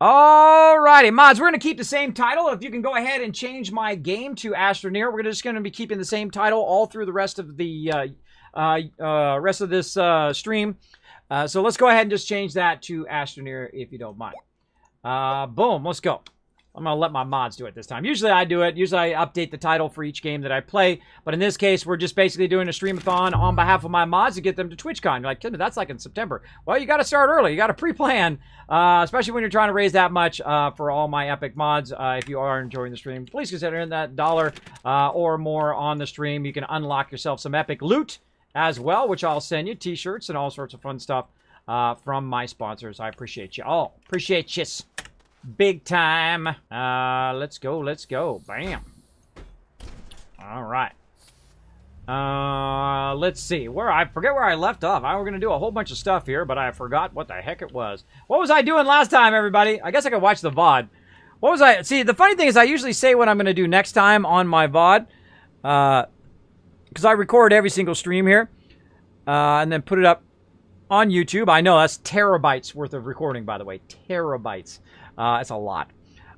Alrighty, mods, we're going to keep the same title. If you can go ahead and change my game to Astroneer, we're just going to be keeping the same title all through the rest of the this stream. So let's go ahead and just change that to Astroneer if you don't mind. Boom, let's go. I'm going to let my mods do it this time. Usually I do it. Usually I update the title for each game that I play. But in this case, we're just basically doing a streamathon on behalf of my mods to get them to TwitchCon. You're like, Kismet, that's like in September. Well, you got to start early. You got to pre-plan, especially when you're trying to raise that much for all my epic mods. If you are enjoying the stream, please consider in that $1 or more on the stream. You can unlock yourself some epic loot as well, which I'll send you. T-shirts and all sorts of fun stuff from my sponsors. I appreciate you all. Appreciate you. Big time. Let's go. Let's go. Bam. All right. Let's see. I forget where I left off. I were going to do a whole bunch of stuff here, but I forgot what the heck it was. What was I doing last time, everybody? I guess I could watch the VOD. What was I... See, the funny thing is I usually say what I'm going to do next time on my VOD. Because I record every single stream here. And then put it up on YouTube. I know that's terabytes worth of recording, by the way. Terabytes. It's a lot.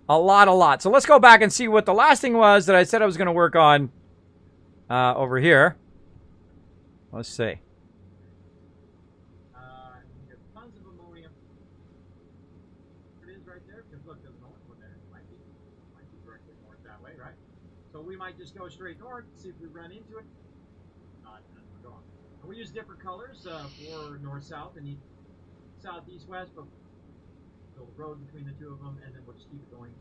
A lot. So let's go back and see what the last thing was that I said I was going to work on over here. Let's see. Tons of ammonium. It is right there because look, there's no one there. It might be directly north that way, right? So we might just go straight north, see if we run into it. We're going. And we use different colors for north-south and south-east-west, but build a road between the two of them, and then we'll just keep it going.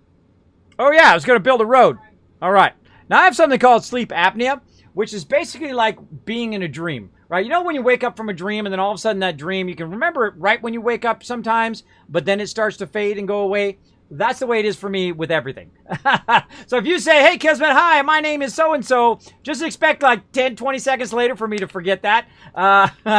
Oh, yeah, I was going to build a road. All right. Now, I have something called sleep apnea, which is basically like being in a dream, right? You know when you wake up from a dream, and then all of a sudden that dream, you can remember it right when you wake up sometimes, but then it starts to fade and go away. That's the way it is for me with everything. So if you say, hey, Kismet, hi, my name is so-and-so, just expect like 10, 20 seconds later for me to forget that,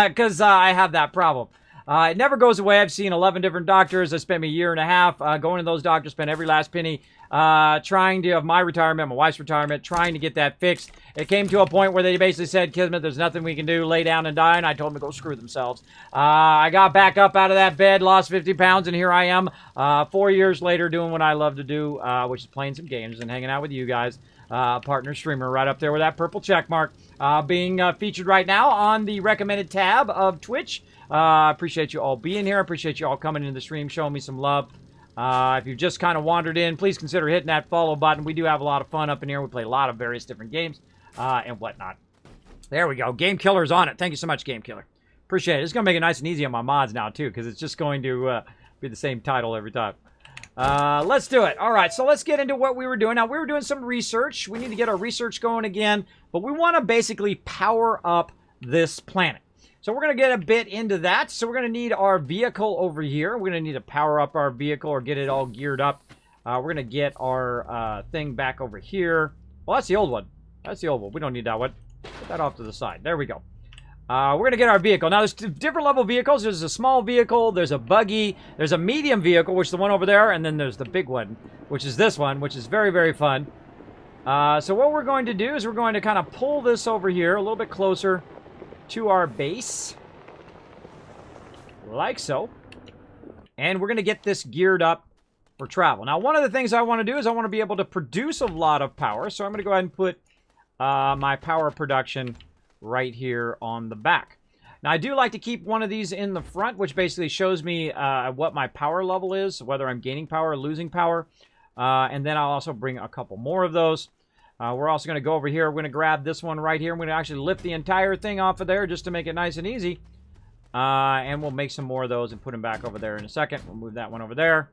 because I have that problem. It never goes away. I've seen 11 different doctors. I spent a year and a half going to those doctors, spent every last penny trying to have my retirement, my wife's retirement, trying to get that fixed. It came to a point where they basically said, Kismet, there's nothing we can do. Lay down and die. And I told them to go screw themselves. I got back up out of that bed, lost 50 pounds, and here I am 4 years later doing what I love to do, which is playing some games and hanging out with you guys. Partner streamer right up there with that purple check mark. Being featured right now on the recommended tab of Twitch. I appreciate you all being here. I appreciate you all coming into the stream, showing me some love. If you've just kind of wandered in, please consider hitting that follow button. We do have a lot of fun up in here. We play a lot of various different games and whatnot. There we go. Game Killer's on it. Thank you so much, Game Killer. Appreciate it. It's going to make it nice and easy on my mods now, too, because it's just going to be the same title every time. Let's do it. All right, so let's get into what we were doing. Now, we were doing some research. We need to get our research going again, but we want to basically power up this planet. So we're going to get a bit into that. So we're going to need our vehicle over here. We're going to need to power up our vehicle or get it all geared up. We're going to get our thing back over here. Well, that's the old one. That's the old one. We don't need that one. Put that off to the side. There we go. We're going to get our vehicle. Now, there's different level vehicles. There's a small vehicle. There's a buggy. There's a medium vehicle, which is the one over there. And then there's the big one, which is this one, which is very, very fun. So what we're going to do is we're going to kind of pull this over here a little bit closer to our base. Like so. And we're going to get this geared up for travel. Now, one of the things I want to do is I want to be able to produce a lot of power. So I'm going to go ahead and put my power production right here on the back. Now, I do like to keep one of these in the front, which basically shows me what my power level is, whether I'm gaining power or losing power. And then I'll also bring a couple more of those. We're also going to go over here. We're going to grab this one right here. I'm going to actually lift the entire thing off of there just to make it nice and easy. And we'll make some more of those and put them back over there in a second. We'll move that one over there.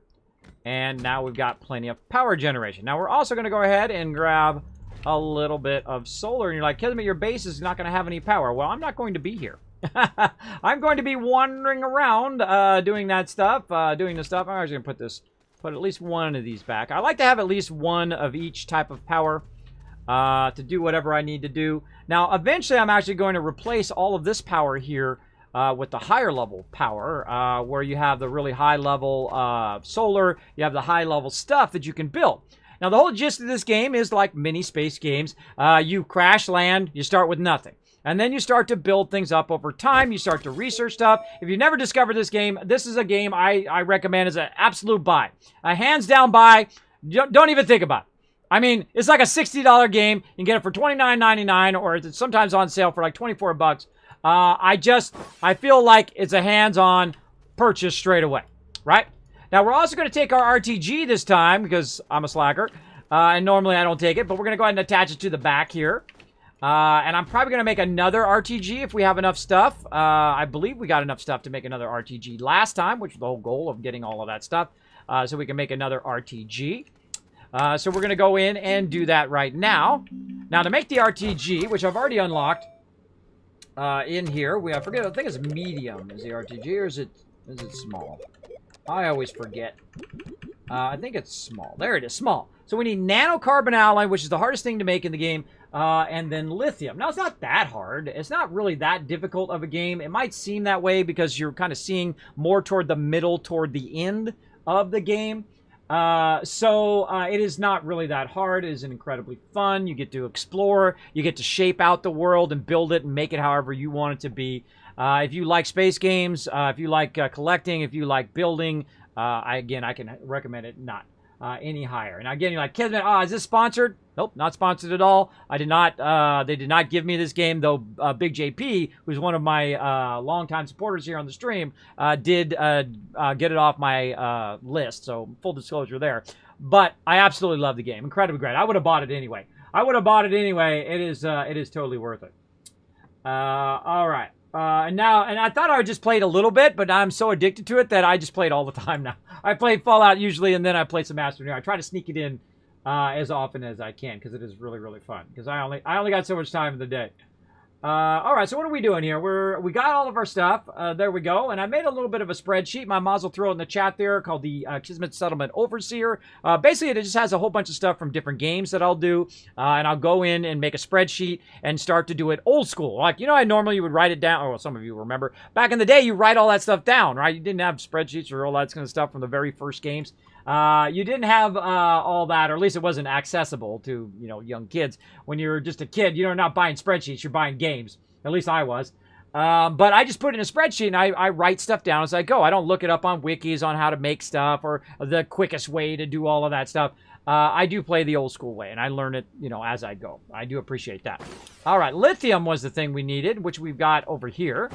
And now we've got plenty of power generation. Now, we're also going to go ahead and grab a little bit of solar. And you're like, Kismet, your base is not going to have any power. Well, I'm not going to be here. I'm going to be wandering around doing that stuff, doing the stuff. I'm actually going to put at least one of these back. I like to have at least one of each type of power to do whatever I need to do. Now, eventually, I'm actually going to replace all of this power here with the higher level power, where you have the really high level solar, you have the high level stuff that you can build. Now, the whole gist of this game is like mini space games. You crash land, you start with nothing. And then you start to build things up over time. You start to research stuff. If you've never discovered this game, this is a game I recommend as an absolute buy. A hands down buy. Don't even think about it. I mean, it's like a $60 game. You can get it for $29.99, or it's sometimes on sale for like 24 bucks. I feel like it's a hands-on purchase straight away, right? Now, we're also going to take our RTG this time because I'm a slacker. And normally I don't take it, but we're going to go ahead and attach it to the back here. And I'm probably going to make another RTG if we have enough stuff. I believe we got enough stuff to make another RTG last time, which was the whole goal of getting all of that stuff. So we can make another RTG. So we're going to go in and do that right now. Now, to make the RTG, which I've already unlocked in here, I forget, I think it's medium is the RTG, or is it small? I always forget. I think it's small. There it is, small. So we need nanocarbon alloy, which is the hardest thing to make in the game, and then lithium. Now, it's not that hard. It's not really that difficult of a game. It might seem that way because you're kind of seeing more toward the middle, toward the end of the game. It is not really that hard. It is incredibly fun. You get to explore. You get to shape out the world and build it and make it however you want it to be. If you like space games, if you like collecting, if you like building, I can recommend it not any higher. And again, you're like, Kismet, is this sponsored? Nope, not sponsored at all. I did not. They did not give me this game, though. Big JP, who's one of my longtime supporters here on the stream, did get it off my list. So full disclosure there. But I absolutely love the game. Incredibly great. I would have bought it anyway. It is totally worth it. All right. And I thought I would just play it a little bit, but I'm so addicted to it that I just play it all the time now. I play Fallout usually, and then I play some Astroneer. I try to sneak it in as often as I can because it is really, really fun. Because I only got so much time in the day. All right, so what are we doing here? We got all of our stuff. There we go. And I made a little bit of a spreadsheet. My mods will throw it in the chat there called the Kismet Settlement Overseer. Basically, it just has a whole bunch of stuff from different games that I'll do. And I'll go in and make a spreadsheet and start to do it old school. Like, I normally you would write it down. Well, some of you remember. Back in the day, you write all that stuff down, right? You didn't have spreadsheets or all that kind of stuff from the very first games. You didn't have all that, or at least it wasn't accessible to young kids. When you're just a kid, you're not buying spreadsheets, you're buying games. At least I was. But I just put it in a spreadsheet and I write stuff down as I go. I don't look it up on wikis on how to make stuff or the quickest way to do all of that stuff. I do play the old school way and I learn it, as I go. I do appreciate that. All right, lithium was the thing we needed, which we've got over here.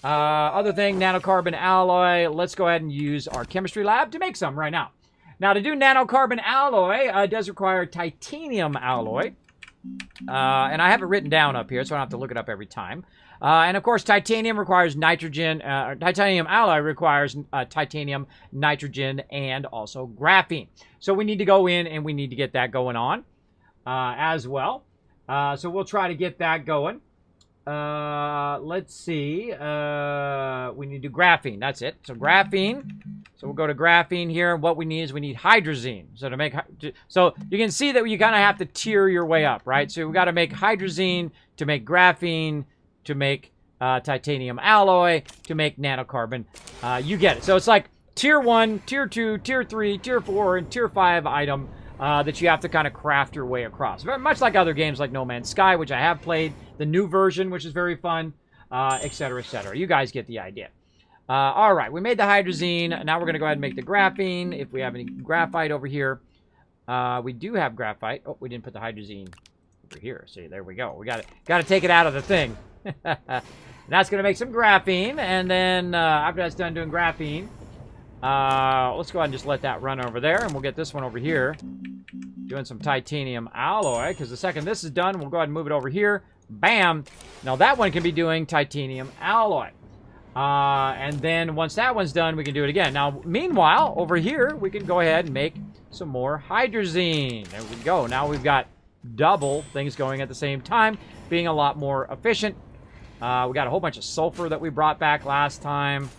Other thing, nanocarbon alloy. Let's go ahead and use our chemistry lab to make some right now. Now, to do nanocarbon alloy, it does require titanium alloy. And I have it written down up here, so I don't have to look it up every time. And, of course, titanium requires nitrogen. Titanium alloy requires titanium, nitrogen, and also graphene. So we need to go in and we need to get that going on as well. So we'll try to get that going. Let's see. We need to do graphene. That's it. So graphene. So we'll go to graphene here. What we need is we need hydrazine. So you can see that you kind of have to tier your way up, right? So we got to make hydrazine to make graphene to make titanium alloy to make nanocarbon. You get it. So it's like tier 1, tier 2, tier 3, tier 4, and tier 5 item that you have to kind of craft your way across. Very much like other games like No Man's Sky, which I have played. The new version, which is very fun, etc., etc. You guys get the idea. All right, we made the hydrazine. Now we're going to go ahead and make the graphene. If we have any graphite over here. We do have graphite. Oh, we didn't put the hydrazine over here. See, there we go. We got to take it out of the thing. That's going to make some graphene. And then after that's done doing graphene, let's go ahead and just let that run over there. And we'll get this one over here doing some titanium alloy. Because the second this is done, we'll go ahead and move it over here. Bam. Now that one can be doing titanium alloy. And then once that one's done, we can do it again. Now, meanwhile, over here, we can go ahead and make some more hydrazine. There we go. Now we've got double things going at the same time, being a lot more efficient. We got a whole bunch of sulfur that we brought back last time.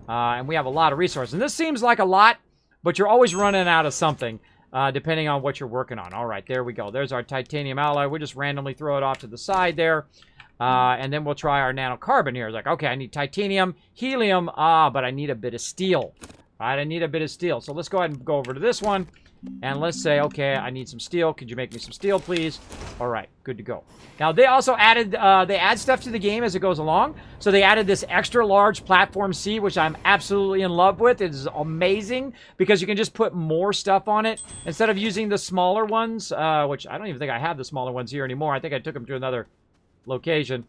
And we have a lot of resources. And this seems like a lot, but you're always running out of something, depending on what you're working on. All right, there we go. There's our titanium alloy. We'll just randomly throw it off to the side there. And then we'll try our nanocarbon here. It's like, okay, I need titanium, helium, but I need a bit of steel. All right, I need a bit of steel. So let's go ahead and go over to this one. And let's say, okay, I need some steel. Could you make me some steel, please? All right, good to go. Now, they also added, they add stuff to the game as it goes along. So they added this extra large platform C, which I'm absolutely in love with. It is amazing because you can just put more stuff on it instead of using the smaller ones, which I don't even think I have the smaller ones here anymore. I think I took them to another location.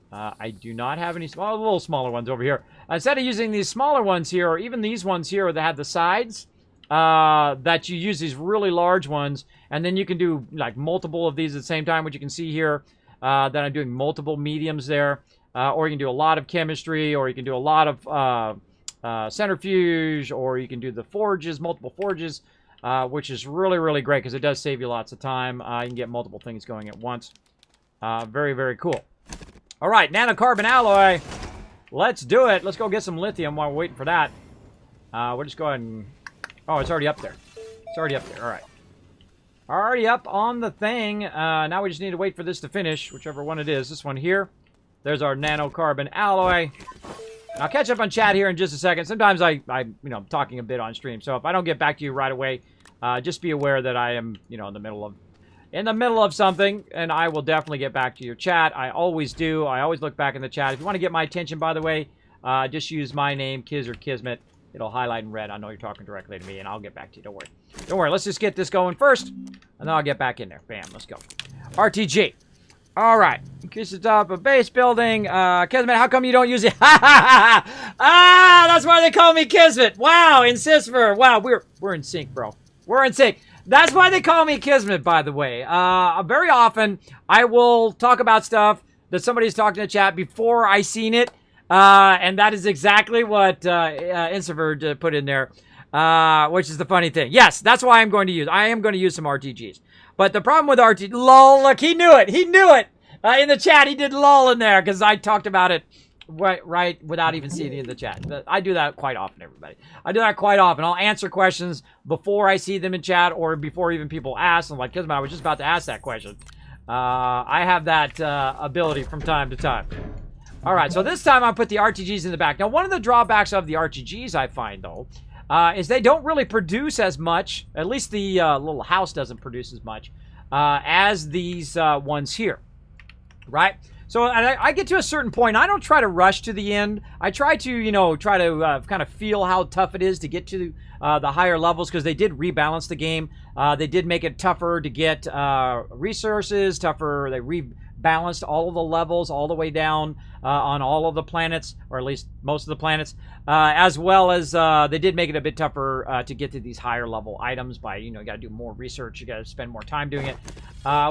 I do not have any little smaller ones over here. Instead of using these smaller ones here, or even these ones here that have the sides, that you use these really large ones, and then you can do like multiple of these at the same time, which you can see here, that I'm doing multiple mediums there, or you can do a lot of chemistry, or you can do a lot of centrifuge, or you can do the forges, multiple forges, which is really, really great because it does save you lots of time. You can get multiple things going at once. Very, very cool. All right, nanocarbon alloy. Let's do it. Let's go get some lithium while we're waiting for that. We'll just go ahead and... Oh, it's already up there. It's already up there. All right. Already up on the thing. Now we just need to wait for this to finish, whichever one it is. This one here. There's our nanocarbon alloy. I'll catch up on chat here in just a second. Sometimes I'm talking a bit on stream. So if I don't get back to you right away, just be aware that I am, in the middle of something, and I will definitely get back to your chat. I always do. I always look back in the chat. If you want to get my attention, by the way, just use my name, Kiz or Kismet. It'll highlight in red. I know you're talking directly to me, and I'll get back to you. Don't worry. Don't worry. Let's just get this going first, and then I'll get back in there. Bam. Let's go. RTG. All right. Kiss the top of base building. Kismet, how come you don't use it? That's why they call me Kismet. Wow. Insisfer. Wow. We're in sync, bro. We're in sync. That's why they call me Kismet, by the way. Very often, I will talk about stuff that somebody's talking in the chat before I seen it. And that is exactly what Insiver put in there, which is the funny thing. Yes, that's why I'm going to use. I am going to use some RTGs. But the problem with RTG... LOL, look, he knew it. He knew it. In the chat, he did LOL in there because I talked about it right without even seeing it in the chat. I do that quite often, everybody. I do that quite often. I'll answer questions before I see them in chat or before even people ask. I'm like, Kismet, I was just about to ask that question. I have that ability from time to time. All right, so this time I put the RTGs in the back. Now, one of the drawbacks of the RTGs, I find, though, is they don't really produce as much. At least the little house doesn't produce as much as these ones here, right? So I get to a certain point. I don't try to rush to the end. I try to, kind of feel how tough it is to get to the higher levels because they did rebalance the game. They did make it tougher to get resources, tougher. They rebalanced all of the levels all the way down on all of the planets, or at least most of the planets, as well as they did make it a bit tougher to get to these higher level items by, you got to do more research. You got to spend more time doing it,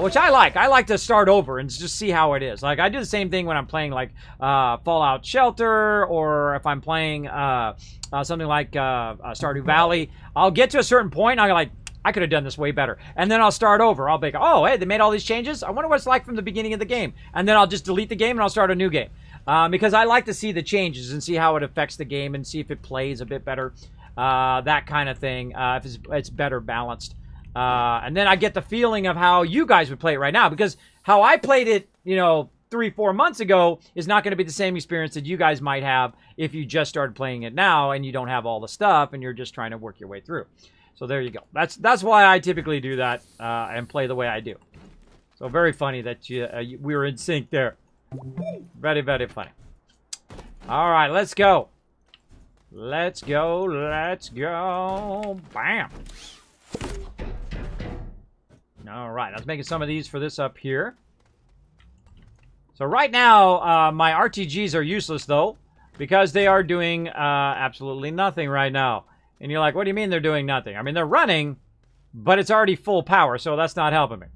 which I like. I like to start over and just see how it is. Like, I do the same thing when I'm playing, like, Fallout Shelter, or if I'm playing something like Stardew Valley. I'll get to a certain point, and I'm like, I could have done this way better. And then I'll start over. I'll be like, oh, hey, they made all these changes? I wonder what it's like from the beginning of the game. And then I'll just delete the game and I'll start a new game. Because I like to see the changes and see how it affects the game and see if it plays a bit better. That kind of thing. If it's better balanced. And then I get the feeling of how you guys would play it right now. Because how I played it, 3-4 months ago is not going to be the same experience that you guys might have if you just started playing it now and you don't have all the stuff and you're just trying to work your way through. So there you go. That's why I typically do that and play the way I do. So very funny that we were in sync there. Very, very funny. All right, let's go. Let's go. Let's go. Bam. All right, I was making some of these for this up here. So right now, my RTGs are useless, though, because they are doing absolutely nothing right now. And you're like, what do you mean they're doing nothing? I mean, they're running, but it's already full power, so that's not helping me.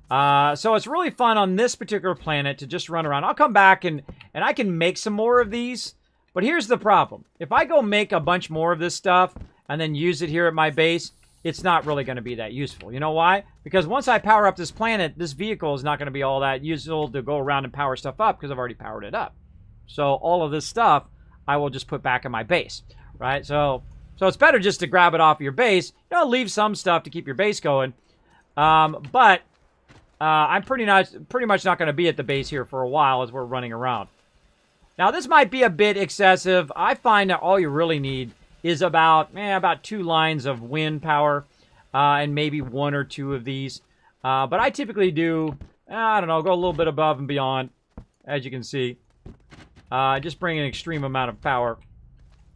So it's really fun on this particular planet to just run around. I'll come back and I can make some more of these, but here's the problem. If I go make a bunch more of this stuff and then use it here at my base, it's not really going to be that useful. You know why? Because once I power up this planet, this vehicle is not going to be all that useful to go around and power stuff up because I've already powered it up. So all of this stuff, I will just put back in my base, right? So it's better just to grab it off your base. Leave some stuff to keep your base going. But I'm pretty much not going to be at the base here for a while as we're running around. Now, this might be a bit excessive. I find that all you really need is about 2 lines of wind power, and maybe 1 or 2 of these. But I typically do, I don't know, go a little bit above and beyond, as you can see. Just bring an extreme amount of power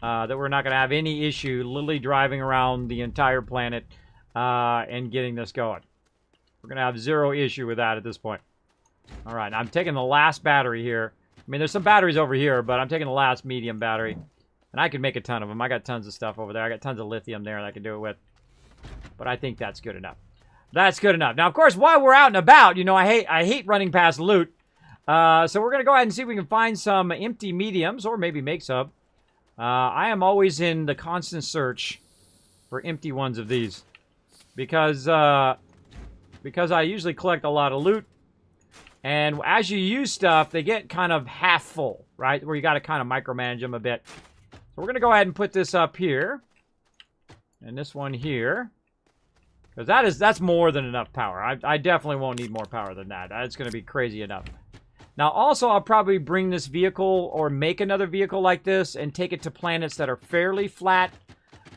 that we're not going to have any issue literally driving around the entire planet and getting this going. We're going to have 0 issue with that at this point. All right, now I'm taking the last battery here. I mean, there's some batteries over here, but I'm taking the last medium battery. And I can make a ton of them. I got tons of stuff over there. I got tons of lithium there that I can do it with. But I think that's good enough. That's good enough. Now, of course, while we're out and about, you know, I hate running past loot. So we're going to go ahead and see if we can find some empty mediums or maybe make some. I am always in the constant search for empty ones of these. Because I usually collect a lot of loot. And as you use stuff, they get kind of half full, right? Where you got to kind of micromanage them a bit. So we're going to go ahead and put this up here. And this one here. Because that's more than enough power. I definitely won't need more power than that. That's going to be crazy enough. Now, also, I'll probably bring this vehicle or make another vehicle like this and take it to planets that are fairly flat.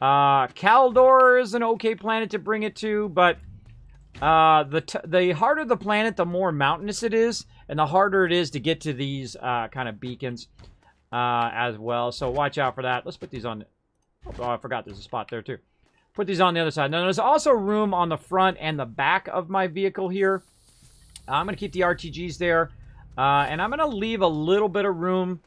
Caldor is an okay planet to bring it to, but the harder the planet, the more mountainous it is, and the harder it is to get to these kind of beacons as well. So watch out for that. Let's put these on. Oh, I forgot there's a spot there too. Put these on the other side. Now, there's also room on the front and the back of my vehicle here. I'm going to keep the RTGs there. And I'm going to leave a little bit of room,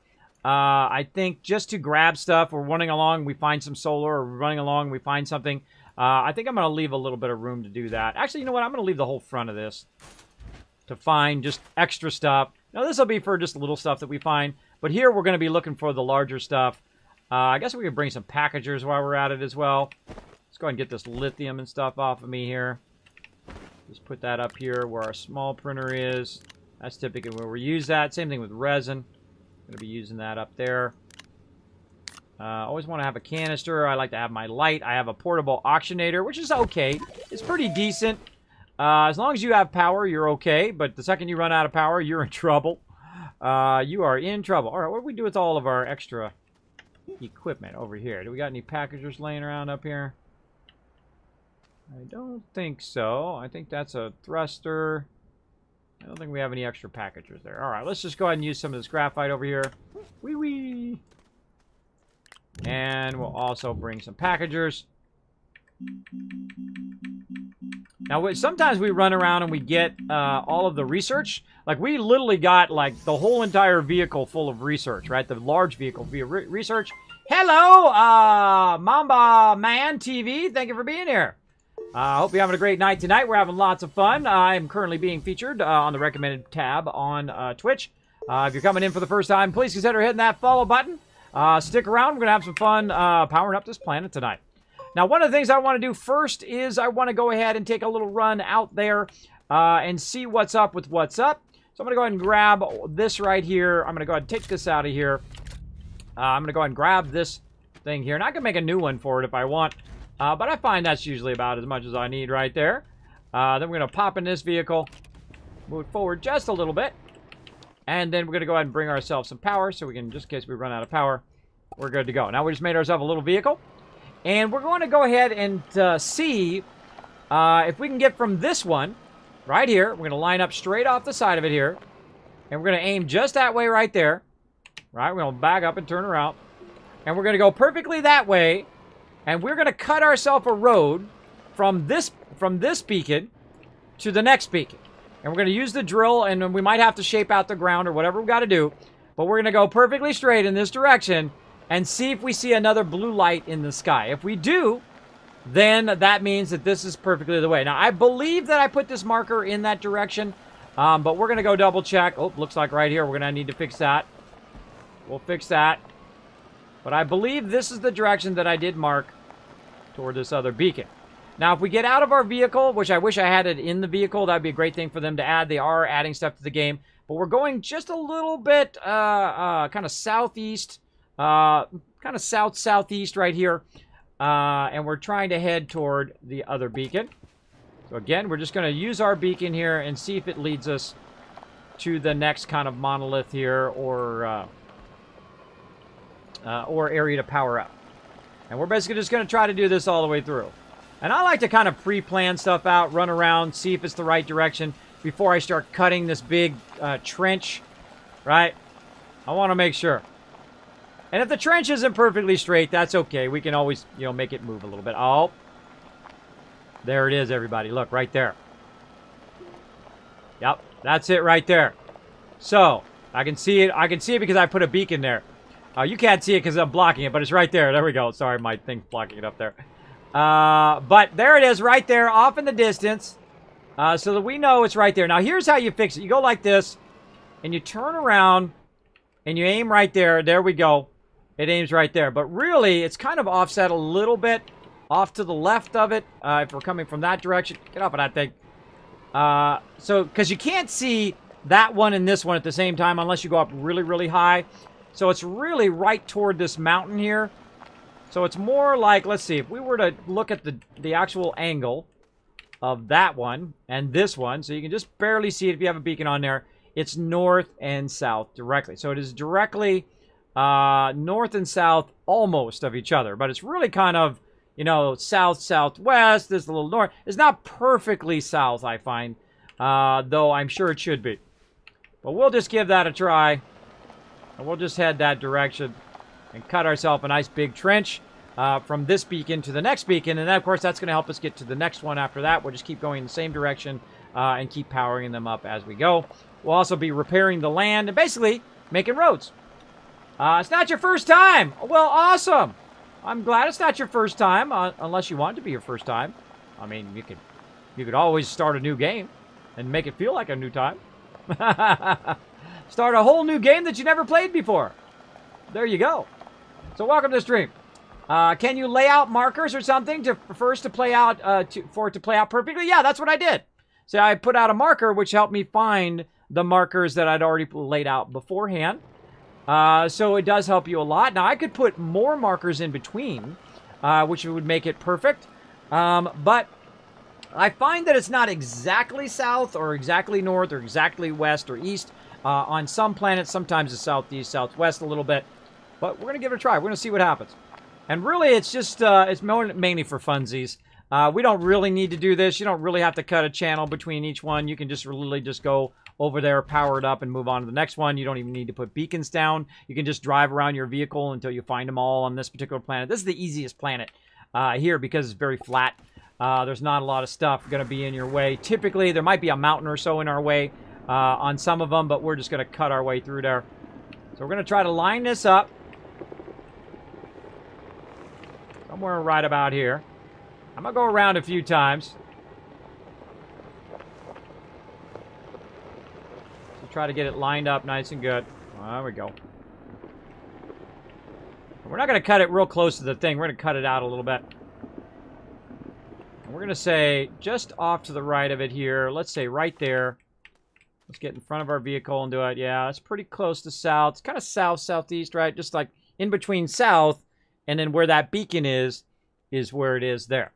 I think, just to grab stuff. We're running along, we find some solar, or we're running along, we find something. I think I'm going to leave a little bit of room to do that. Actually, you know what? I'm going to leave the whole front of this to find just extra stuff. Now, this will be for just little stuff that we find. But here, we're going to be looking for the larger stuff. I guess we could bring some packagers while we're at it as well. Let's go ahead and get this lithium and stuff off of me here. Just put that up here where our small printer is. That's typically where we use that. Same thing with resin. Going to be using that up there. Always want to have a canister. I like to have my light. I have a portable auctionator, which is okay. It's pretty decent. As long as you have power, you're okay. But the second you run out of power, you're in trouble. You are in trouble. All right, what do we do with all of our extra equipment over here? Do we got any packagers laying around up here? I don't think so. I think that's a thruster. I don't think we have any extra packagers there. All right, let's just go ahead and use some of this graphite over here. Wee-wee. And we'll also bring some packagers. Now, sometimes we run around and we get all of the research. Like, we literally got, like, the whole entire vehicle full of research, right? The large vehicle via research. Hello, Mamba Man TV. Thank you for being here. I hope you're having a great night tonight. We're having lots of fun. I'm currently being featured on the recommended tab on Twitch. If you're coming in for the first time, please consider hitting that follow button. Stick around. We're going to have some fun powering up this planet tonight. Now, one of the things I want to do first is I want to go ahead and take a little run out there and see what's up with what's up. So I'm going to go ahead and grab this right here. I'm going to go ahead and take this out of here. I'm going to go ahead and grab this thing here. And I can make a new one for it if I want. But I find that's usually about as much as I need right there. Then we're going to pop in this vehicle. Move it forward just a little bit. And then we're going to go ahead and bring ourselves some power. So we can, just in case we run out of power, we're good to go. Now we just made ourselves a little vehicle. And we're going to go ahead and see if we can get from this one right here. We're going to line up straight off the side of it here. And we're going to aim just that way right there. Right? We're going to back up and turn around. And we're going to go perfectly that way. And we're going to cut ourselves a road from this beacon to the next beacon. And we're going to use the drill, and we might have to shape out the ground or whatever we've got to do. But we're going to go perfectly straight in this direction and see if we see another blue light in the sky. If we do, then that means that this is perfectly the way. Now, I believe that I put this marker in that direction, but we're going to go double check. Oh, looks like right here we're going to need to fix that. We'll fix that. But I believe this is the direction that I did mark toward this other beacon. Now, if we get out of our vehicle, which I wish I had it in the vehicle, that would be a great thing for them to add. They are adding stuff to the game. But we're going just a little bit kind of southeast, kind of southeast right here. And we're trying to head toward the other beacon. So again, we're just going to use our beacon here and see if it leads us to the next kind of monolith here or area to power up. And we're basically just going to try to do this all the way through. And I like to kind of pre-plan stuff out, run around, see if it's the right direction before I start cutting this big trench, right? I want to make sure. And if the trench isn't perfectly straight, that's okay. We can always, you know, make it move a little bit. Oh, there it is, everybody. Look, right there. Yep, that's it right there. So, I can see it. I can see it because I put a beacon there. You can't see it because I'm blocking it, but it's right there. There we go. Sorry, my thing's blocking it up there. But there it is right there off in the distance. So that we know it's right there. Now, here's how you fix it. You go like this, and you turn around, and you aim right there. There we go. It aims right there. But really, it's kind of offset a little bit off to the left of it. If we're coming from that direction. Get off of that thing. So, because you can't see that one and this one at the same time unless you go up really, really high. So it's really right toward this mountain here. So it's more like, let's see, if we were to look at the actual angle of that one and this one, so you can just barely see it if you have a beacon on there, it's north and south directly. So it is directly north and south almost of each other, but it's really kind of, you know, south, southwest, there's a little north. It's not perfectly south, I find, though I'm sure it should be. But we'll just give that a try. And we'll just head that direction and cut ourselves a nice big trench from this beacon to the next beacon. And then, of course, that's going to help us get to the next one after that. We'll just keep going in the same direction and keep powering them up as we go. We'll also be repairing the land and basically making roads. It's not your first time. Well, awesome. I'm glad it's not your first time, unless you want it to be your first time. I mean, you could always start a new game and make it feel like a new time. Start a whole new game that you never played before. There you go. So welcome to the stream. Can you lay out markers or something for it to play out perfectly? Yeah, that's what I did. So I put out a marker which helped me find the markers that I'd already laid out beforehand. So it does help you a lot. Now I could put more markers in between, which would make it perfect. But I find that it's not exactly south or exactly north or exactly west or east. On some planets, sometimes it's southeast, southwest a little bit. But we're going to give it a try. We're going to see what happens. And really, it's just, it's mainly for funsies. We don't really need to do this. You don't really have to cut a channel between each one. You can just really just go over there, power it up, and move on to the next one. You don't even need to put beacons down. You can just drive around your vehicle until you find them all on this particular planet. This is the easiest planet here because it's very flat. There's not a lot of stuff going to be in your way. Typically, there might be a mountain or so in our way on some of them, but we're just going to cut our way through there. So we're going to try to line this up somewhere right about here. I'm going to go around a few times to try to get it lined up nice and good. There we go. We're not going to cut it real close to the thing. We're going to cut it out a little bit. And we're going to say just off to the right of it here. Let's say right there. Let's get in front of our vehicle and do it. Yeah, it's pretty close to south. It's kind of south, southeast, right? Just like in between south and then where that beacon is where it is there.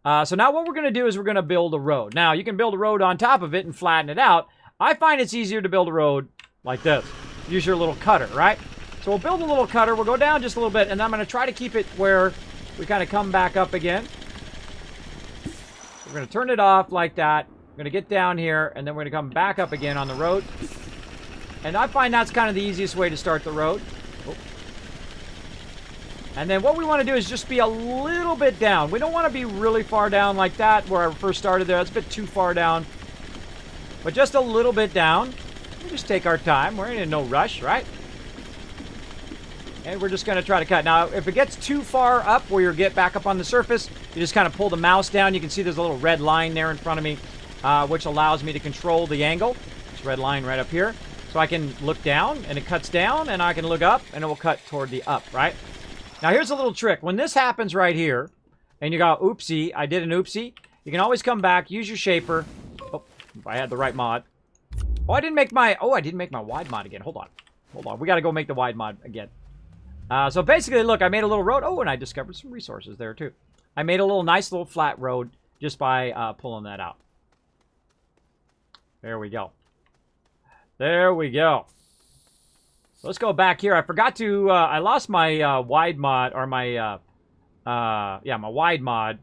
So now what we're going to do is we're going to build a road. Now, you can build a road on top of it and flatten it out. I find it's easier to build a road like this. Use your little cutter, right? So we'll build a little cutter. We'll go down just a little bit, and then I'm going to try to keep it where we kind of come back up again. We're going to turn it off like that. We're going to get down here, and then we're going to come back up again on the road. And I find that's kind of the easiest way to start the road. Oh. And then what we want to do is just be a little bit down. We don't want to be really far down like that where I first started there. That's a bit too far down. But just a little bit down. We'll just take our time. We're in no rush, right? And we're just going to try to cut. Now, if it gets too far up where you get back up on the surface, you just kind of pull the mouse down. You can see there's a little red line there in front of me, which allows me to control the angle. This red line right up here. So I can look down, and it cuts down, and I can look up, and it will cut toward the up, right? Now, here's a little trick. When this happens right here, and you go, oopsie, I did an oopsie, you can always come back, use your shaper. Oh, if I had the right mod. Oh, I didn't make my wide mod again. Hold on. Hold on. We got to go make the wide mod again. So basically, look, I made a little road. Oh, and I discovered some resources there, too. I made a nice little flat road just by pulling that out. There we go. There we go. Let's go back here. I forgot to, I lost my wide mod, or my yeah, my wide mod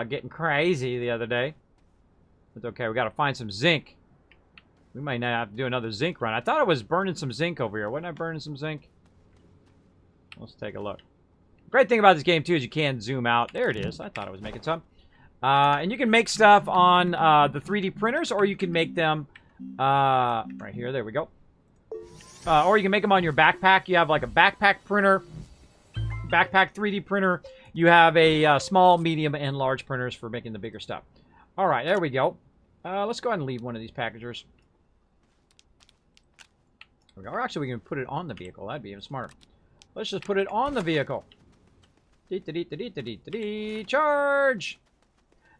getting crazy the other day. It's okay. We got to find some zinc. We might not have to do another zinc run. I thought I was burning some zinc over here. Wasn't I burning some zinc? Let's take a look. Great thing about this game, too, is you can zoom out. There it is. I thought I was making some. And you can make stuff on the 3D printers, or you can make them right here. There we go. Or you can make them on your backpack. You have like a backpack printer, backpack 3D printer. You have a small, medium, and large printers for making the bigger stuff. All right, there we go. Let's go ahead and leave one of these packagers. There we go. Or actually, we can put it on the vehicle. That'd be even smarter. Let's just put it on the vehicle. Charge!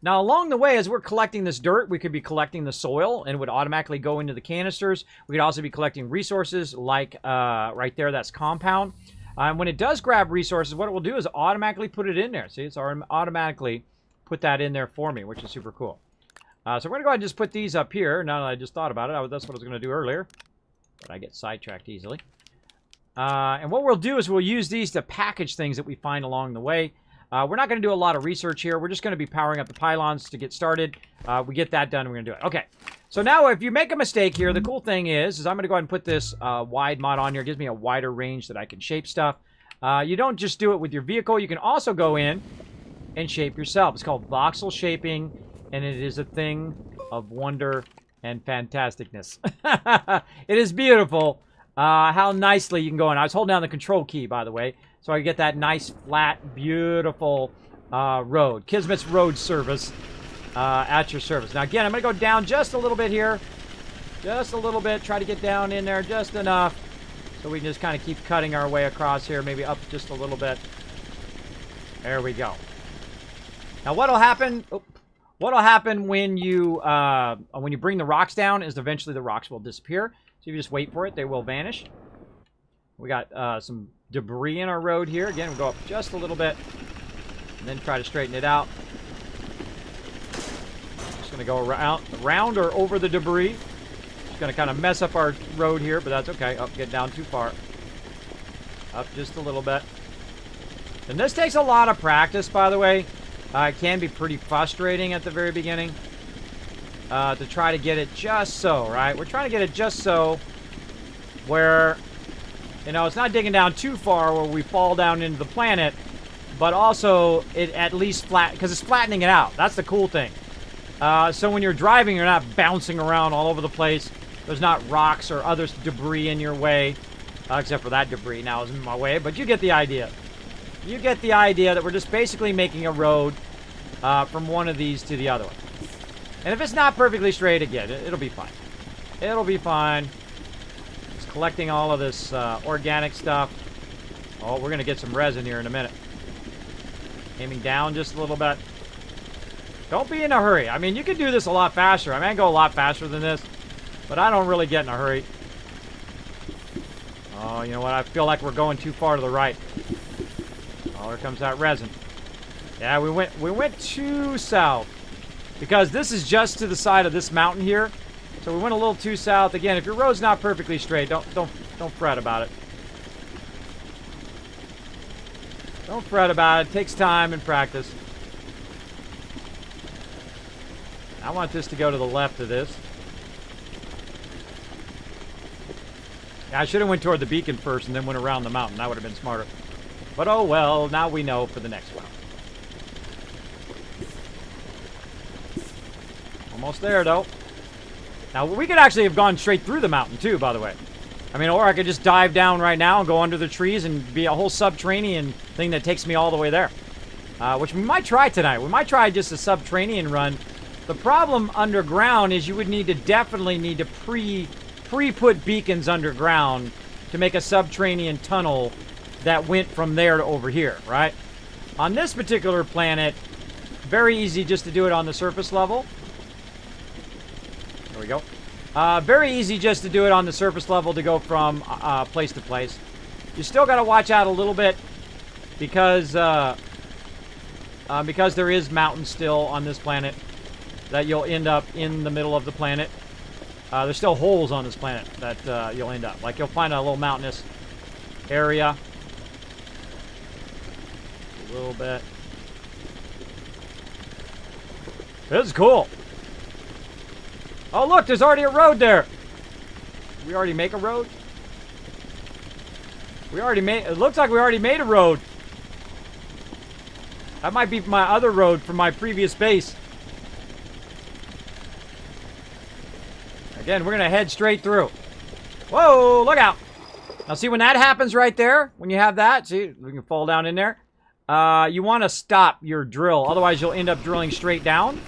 Now, along the way, as we're collecting this dirt, we could be collecting the soil, and it would automatically go into the canisters. We could also be collecting resources, like right there, that's compound. When it does grab resources, what it will do is automatically put it in there. See, it's automatically put that in there for me, which is super cool. So we're going to go ahead and just put these up here. Now that I just thought about it, that's what I was going to do earlier. But I get sidetracked easily. And what we'll do is we'll use these to package things that we find along the way. We're not going to do a lot of research here. We're just going to be powering up the pylons to get started. We get that done, and we're going to do it. Okay. So now if you make a mistake here, the cool thing is I'm going to go ahead and put this wide mod on here. It gives me a wider range that I can shape stuff. You don't just do it with your vehicle. You can also go in and shape yourself. It's called voxel shaping, and it is a thing of wonder and fantasticness. It is beautiful how nicely you can go in. I was holding down the control key, by the way, so I get that nice, flat, beautiful road. Kismet's road service at your service. Now, again, I'm going to go down just a little bit here. Just a little bit. Try to get down in there just enough so we can just kind of keep cutting our way across here. Maybe up just a little bit. There we go. Now, what'll happen... Oh, what'll happen when you bring the rocks down is eventually the rocks will disappear. So you just wait for it. They will vanish. We got some debris in our road here. Again, we'll go up just a little bit and then try to straighten it out. Just going to go around or over the debris. Just going to kind of mess up our road here, but that's okay. Oh, get down too far. Up just a little bit. And this takes a lot of practice, by the way. It can be pretty frustrating at the very beginning to try to get it just so, right? We're trying to get it just so where, you know, it's not digging down too far where we fall down into the planet, but also it at least flat, because it's flattening it out. That's the cool thing. So when you're driving, you're not bouncing around all over the place. There's not rocks or other debris in your way, except for that debris now is in my way, but you get the idea. You get the idea that we're just basically making a road from one of these to the other one. And if it's not perfectly straight, again, it'll be fine. It'll be fine. Just collecting all of this organic stuff. Oh, we're going to get some resin here in a minute. Aiming down just a little bit. Don't be in a hurry. I mean, you can do this a lot faster. I mean, I can go a lot faster than this, but I don't really get in a hurry. Oh, you know what? I feel like we're going too far to the right. Oh, here comes that resin. Yeah, we went too south. Because this is just to the side of this mountain here. So we went a little too south. Again, if your road's not perfectly straight, don't fret about it. Don't fret about it. It takes time and practice. I want this to go to the left of this. Yeah, I should have went toward the beacon first and then went around the mountain. That would have been smarter. But oh well, now we know for the next one. Almost there, though. Now, we could actually have gone straight through the mountain, too, by the way. I mean, or I could just dive down right now and go under the trees and be a whole subterranean thing that takes me all the way there. Which we might try tonight. We might try just a subterranean run. The problem underground is you would definitely need to pre-put beacons underground to make a subterranean tunnel that went from there to over here, right? On this particular planet, very easy just to do it on the surface level. There we go. Very easy just to do it on the surface level to go from place to place. You still got to watch out a little bit because there is mountains still on this planet that you'll end up in the middle of the planet. There's still holes on this planet that you'll end up. Like you'll find a little mountainous area. a little bit. This is cool. Oh, look, there's already a road there. We already make a road? We already made, it looks like we already made a road. That might be my other road from my previous base. Again, we're going to head straight through. Whoa, look out. Now, see, when that happens right there, when you have that, see, we can fall down in there. You want to stop your drill. Otherwise, you'll end up drilling straight down.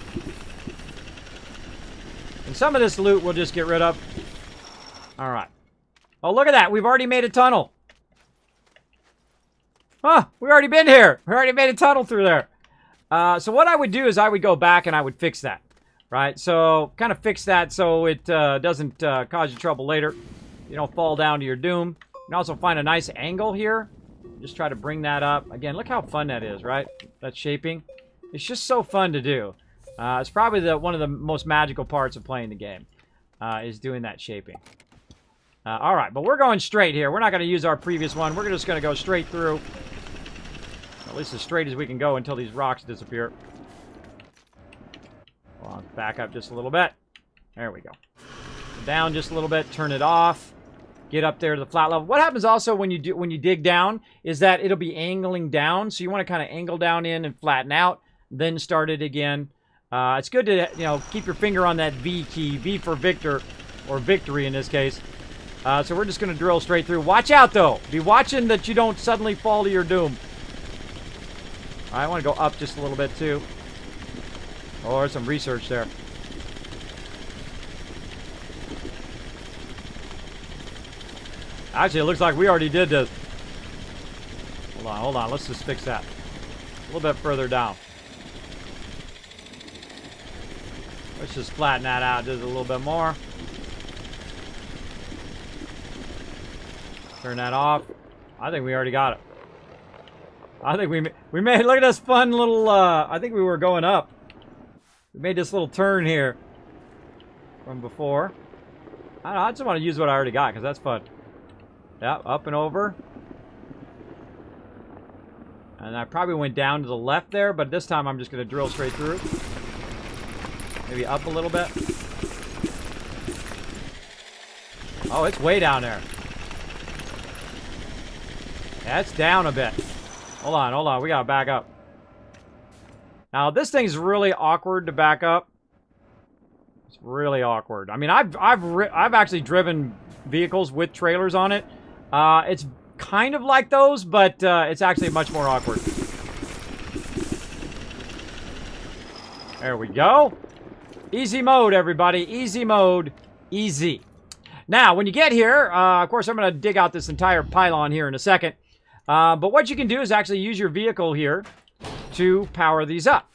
And some of this loot we'll just get rid of. All right. Oh, look at that. We've already made a tunnel. Huh, we already been here. We already made a tunnel through there. So what I would do is I would go back and I would fix that. Right? So kind of fix that so it doesn't cause you trouble later. You don't fall down to your doom. You can also find a nice angle here. Just try to bring that up. Again, look how fun that is, right? That shaping. It's just so fun to do. It's probably one of the most magical parts of playing the game. Is doing that shaping. Alright, but we're going straight here. We're not going to use our previous one. We're just going to go straight through. At least as straight as we can go until these rocks disappear. Hold on, back up just a little bit. There we go. Down just a little bit. Turn it off. Get up there to the flat level. What happens also when you dig down is that it'll be angling down. So you want to kind of angle down in and flatten out. Then start it again. It's good to keep your finger on that V key. V for Victor. Or victory in this case. So we're just going to drill straight through. Watch out, though. Be watching that you don't suddenly fall to your doom. I want to go up just a little bit, too. Oh, there's some research there. Actually, it looks like we already did this. Hold on. Let's just fix that. A little bit further down. Let's just flatten that out just a little bit more. Turn that off. I think we already got it. I think we made, look at this fun little, I think we were going up. We made this little turn here from before. I don't know, I just want to use what I already got because that's fun. Yeah, up and over. And I probably went down to the left there, but this time I'm just going to drill straight through. Maybe up a little bit. Oh, it's way down there. Yeah, it's down a bit. Hold on. We gotta back up. Now, this thing's really awkward to back up. It's really awkward. I mean, I've actually driven vehicles with trailers on it. It's kind of like those, but it's actually much more awkward. There we go. Easy mode, everybody. Easy mode. Easy. Now, when you get here, of course, I'm going to dig out this entire pylon here in a second. But what you can do is actually use your vehicle here to power these up.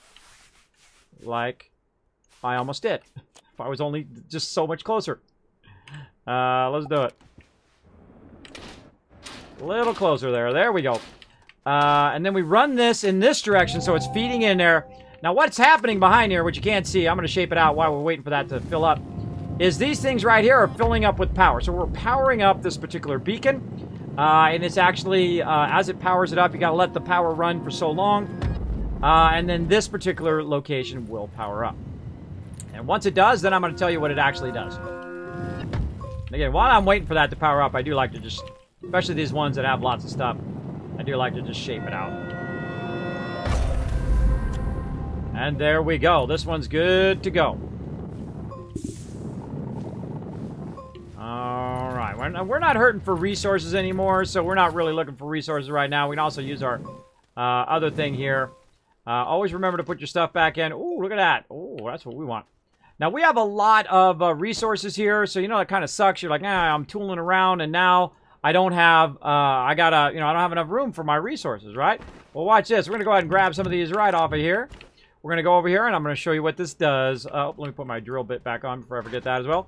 Like I almost did. If I was only just so much closer. Let's do it. A little closer there. There we go. And then we run this in this direction so it's feeding in there. Now what's happening behind here, which you can't see, I'm going to shape it out while we're waiting for that to fill up, is these things right here are filling up with power. So we're powering up this particular beacon. And it's actually, as it powers it up, you got to let the power run for so long. And then this particular location will power up. And once it does, then I'm going to tell you what it actually does. And again, while I'm waiting for that to power up, I do like to just, especially these ones that have lots of stuff, I do like to just shape it out. And there we go. This one's good to go. Alright, we're not hurting for resources anymore, so we're not really looking for resources right now. We can also use our other thing here. Always remember to put your stuff back in. Ooh, look at that. Ooh, that's what we want. Now, we have a lot of resources here, so you know it kind of sucks. You're like, nah, I'm tooling around, and now I don't have, I don't have enough room for my resources, right? Well, watch this. We're going to go ahead and grab some of these right off of here. We're going to go over here, and I'm going to show you what this does. Let me put my drill bit back on before I forget that as well.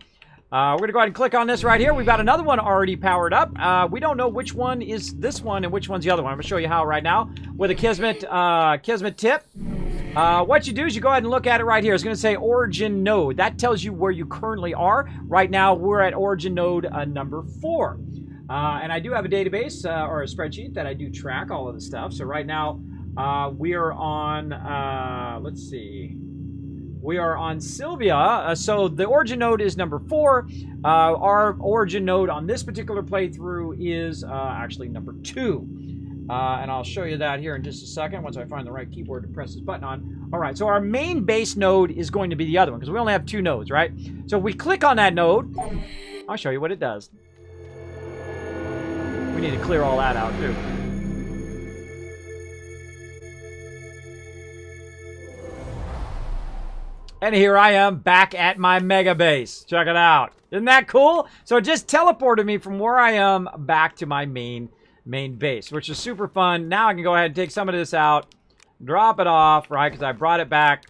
We're going to go ahead and click on this right here. We've got another one already powered up. We don't know which one is this one and which one's the other one. I'm going to show you how right now with a Kismet tip. What you do is you go ahead and look at it right here. It's going to say origin node. That tells you where you currently are. Right now, we're at origin node number 4. And I do have a database or a spreadsheet that I do track all of the stuff. So right now, We are on, let's see. We are on Sylvia. So the origin node is number 4. Our origin node on this particular playthrough is actually number 2. And I'll show you that here in just a second once I find the right keyboard to press this button on. All right, so our main base node is going to be the other one because we only have 2 nodes, right? So if we click on that node, I'll show you what it does. We need to clear all that out too. And here I am back at my mega base. Check it out. Isn't that cool? So it just teleported me from where I am back to my main base, which is super fun. Now I can go ahead and take some of this out, drop it off, right? Because I brought it back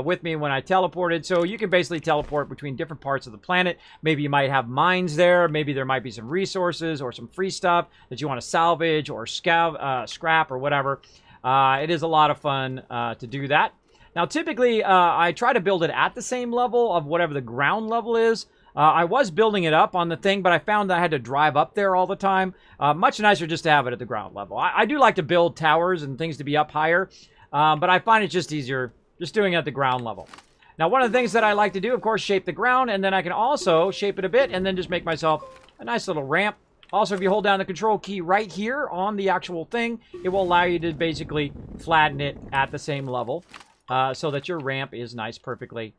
with me when I teleported. So you can basically teleport between different parts of the planet. Maybe you might have mines there. Maybe there might be some resources or some free stuff that you want to salvage or scrap or whatever. It is a lot of fun to do that. Now, typically, I try to build it at the same level of whatever the ground level is. I was building it up on the thing, but I found that I had to drive up there all the time. Much nicer just to have it at the ground level. I do like to build towers and things to be up higher, but I find it just easier just doing it at the ground level. Now, one of the things that I like to do, of course, shape the ground, and then I can also shape it a bit and then just make myself a nice little ramp. Also, if you hold down the control key right here on the actual thing, it will allow you to basically flatten it at the same level. So that your ramp is nice perfectly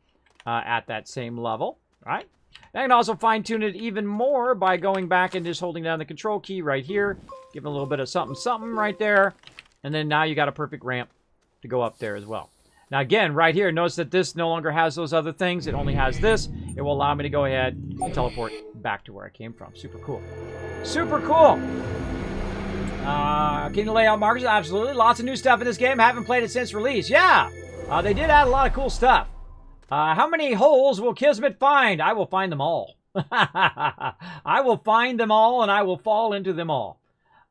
at that same level, right? And I can also fine-tune it even more by going back and just holding down the control key right here. Give it a little bit of something right there. And then now you got a perfect ramp to go up there as well. Now again, right here, notice that this no longer has those other things. It only has this. It will allow me to go ahead and teleport back to where I came from. Super cool. Super cool! Can you lay out markers? Absolutely. Lots of new stuff in this game. Haven't played it since release. Yeah! They did add a lot of cool stuff. How many holes will Kismet find? I will find them all. I will find them all, and I will fall into them all.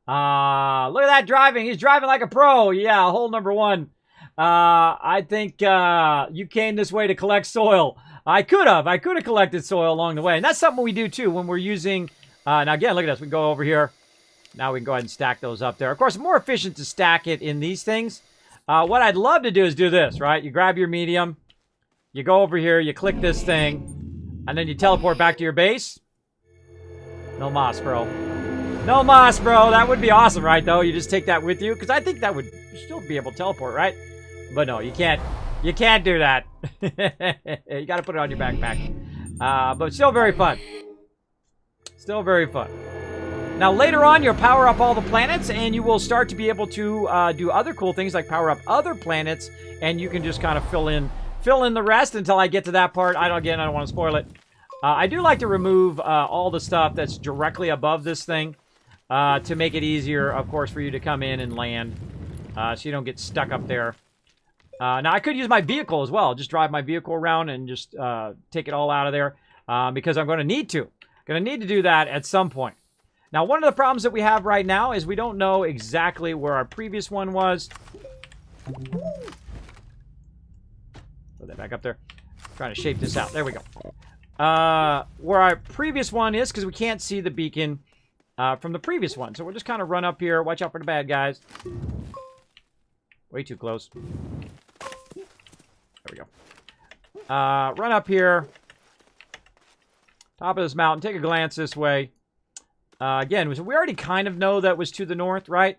Look at that driving. He's driving like a pro. Yeah, hole number 1. I think you came this way to collect soil. I could have collected soil along the way. And that's something we do, too, when we're using... now, again, look at this. We can go over here. Now we can go ahead and stack those up there. Of course, more efficient to stack it in these things. What I'd love to do is do this, right? You grab your medium, you go over here, you click this thing, and then you teleport back to your base. No moss, bro. No moss, bro. That would be awesome, right, though? You just take that with you, because I think that would still be able to teleport, right? But no, you can't. You can't do that. You got to put it on your backpack. But still very fun. Still very fun. Now, later on, you'll power up all the planets, and you will start to be able to do other cool things, like power up other planets, and you can just kind of fill in the rest until I get to that part. I don't want to spoil it. I do like to remove all the stuff that's directly above this thing to make it easier, of course, for you to come in and land, so you don't get stuck up there. Now, I could use my vehicle as well. Just drive my vehicle around and just take it all out of there, because I'm going to need to. Going to need to do that at some point. Now, one of the problems that we have right now is we don't know exactly where our previous one was. Put that back up there. Trying to shape this out. There we go. Where our previous one is, because we can't see the beacon from the previous one. So we'll just kind of run up here. Watch out for the bad guys. Way too close. There we go. Run up here. Top of this mountain. Take a glance this way. Again, we already kind of know that was to the north, right?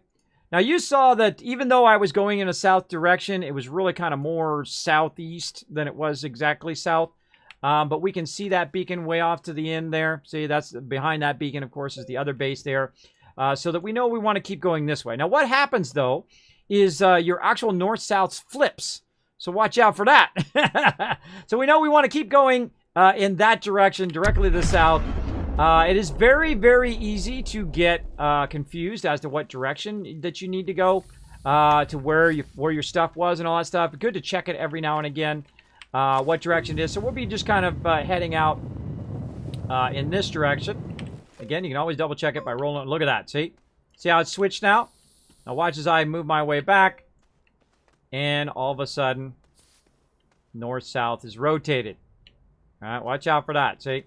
Now, you saw that even though I was going in a south direction, it was really kind of more southeast than it was exactly south. But we can see that beacon way off to the end there. See, that's behind that beacon, of course, is the other base there. So that we know we want to keep going this way. Now, what happens, though, is your actual north-south flips. So watch out for that. So we know we want to keep going in that direction, directly to the south. It is very, very easy to get confused as to what direction that you need to go to where your stuff was and all that stuff. Good to check it every now and again, what direction it is. So we'll be just kind of heading out in this direction. Again, you can always double check it by rolling. Look at that. See how it's switched now? Now watch as I move my way back, and all of a sudden, north-south is rotated. All right, watch out for that. See?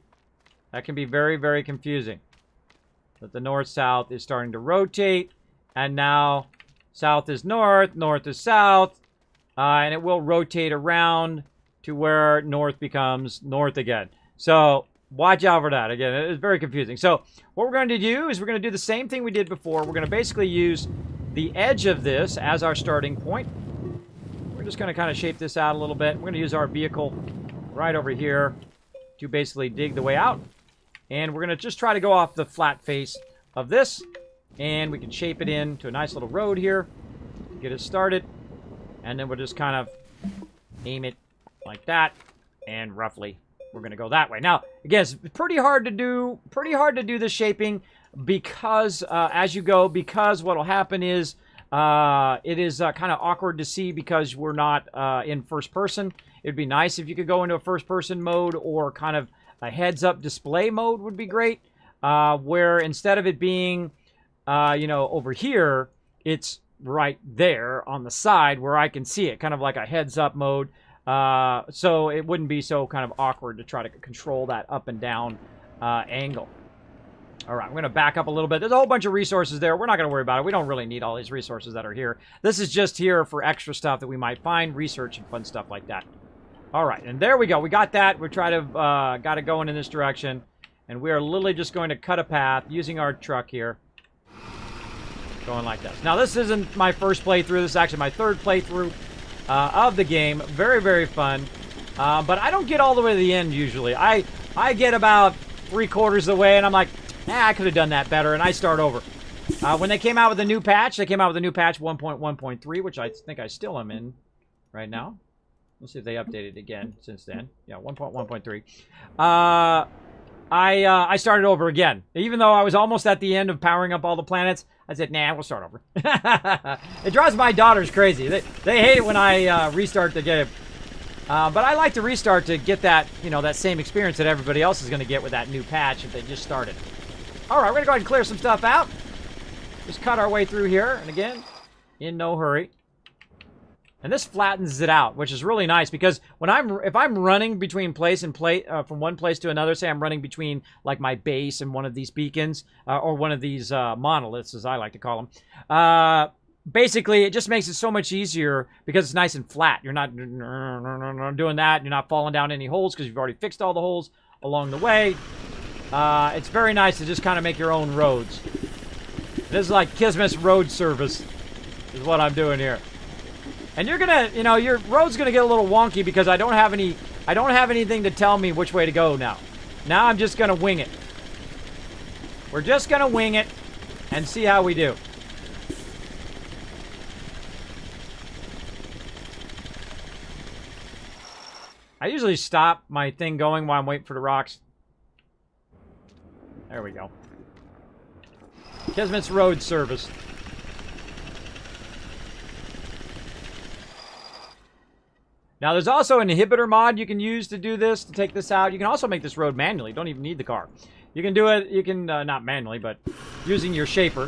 That can be very, very confusing. But the north-south is starting to rotate, and now South is north, north is south, and it will rotate around to where north becomes north again. So watch out for that. Again, it's very confusing. So what we're going to do is we're going to do the same thing we did before. We're going to basically use the edge of this as our starting point. We're just going to kind of shape this out a little bit. We're going to use our vehicle right over here to basically dig the way out. And we're going to just try to go off the flat face of this. And we can shape it into a nice little road here. Get it started. And then we'll just kind of aim it like that. And roughly, we're going to go that way. Now, again, it's pretty hard to do the shaping because as you go, because what will happen is it is kind of awkward to see because we're not in first person. It'd be nice if you could go into a first person mode or kind of a heads up display mode would be great. Where instead of it being, you know, over here, it's right there on the side where I can see it, kind of like a heads up mode. So it wouldn't be so kind of awkward to try to control that up and down angle. All right, I'm going to back up a little bit. There's a whole bunch of resources there. We're not going to worry about it. We don't really need all these resources that are here. This is just here for extra stuff that we might find, research, and fun stuff like that. All right, and there we go. We got that. We're trying to got it going in this direction. And we are literally just going to cut a path using our truck here. Going like this. Now, this isn't my first playthrough. This is actually my third playthrough of the game. Very, very fun. But I don't get all the way to the end usually. I get about 3/4 of the way, and I'm like, I could have done that better, and I start over. When they came out with a new patch, 1.1.3, which I think I still am in right now. Let's see if they updated again since then. Yeah, 1.1.3. I started over again. Even though I was almost at the end of powering up all the planets, I said, nah, we'll start over. It drives my daughters crazy. They hate it when I restart the game. But I like to restart to get that, you know, that same experience that everybody else is going to get with that new patch if they just started. All right, we're going to go ahead and clear some stuff out. Just cut our way through here. And again, in no hurry. And this flattens it out, which is really nice because when if I'm running between place and place from one place to another, say I'm running between like my base and one of these beacons or one of these monoliths, as I like to call them. Basically, it just makes it so much easier because it's nice and flat. You're not doing that. You're not falling down any holes because you've already fixed all the holes along the way. It's very nice to just kind of make your own roads. This is like Kismet's road service is what I'm doing here. And you're gonna, you know, your road's gonna get a little wonky because I don't have anything to tell me which way to go now. Now I'm just gonna wing it. We're just gonna wing it and see how we do. I usually stop my thing going while I'm waiting for the rocks. There we go. Kismet's road service. Now, there's also an inhibitor mod you can use to do this, to take this out. You can also make this road manually. You don't even need the car. You can do it, you can, not manually, but using your shaper,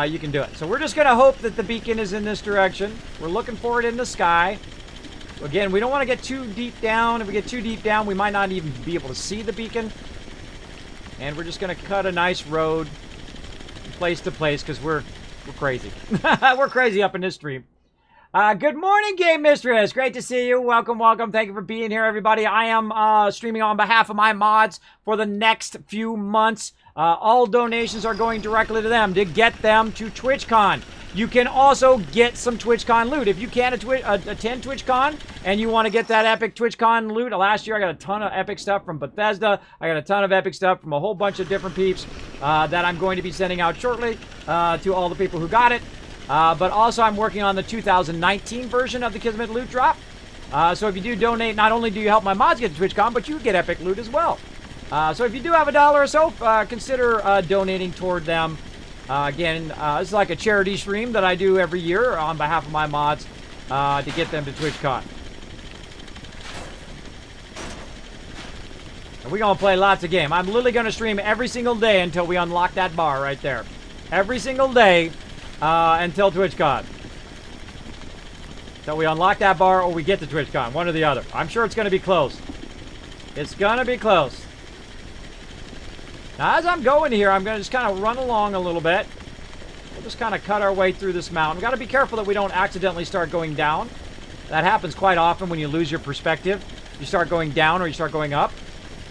you can do it. So we're just going to hope that the beacon is in this direction. We're looking for it in the sky. Again, we don't want to get too deep down. If we get too deep down, we might not even be able to see the beacon. And we're just going to cut a nice road from place to place because we're crazy. We're crazy up in this stream. Good morning, Game Mistress. Great to see you. Welcome, welcome. Thank you for being here, everybody. I am streaming on behalf of my mods for the next few months. All donations are going directly to them to get them to TwitchCon. You can also get some TwitchCon loot. If you can't attend TwitchCon and you want to get that epic TwitchCon loot, last year I got a ton of epic stuff from Bethesda. I got a ton of epic stuff from a whole bunch of different peeps that I'm going to be sending out shortly to all the people who got it. But also I'm working on the 2019 version of the Kismet loot drop. So if you do donate, not only do you help my mods get to TwitchCon, but you get epic loot as well. So if you do have $1 or so, consider donating toward them. Again, this is like a charity stream that I do every year on behalf of my mods to get them to TwitchCon. And we're going to play lots of games. I'm literally going to stream every single day until we unlock that bar right there. Every single day until TwitchCon. Until we unlock that bar or we get to TwitchCon. One or the other. I'm sure it's going to be close. It's going to be close. Now, as I'm going here, I'm going to just kind of run along a little bit. just kind of cut our way through this mountain. We've got to be careful that we don't accidentally start going down. That happens quite often when you lose your perspective. You start going down or you start going up.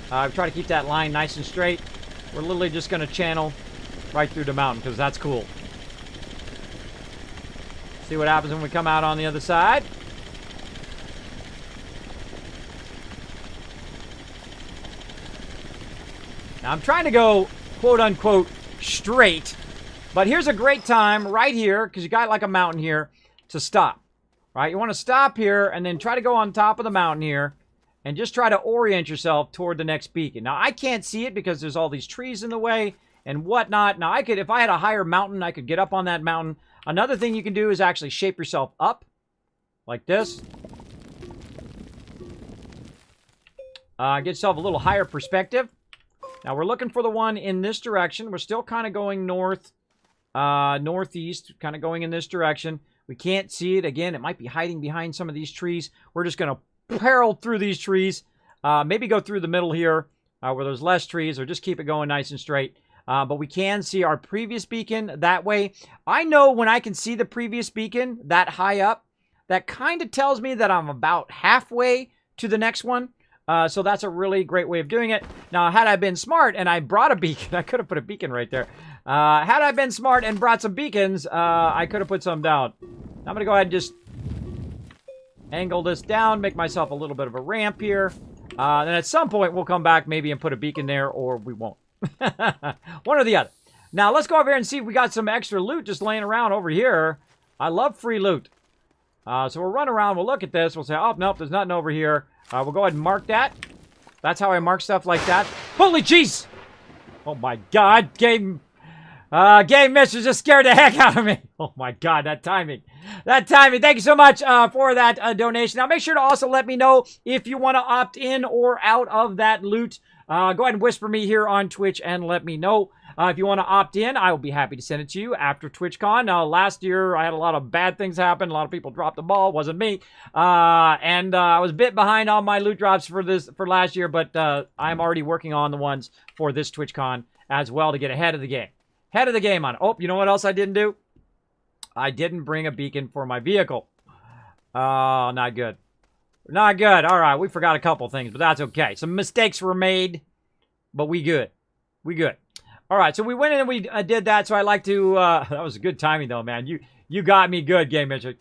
Try to keep that line nice and straight. We're literally just going to channel right through the mountain because that's cool. See what happens when we come out on the other side. Now, I'm trying to go, quote-unquote, straight. But here's a great time right here, because you got like a mountain here, to stop. Right? You want to stop here and then try to go on top of the mountain here and just try to orient yourself toward the next beacon. Now, I can't see it because there's all these trees in the way and whatnot. Now, I could, if I had a higher mountain, I could get up on that mountain. Another thing you can do is actually shape yourself up like this. Get yourself a little higher perspective. Now, we're looking for the one in this direction. We're still kind of going north, northeast, kind of going in this direction. We can't see it. Again, it might be hiding behind some of these trees. We're just going to barrel through these trees. Maybe go through the middle here where there's less trees, or just keep it going nice and straight. But we can see our previous beacon that way. I know when I can see the previous beacon that high up, that kind of tells me that I'm about halfway to the next one. So that's a really great way of doing it. Now, had I been smart and I brought a beacon, I could have put a beacon right there. Had I been smart and brought some beacons, I could have put some down. I'm going to go ahead and just angle this down, make myself a little bit of a ramp here. Then at some point, we'll come back maybe and put a beacon there, or we won't. One or the other. Now, let's go over here and see if we got some extra loot just laying around over here. I love free loot. So we'll run around, we'll look at this, we'll say, oh, nope, there's nothing over here. We'll go ahead and mark that. That's how I mark stuff like that. Holy jeez! Oh my god, Game Mister just scared the heck out of me. Oh my god, that timing. That timing. Thank you so much for that donation. Now, make sure to also let me know if you want to opt in or out of that loot. Go ahead and whisper me here on Twitch and let me know. If you want to opt in, I will be happy to send it to you after TwitchCon. Now, last year, I had a lot of bad things happen. A lot of people dropped the ball. It wasn't me. And I was a bit behind on my loot drops for last year, but I'm already working on the ones for this TwitchCon as well to get ahead of the game. Head of the game on it. Oh, you know what else I didn't do? I didn't bring a beacon for my vehicle. Oh, not good. Not good. All right, we forgot a couple things, but that's okay. Some mistakes were made, but we good. We good. All right, so we went in and we did that, so I like to... that was good timing, though, man. You got me good, Game Magic.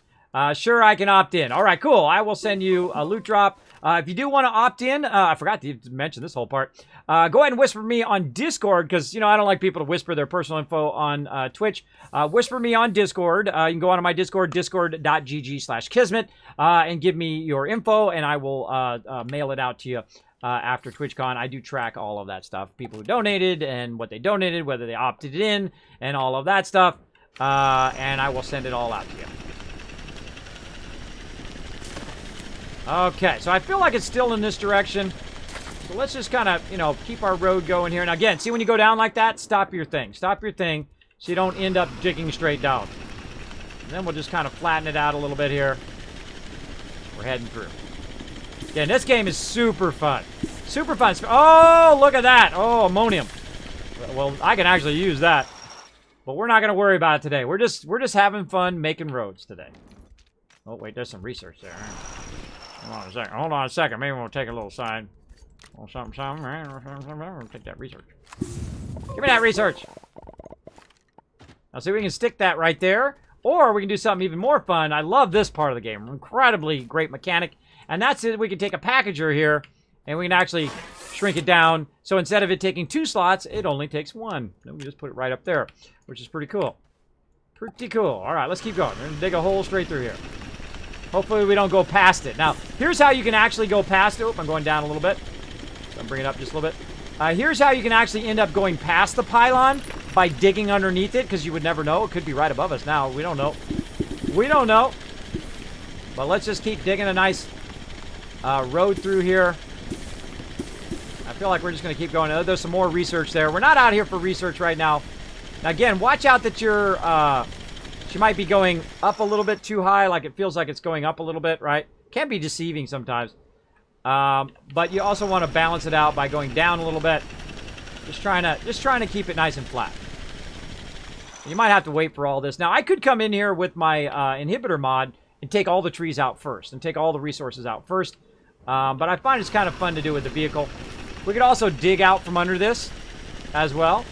Sure, I can opt in. All right, cool. I will send you a loot drop. If you do want to opt in, I forgot to mention this whole part. Go ahead and whisper me on Discord, because, you know, I don't like people to whisper their personal info on Twitch. Whisper me on Discord. You can go on to my Discord, discord.gg/Kismet, and give me your info, and I will mail it out to you. After TwitchCon, I do track all of that stuff. People who donated and what they donated, whether they opted in, and all of that stuff. And I will send it all out to you. Okay, so I feel like it's still in this direction. So let's just kind of, you know, keep our road going here. Now again, see when you go down like that, stop your thing. Stop your thing so you don't end up digging straight down. And then we'll just kind of flatten it out a little bit here. We're heading through. Yeah, this game is super fun. Super fun. Oh, look at that. Oh, ammonium. Well, I can actually use that. But we're not going to worry about it today. We're just having fun making roads today. Oh, wait, there's some research there. Hold on a second. Hold on a second. Maybe we'll take a little sign. Oh, something. We'll take that research. Give me that research. Now, see, we can stick that right there. Or we can do something even more fun. I love this part of the game. Incredibly great mechanic. And that's it. We can take a packager here, and we can actually shrink it down. So instead of it taking 2 slots, it only takes 1. Then we just put it right up there, which is pretty cool. Pretty cool. All right, let's keep going. We're going to dig a hole straight through here. Hopefully we don't go past it. Now, here's how you can actually go past it. Oh, I'm going down a little bit. So I'm bringing it up just a little bit. Here's how you can actually end up going past the pylon by digging underneath it, because you would never know. It could be right above us now. We don't know. We don't know. But let's just keep digging a nice... road through here. I feel like we're just going to keep going. There's some more research there. We're not out here for research right now. Now, again, watch out that she might be going up a little bit too high. Like it feels like it's going up a little bit, right? Can be deceiving sometimes. But you also want to balance it out by going down a little bit. Just trying to keep it nice and flat. You might have to wait for all this. Now, I could come in here with my inhibitor mod and take all the trees out first and take all the resources out first. But I find it's kind of fun to do with the vehicle. We could also dig out from under this as well.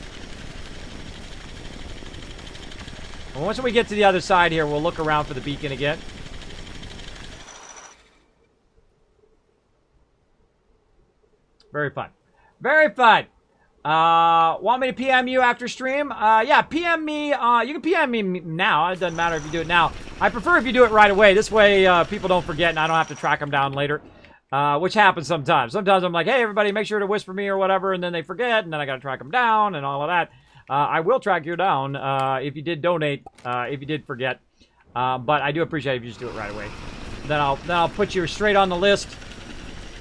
And once we get to the other side here, we'll look around for the beacon again. Very fun. Very fun. Want me to PM you after stream? Yeah, PM me. You can PM me now. It doesn't matter if you do it now. I prefer if you do it right away. This way, people don't forget and I don't have to track them down later. Which happens sometimes. Sometimes I'm like, hey, everybody, make sure to whisper me or whatever, and then they forget, and then I got to track them down and all of that. I will track you down if you did donate, if you did forget. But I do appreciate it if you just do it right away. Then I'll put you straight on the list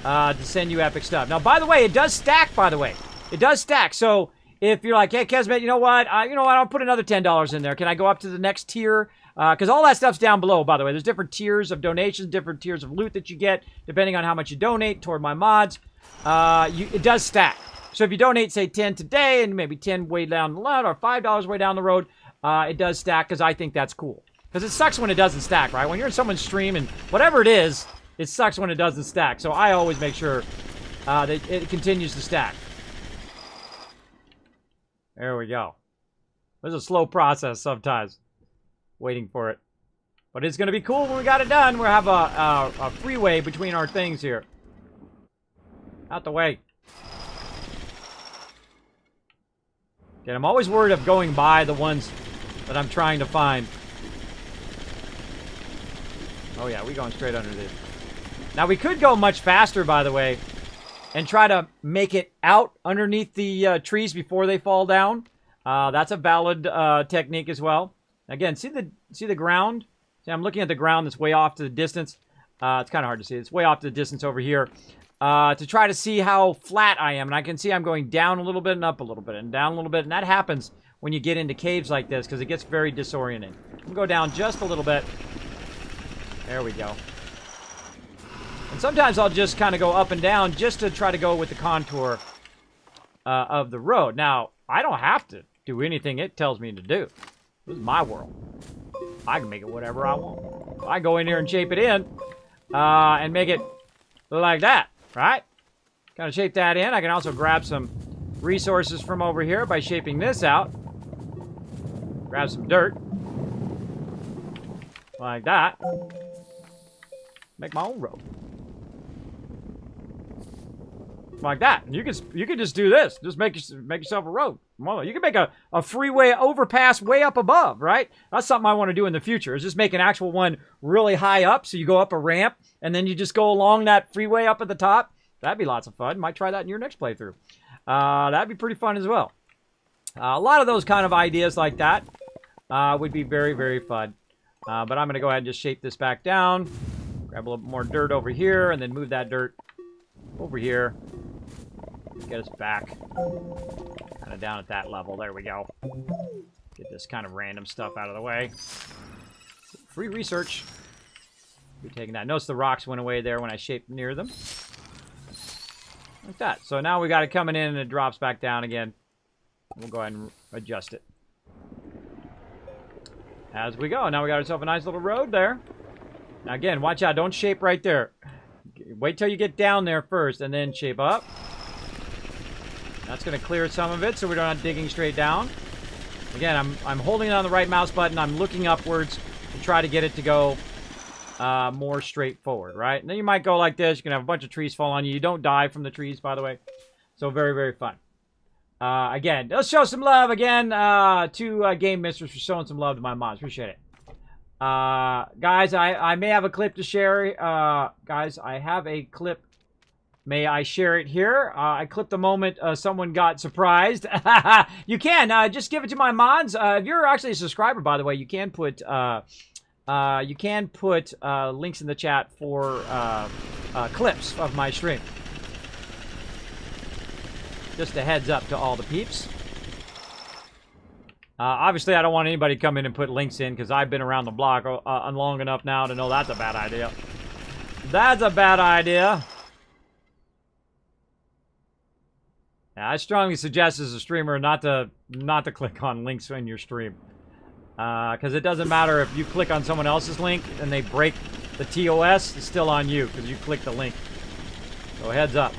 to send you epic stuff. Now, by the way, it does stack, by the way. It does stack. So if you're like, hey, Kismet, you know what? I'll put another $10 in there. Can I go up to the next tier? Because all that stuff's down below, by the way. There's different tiers of donations, different tiers of loot that you get, depending on how much you donate toward my mods. It does stack. So if you donate, say, 10 today, and maybe 10 way down the line, or $5 way down the road, it does stack, because I think that's cool. Because it sucks when it doesn't stack, right? When you're in someone's stream, and whatever it is, it sucks when it doesn't stack. So I always make sure that it continues to stack. There we go. There's a slow process sometimes, waiting for it. But it's going to be cool when we got it done. We'll have a freeway between our things here. Out the way. Again, I'm always worried of going by the ones that I'm trying to find. Oh yeah, we're going straight under this. Now we could go much faster, by the way, and try to make it out underneath the trees before they fall down. That's a valid technique as well. Again, see the ground? See, I'm looking at the ground that's way off to the distance. It's kind of hard to see. It's way off to the distance over here. To try to see how flat I am. And I can see I'm going down a little bit and up a little bit and down a little bit. And that happens when you get into caves like this because it gets very disorienting. We'll go down just a little bit. There we go. And sometimes I'll just kind of go up and down just to try to go with the contour of the road. Now, I don't have to do anything it tells me to do. This is my world. I can make it whatever I want. I go in here and shape it in and make it like that. Right? Kind of shape that in. I can also grab some resources from over here by shaping this out. Grab some dirt. Like that. Make my own road. Like that. And you can just do this. Just make yourself a road. You can make a freeway overpass way up above, right? That's something I want to do in the future, is just make an actual one really high up, so you go up a ramp, and then you just go along that freeway up at the top. That'd be lots of fun. Might try that in your next playthrough. That'd be pretty fun as well. A lot of those kind of ideas like that would be very, very fun. But I'm going to go ahead and just shape this back down. Grab a little more dirt over here, and then move that dirt over here. Get us back. Kind of down at that level. There we go. Get this kind of random stuff out of the way. Free research. Be taking that. Notice the rocks went away there when I shaped near them. Like that. So now we got it coming in and it drops back down again. We'll go ahead and adjust it. As we go. Now we got ourselves a nice little road there. Now again, watch out. Don't shape right there. Wait till you get down there first and then shape up. That's going to clear some of it so we're not digging straight down. Again, I'm holding it on the right mouse button. I'm looking upwards to try to get it to go more straightforward, right? And then you might go like this. You can have a bunch of trees fall on you. You don't die from the trees, by the way. So very, very fun. Again, let's show some love again to Game Mistress for showing some love to my mods. Appreciate it. Guys, I may have a clip to share. Guys, I have a clip. May I share it here? I clipped the moment someone got surprised. You can just give it to my mods. If you're actually a subscriber, by the way, you can put links in the chat for clips of my stream. Just a heads up to all the peeps. Obviously, I don't want anybody to come in and put links in because I've been around the block long enough now to know that's a bad idea. That's a bad idea. Yeah, I strongly suggest as a streamer not to click on links in your stream. Because it doesn't matter if you click on someone else's link and they break the TOS, it's still on you because you clicked the link. So heads up.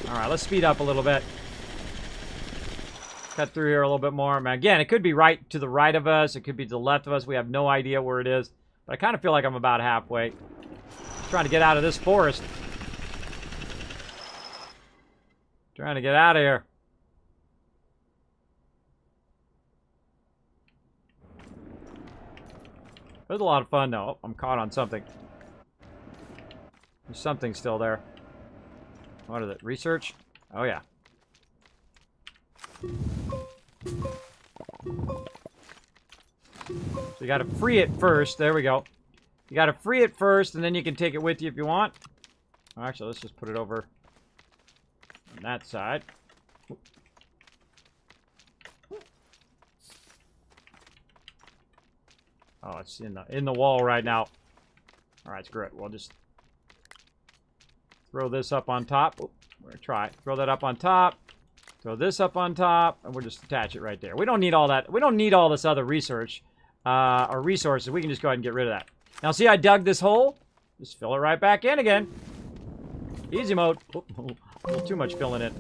All right, let's speed up a little bit. Cut through here a little bit more. Again, it could be right to the right of us. It could be to the left of us. We have no idea where it is. But I kind of feel like I'm about halfway. Just trying to get out of this forest. Trying to get out of here. It was a lot of fun, though. Oh, I'm caught on something. There's something still there. What is it? Research? Oh, yeah. So you got to free it first. There we go. You got to free it first, and then you can take it with you if you want. Actually, let's just put it over on that side. Oh, it's in the wall right now. All right, screw it. We'll just throw this up on top. Oh, we're gonna try it. Throw that up on top. Throw this up on top, and we'll just attach it right there. We don't need all that. We don't need all this other research or resources. We can just go ahead and get rid of that. Now, see, I dug this hole. Just fill it right back in again. Easy mode. Oh, a little too much filling in.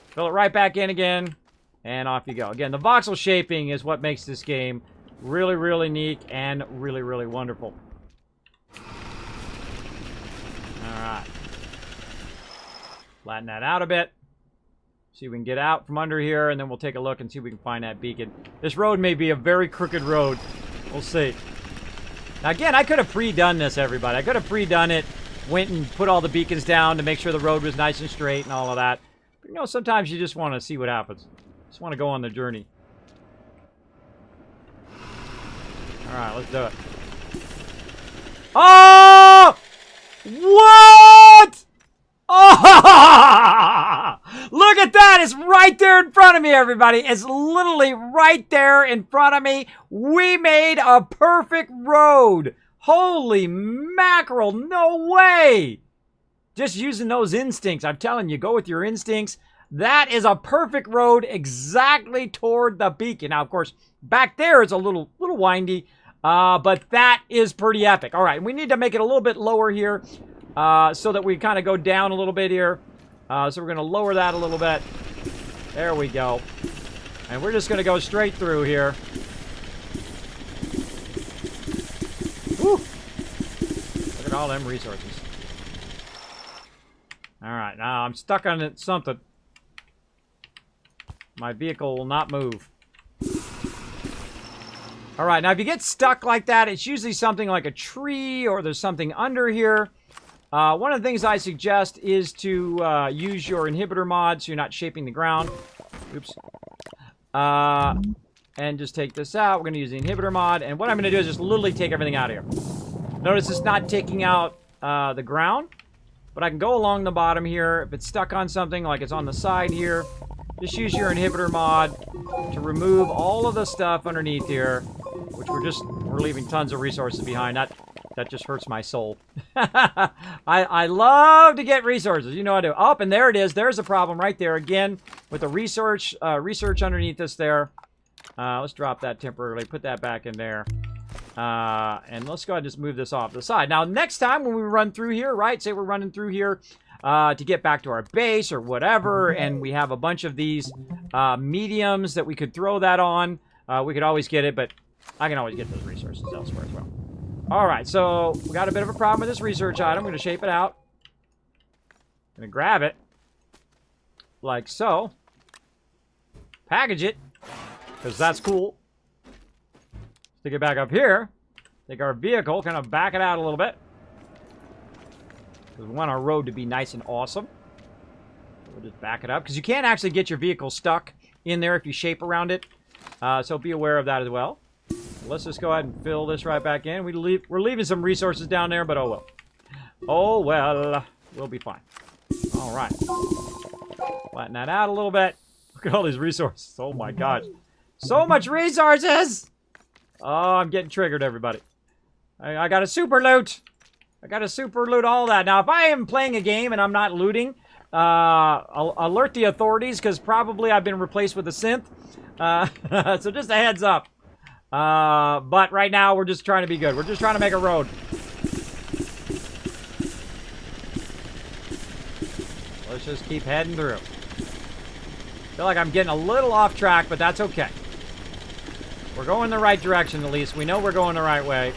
Fill it right back in again, and off you go. Again, the voxel shaping is what makes this game really, really neat and really, really wonderful. Alright. Flatten that out a bit. See if we can get out from under here, and then we'll take a look and see if we can find that beacon. This road may be a very crooked road. We'll see. Now, again, I could have pre-done this, everybody. I could have pre-done it, went and put all the beacons down to make sure the road was nice and straight and all of that. But, you know, sometimes you just want to see what happens. Just want to go on the journey. Alright, let's do it. Oh! What? Oh! Look at that! It's right there in front of me, everybody. It's literally right there in front of me. We made a perfect road. Holy mackerel, no way! Just using those instincts. I'm telling you, go with your instincts. That is a perfect road exactly toward the beacon. Now, of course, back there it's a little windy. But that is pretty epic. All right, we need to make it a little bit lower here so that we kind of go down a little bit here. So we're going to lower that a little bit. There we go. And we're just going to go straight through here. Woo! Look at all them resources. All right, now I'm stuck on something. My vehicle will not move. All right, now if you get stuck like that, it's usually something like a tree or there's something under here. One of the things I suggest is to use your inhibitor mod so you're not shaping the ground. Oops. And just take this out. We're going to use the inhibitor mod. And what I'm going to do is just literally take everything out of here. Notice it's not taking out the ground. But I can go along the bottom here. If it's stuck on something, like it's on the side here, just use your inhibitor mod to remove all of the stuff underneath here. Which we're leaving tons of resources behind. That just hurts my soul. I love to get resources. You know I do. Oh, and there it is. There's a problem right there again with the research underneath us there. Let's drop that temporarily. Put that back in there. And let's go ahead and just move this off the side. Now, next time when we run through here, right? Say we're running through here to get back to our base or whatever, and we have a bunch of these mediums that we could throw that on. We could always get it, but I can always get those resources elsewhere as well. Alright, so we got a bit of a problem with this research item. I'm going to shape it out. I'm going to grab it. Like so. Package it. Because that's cool. Stick it back up here. Take our vehicle, kind of back it out a little bit. Because we want our road to be nice and awesome. So we'll just back it up. Because you can't actually get your vehicle stuck in there if you shape around it. So be aware of that as well. Let's just go ahead and fill this right back in. We're leaving some resources down there, but oh well. Oh well. We'll be fine. All right. Flatten that out a little bit. Look at all these resources. Oh my gosh. So much resources! Oh, I'm getting triggered, everybody. I got a super loot. I got to super loot all that. Now, if I am playing a game and I'm not looting, I'll alert the authorities because probably I've been replaced with a synth. So just a heads up. But right now, we're just trying to be good. We're just trying to make a road. Let's just keep heading through. Feel like I'm getting a little off track, but that's okay. We're going the right direction, at least. We know we're going the right way.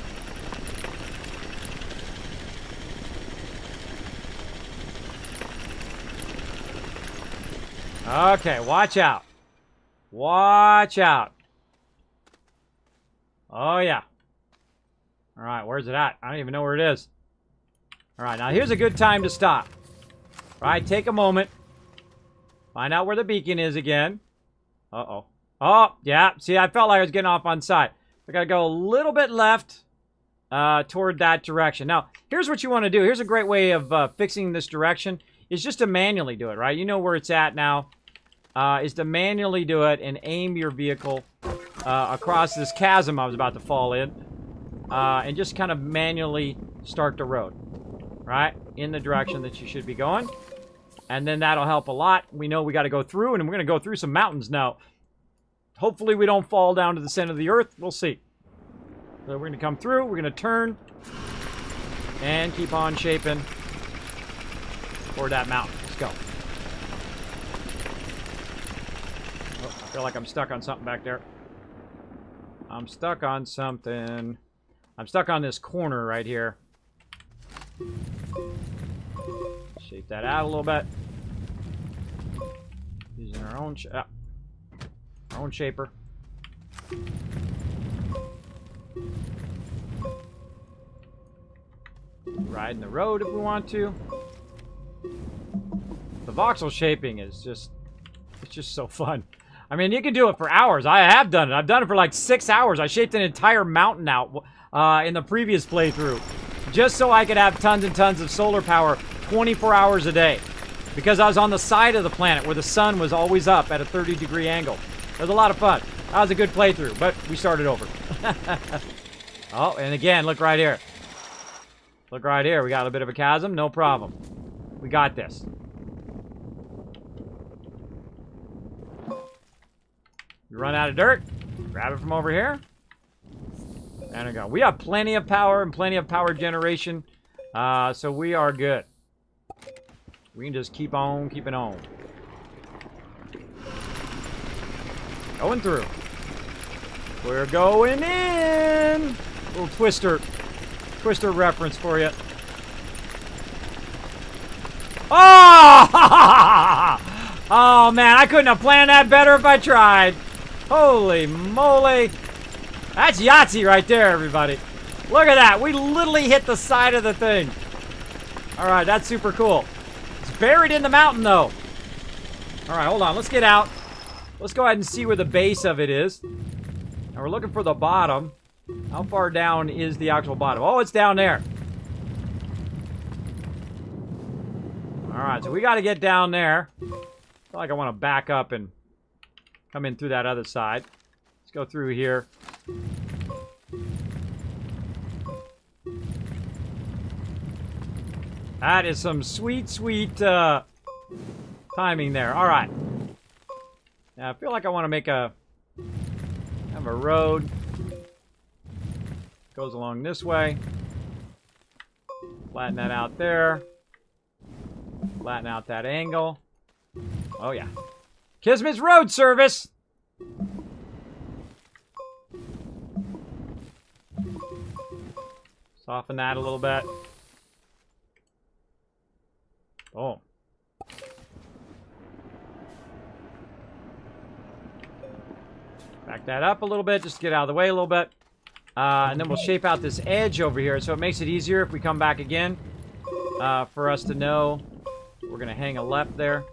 Okay, watch out. Watch out. Oh, yeah. All right, where's it at? I don't even know where it is. All right, now here's a good time to stop. All right, take a moment. Find out where the beacon is again. Uh-oh. Oh, yeah. See, I felt like I was getting off on side. I got to go a little bit left toward that direction. Now, here's what you want to do. Here's a great way of fixing this direction. Is just to manually do it, right? You know where it's at now. Is to manually do it and aim your vehicle across this chasm I was about to fall in. And just kind of manually start the road. Right? In the direction that you should be going. And then that'll help a lot. We know we got to go through, and we're going to go through some mountains now. Hopefully we don't fall down to the center of the earth. We'll see. So we're going to come through. We're going to turn. And keep on shaping toward that mountain. Let's go. Oh, I feel like I'm stuck on something back there. I'm stuck on something. I'm stuck on this corner right here. Shape that out a little bit. Using our own shaper. Riding the road if we want to. The voxel shaping is just, it's just so fun. I mean, you can do it for hours. I have done it. I've done it for like 6 hours. I shaped an entire mountain out in the previous playthrough. Just so I could have tons and tons of solar power 24 hours a day. Because I was on the side of the planet where the sun was always up at a 30-degree angle. It was a lot of fun. That was a good playthrough, but we started over. Oh, and again, look right here. Look right here. We got a bit of a chasm. No problem. We got this. You run out of dirt, grab it from over here. And we go. We have plenty of power and plenty of power generation. So we are good. We can just keep on keeping on. Going through. We're going in. Little Twister reference for you. Oh! Oh man, I couldn't have planned that better if I tried. Holy moly. That's Yahtzee right there, everybody. Look at that. We literally hit the side of the thing. Alright, that's super cool. It's buried in the mountain, though. Alright, hold on. Let's get out. Let's go ahead and see where the base of it is. And we're looking for the bottom. How far down is the actual bottom? Oh, it's down there. Alright, so we got to get down there. I feel like I want to back up and come in through that other side. Let's go through here. That is some sweet, sweet timing there. All right. Now, I feel like I want to make have a road. Goes along this way. Flatten that out there. Flatten out that angle. Oh, yeah. Kismet's road service. Soften that a little bit. Oh. Back that up a little bit, just to get out of the way a little bit. And then we'll shape out this edge over here, so it makes it easier if we come back again for us to know we're going to hang a left there.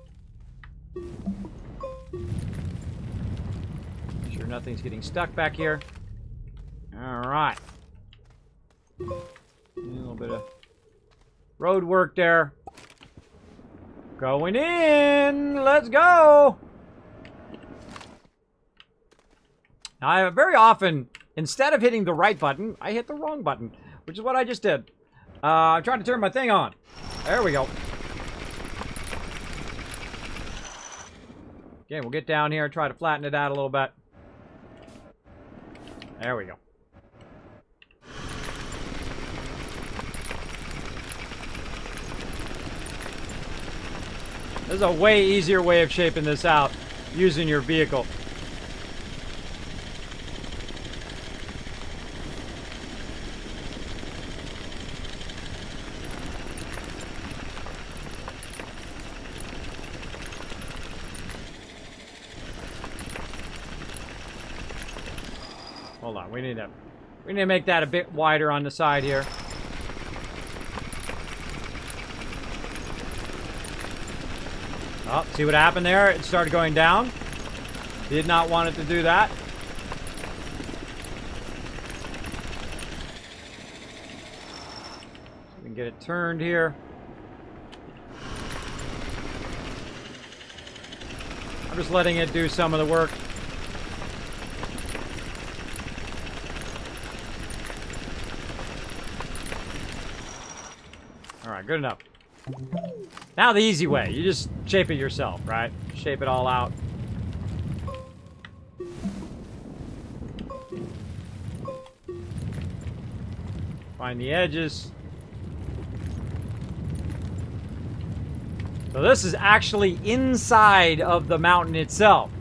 Make sure nothing's getting stuck back here. All right. A little bit of road work there. Going in. Let's go. Now, I very often, instead of hitting the right button, I hit the wrong button, which is what I just did. I'm trying to turn my thing on. There we go. Okay, we'll get down here and try to flatten it out a little bit. There we go. There's a way easier way of shaping this out using your vehicle. Hold on, we need to make that a bit wider on the side here. Oh, see what happened there? It started going down. Did not want it to do that. So we can get it turned here. I'm just letting it do some of the work. All right, good enough. Now the easy way. You just shape it yourself, right? Shape it all out. Find the edges. So this is actually inside of the mountain itself.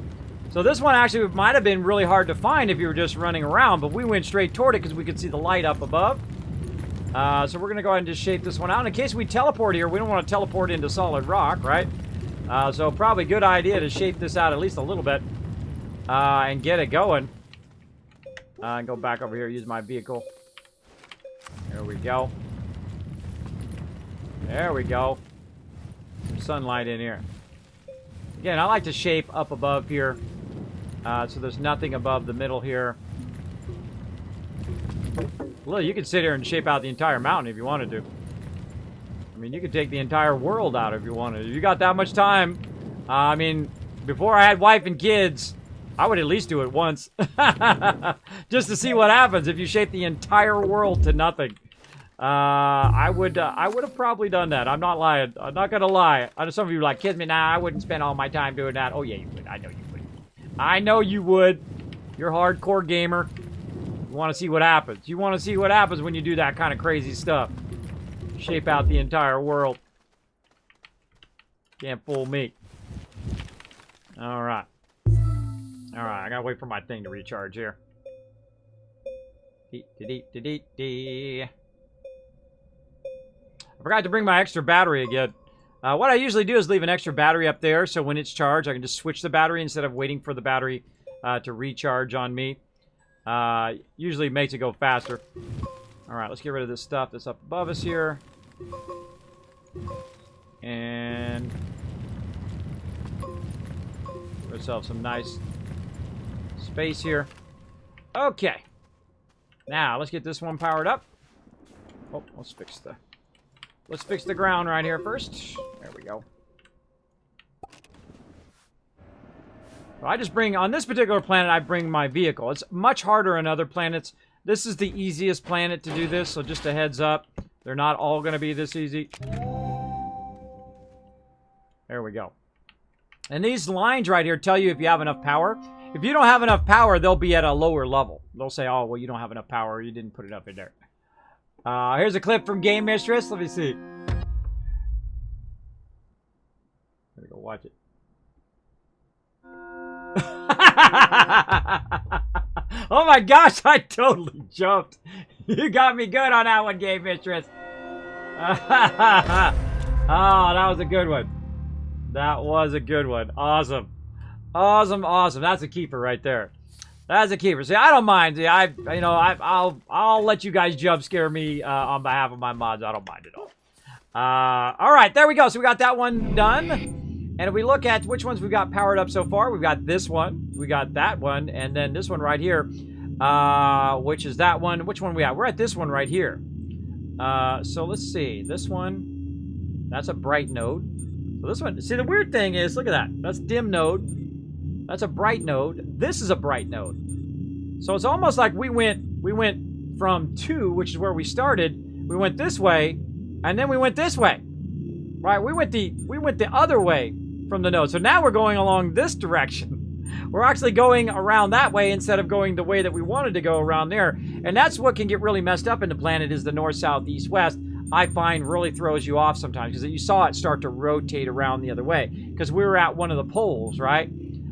So this one actually might have been really hard to find if you were just running around, but we went straight toward it because we could see the light up above. So we're going to go ahead and just shape this one out. And in case we teleport here, we don't want to teleport into solid rock, right? So probably good idea to shape this out at least a little bit and get it going. And go back over here, use my vehicle. There we go. There we go. Some sunlight in here. Again, I like to shape up above here. So there's nothing above the middle here. Well, you could sit here and shape out the entire mountain if you wanted to. I mean, you could take the entire world out if you wanted. If you got that much time. I mean, before I had wife and kids, I would at least do it once. Just to see what happens if you shape the entire world to nothing. I would have probably done that. I'm not lying. I'm not going to lie. I know some of you are like, Kismet, nah, I wouldn't spend all my time doing that. Oh, yeah, you would. I know you would. I know you would. You're a hardcore gamer. You want to see what happens. You want to see what happens when you do that kind of crazy stuff. Shape out the entire world. Can't fool me. Alright. Alright, I gotta wait for my thing to recharge here. I forgot to bring my extra battery again. What I usually do is leave an extra battery up there, so when it's charged, I can just switch the battery instead of waiting for the battery to recharge on me. Usually makes it go faster. Alright, let's get rid of this stuff that's up above us here. And give ourselves some nice space here. Okay. Now, let's get this one powered up. Oh, let's fix the ground right here first. There we go. So I just bring, on this particular planet, I bring my vehicle. It's much harder on other planets. This is the easiest planet to do this, so just a heads up. They're not all going to be this easy. There we go. And these lines right here tell you if you have enough power. If you don't have enough power, they'll be at a lower level. They'll say, oh, well, you don't have enough power. You didn't put it up in there. Here's a clip from Game Mistress. Let me see. Let me go watch it. Oh my gosh, I totally jumped. You got me good on that one, Game Mistress. Oh, that was a good one. That was a good one. Awesome. Awesome, awesome. That's a keeper right there. That's a keeper. See, I don't mind. See, I'll let you guys jump scare me on behalf of my mods. I don't mind at all. All right, there we go. So we got that one done. And if we look at which ones we've got powered up so far, we've got this one, we got that one, and then this one right here, which is that one. Which one we at? We're at this one right here. So let's see. This one, that's a bright node. So this one, see, the weird thing is, look at that. That's dim node. That's a bright node. This is a bright node. So it's almost like we went from 2, which is where we started. We went this way, and then we went this way. Right? We went the other way from the node. So now we're going along this direction. We're actually going around that way instead of going the way that we wanted to go around there. And that's what can get really messed up in the planet is the north, south, east, west. I find really throws you off sometimes because you saw it start to rotate around the other way because we were at one of the poles, right?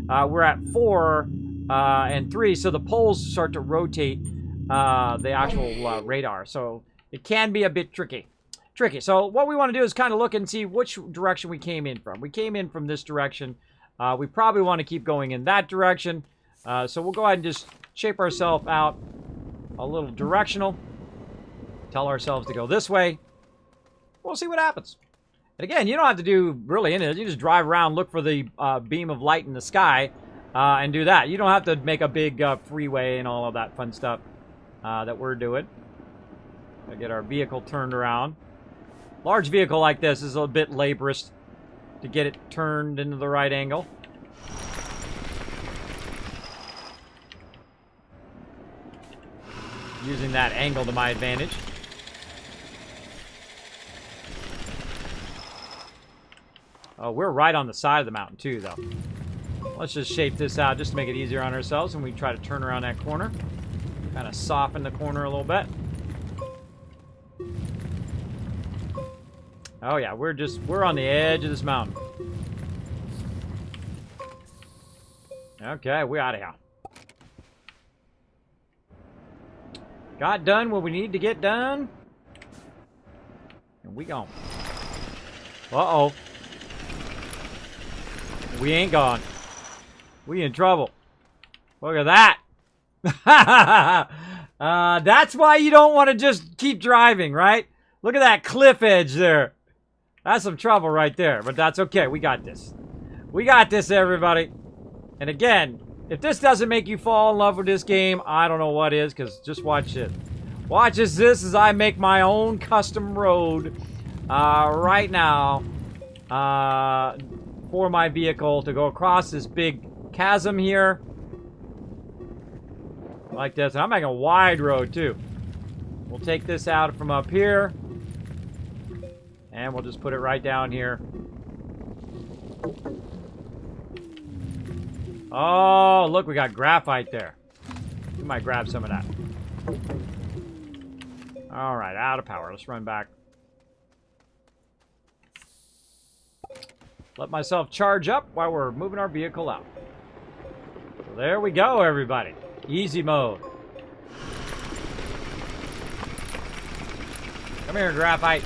We're at 4 and 3, so the poles start to rotate the actual radar. So it can be a bit tricky. So what we want to do is kind of look and see which direction we came in from. We came in from this direction. We probably want to keep going in that direction. So we'll go ahead and just shape ourselves out a little directional. Tell ourselves to go this way. We'll see what happens. And again, you don't have to do really anything. You just drive around, look for the beam of light in the sky, and do that. You don't have to make a big freeway and all of that fun stuff that we're doing. Gotta get our vehicle turned around. Large vehicle like this is a bit laborious to get it turned into the right angle. Using that angle to my advantage. Oh, we're right on the side of the mountain too, though. Let's just shape this out just to make it easier on ourselves, and we try to turn around that corner. Kind of soften the corner a little bit. Oh yeah, we're on the edge of this mountain. Okay, we out of here. Got done what we need to get done. And we gone. Uh-oh. We ain't gone. We in trouble. Look at that. That's why you don't want to just keep driving, right? Look at that cliff edge there. That's some trouble right there, but that's okay. We got this. We got this, everybody. And again, if this doesn't make you fall in love with this game, I don't know what is, because just watch it. Watch this as I make my own custom road right now for my vehicle to go across this big chasm here. Like this. And I'm making a wide road, too. We'll take this out from up here. And we'll just put it right down here. Oh, look, we got graphite there. We might grab some of that. All right, out of power. Let's run back. Let myself charge up while we're moving our vehicle out. So there we go, everybody. Easy mode. Come here, graphite.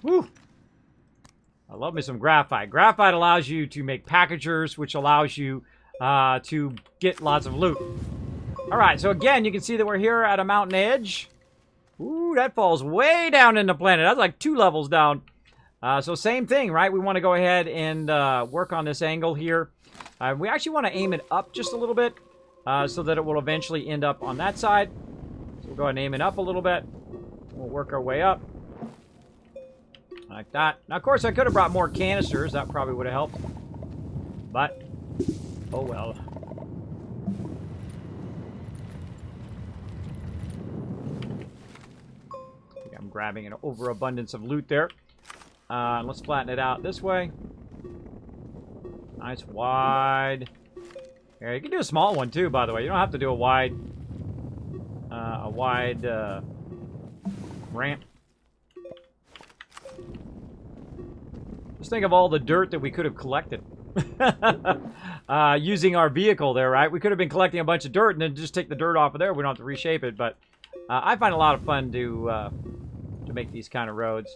Woo! I love me some graphite. Graphite allows you to make packagers, which allows you to get lots of loot. All right, so again, you can see that we're here at a mountain edge. Ooh, that falls way down in the planet. That's like 2 levels down. So same thing, right? We want to go ahead and work on this angle here. We actually want to aim it up just a little bit so that it will eventually end up on that side. So we'll go ahead and aim it up a little bit. We'll work our way up. Like that. Now, of course, I could have brought more canisters. That probably would have helped. But, oh well. I think I'm grabbing an overabundance of loot there. Let's flatten it out this way. Nice wide. Here, you can do a small one too, by the way. You don't have to do a wide ramp. Just think of all the dirt that we could have collected using our vehicle there, right? We could have been collecting a bunch of dirt and then just take the dirt off of there. We don't have to reshape it, but I find a lot of fun to make these kind of roads.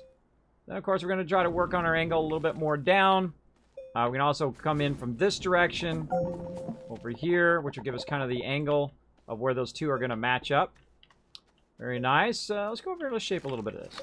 Then, of course, we're going to try to work on our angle a little bit more down. We can also come in from this direction over here, which will give us kind of the angle of where those two are going to match up. Very nice. Let's go over here. Let's shape a little bit of this.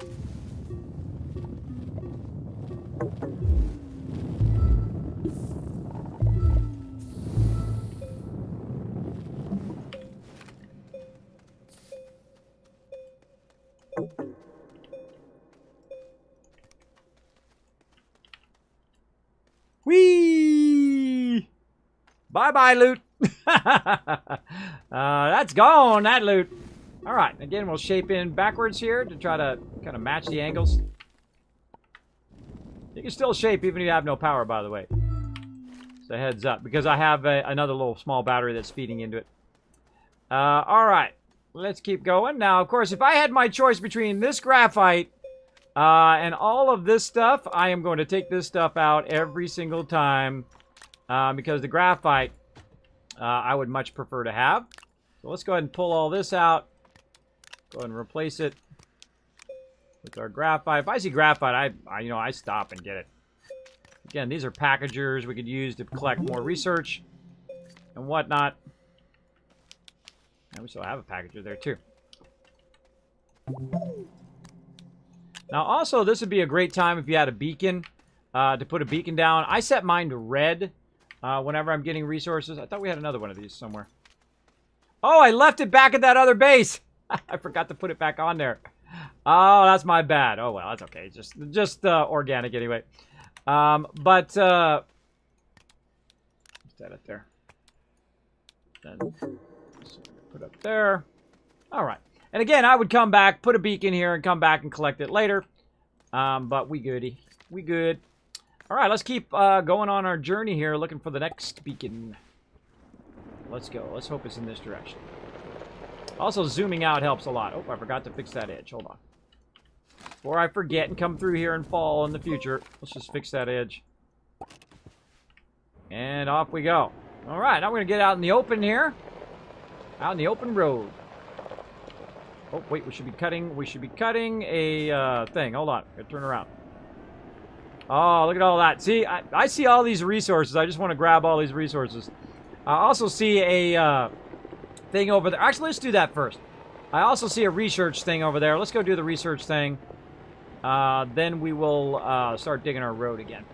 Whee! Bye-bye, loot. That's gone, that loot. All right, again, we'll shape in backwards here to try to kind of match the angles. You can still shape even if you have no power, by the way. So heads up, because I have another little small battery that's feeding into it. All right, let's keep going. Now, of course, if I had my choice between this graphite and all of this stuff, I am going to take this stuff out every single time because the graphite I would much prefer to have. So let's go ahead and pull all this out. Go ahead and replace it with our graphite. If I see graphite, I stop and get it. Again, these are packagers we could use to collect more research and whatnot. And we still have a packager there too. Now, also, this would be a great time if you had a beacon to put a beacon down. I set mine to red whenever I'm getting resources. I thought we had another one of these somewhere. Oh, I left it back at that other base. I forgot to put it back on there. Oh, that's my bad. Oh, well, that's okay. Just organic anyway. But set it there. Then put up there. All right. And again, I would come back, put a beacon here, and come back and collect it later. But we goody. We good. All right, let's keep going on our journey here, looking for the next beacon. Let's go. Let's hope it's in this direction. Also, zooming out helps a lot. Oh, I forgot to fix that edge. Hold on. Before I forget and come through here and fall in the future, let's just fix that edge. And off we go. All right, now we're going to get out in the open here. Out in the open road. Oh, wait, we should be cutting a thing. Hold on. Gotta turn around. Oh, look at all that. See, I see all these resources. I just want to grab all these resources. I also see a thing over there. Actually, let's do that first. I also see a research thing over there. Let's go do the research thing. Then we will start digging our road again.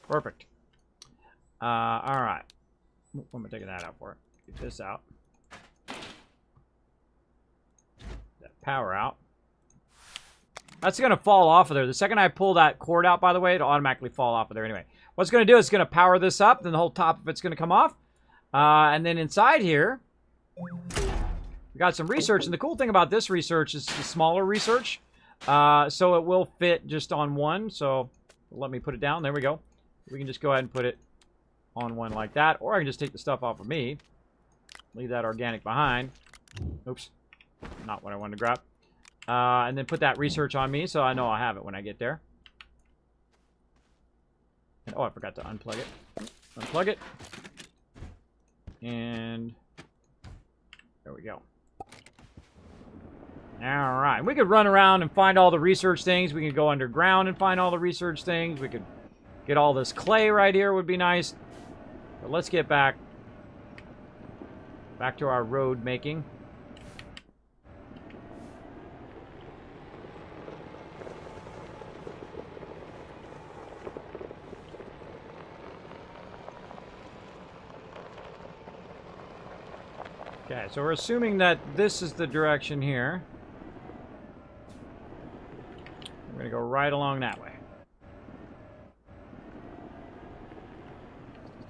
Perfect. All right. What am I taking that out for? Get this out. That power out. That's going to fall off of there. The second I pull that cord out, by the way, it'll automatically fall off of there anyway. What it's going to do is it's going to power this up, then the whole top of it's going to come off. And then inside here, we got some research. And the cool thing about this research is the smaller research. So it will fit just on one. So let me put it down. There we go. We can just go ahead and put it on one like that. Or I can just take the stuff off of me. Leave that organic behind. Oops. Not what I wanted to grab. And then put that research on me so I know I have it when I get there. And, oh, I forgot to unplug it. Unplug it. And there we go. All right. We could run around and find all the research things. We could go underground and find all the research things. We could get all this clay right here would be nice. But let's get back to our road making. Okay, so we're assuming that this is the direction here. We're going to go right along that way.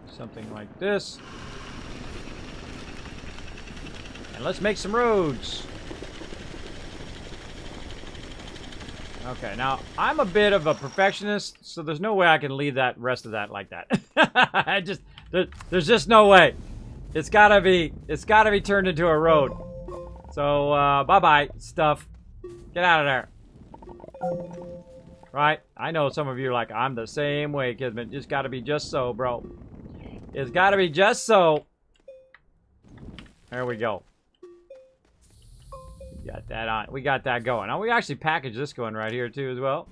Something like this. And let's make some roads. Okay, now, I'm a bit of a perfectionist, so there's no way I can leave that rest of that like that. There's just no way. It's gotta be turned into a road. So, bye-bye, stuff. Get out of there. Right? I know some of you are like, I'm the same way, Kismet. It's gotta be just so, bro. It's gotta be just so. There we go. We got that on. We got that going. Now, we actually packaged this going right here, too, as well.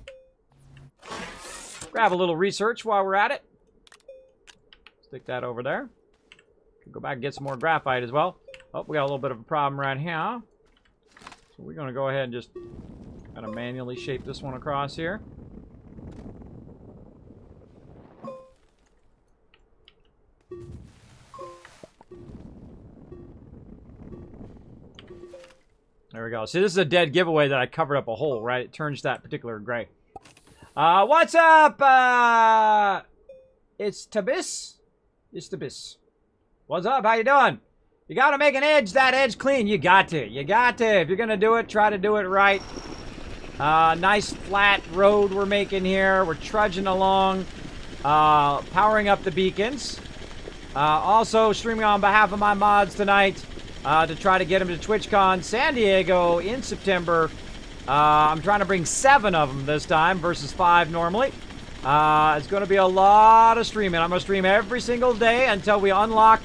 Grab a little research while we're at it. Stick that over there. Go back and get some more graphite as well. Oh, we got a little bit of a problem right here. So we're going to go ahead and just kind of manually shape this one across here. There we go. See, this is a dead giveaway that I covered up a hole, right? It turns that particular gray. What's up? It's Tabis. It's Tabis. What's up? How you doing? You gotta make an edge, that edge clean. You got to. You got to. If you're gonna do it, try to do it right. Nice flat road we're making here. We're trudging along. Powering up the beacons. Also streaming on behalf of my mods tonight to try to get them to TwitchCon San Diego in September. I'm trying to bring 7 of them this time versus 5 normally. It's going to be a lot of streaming. I'm going to stream every single day until we unlock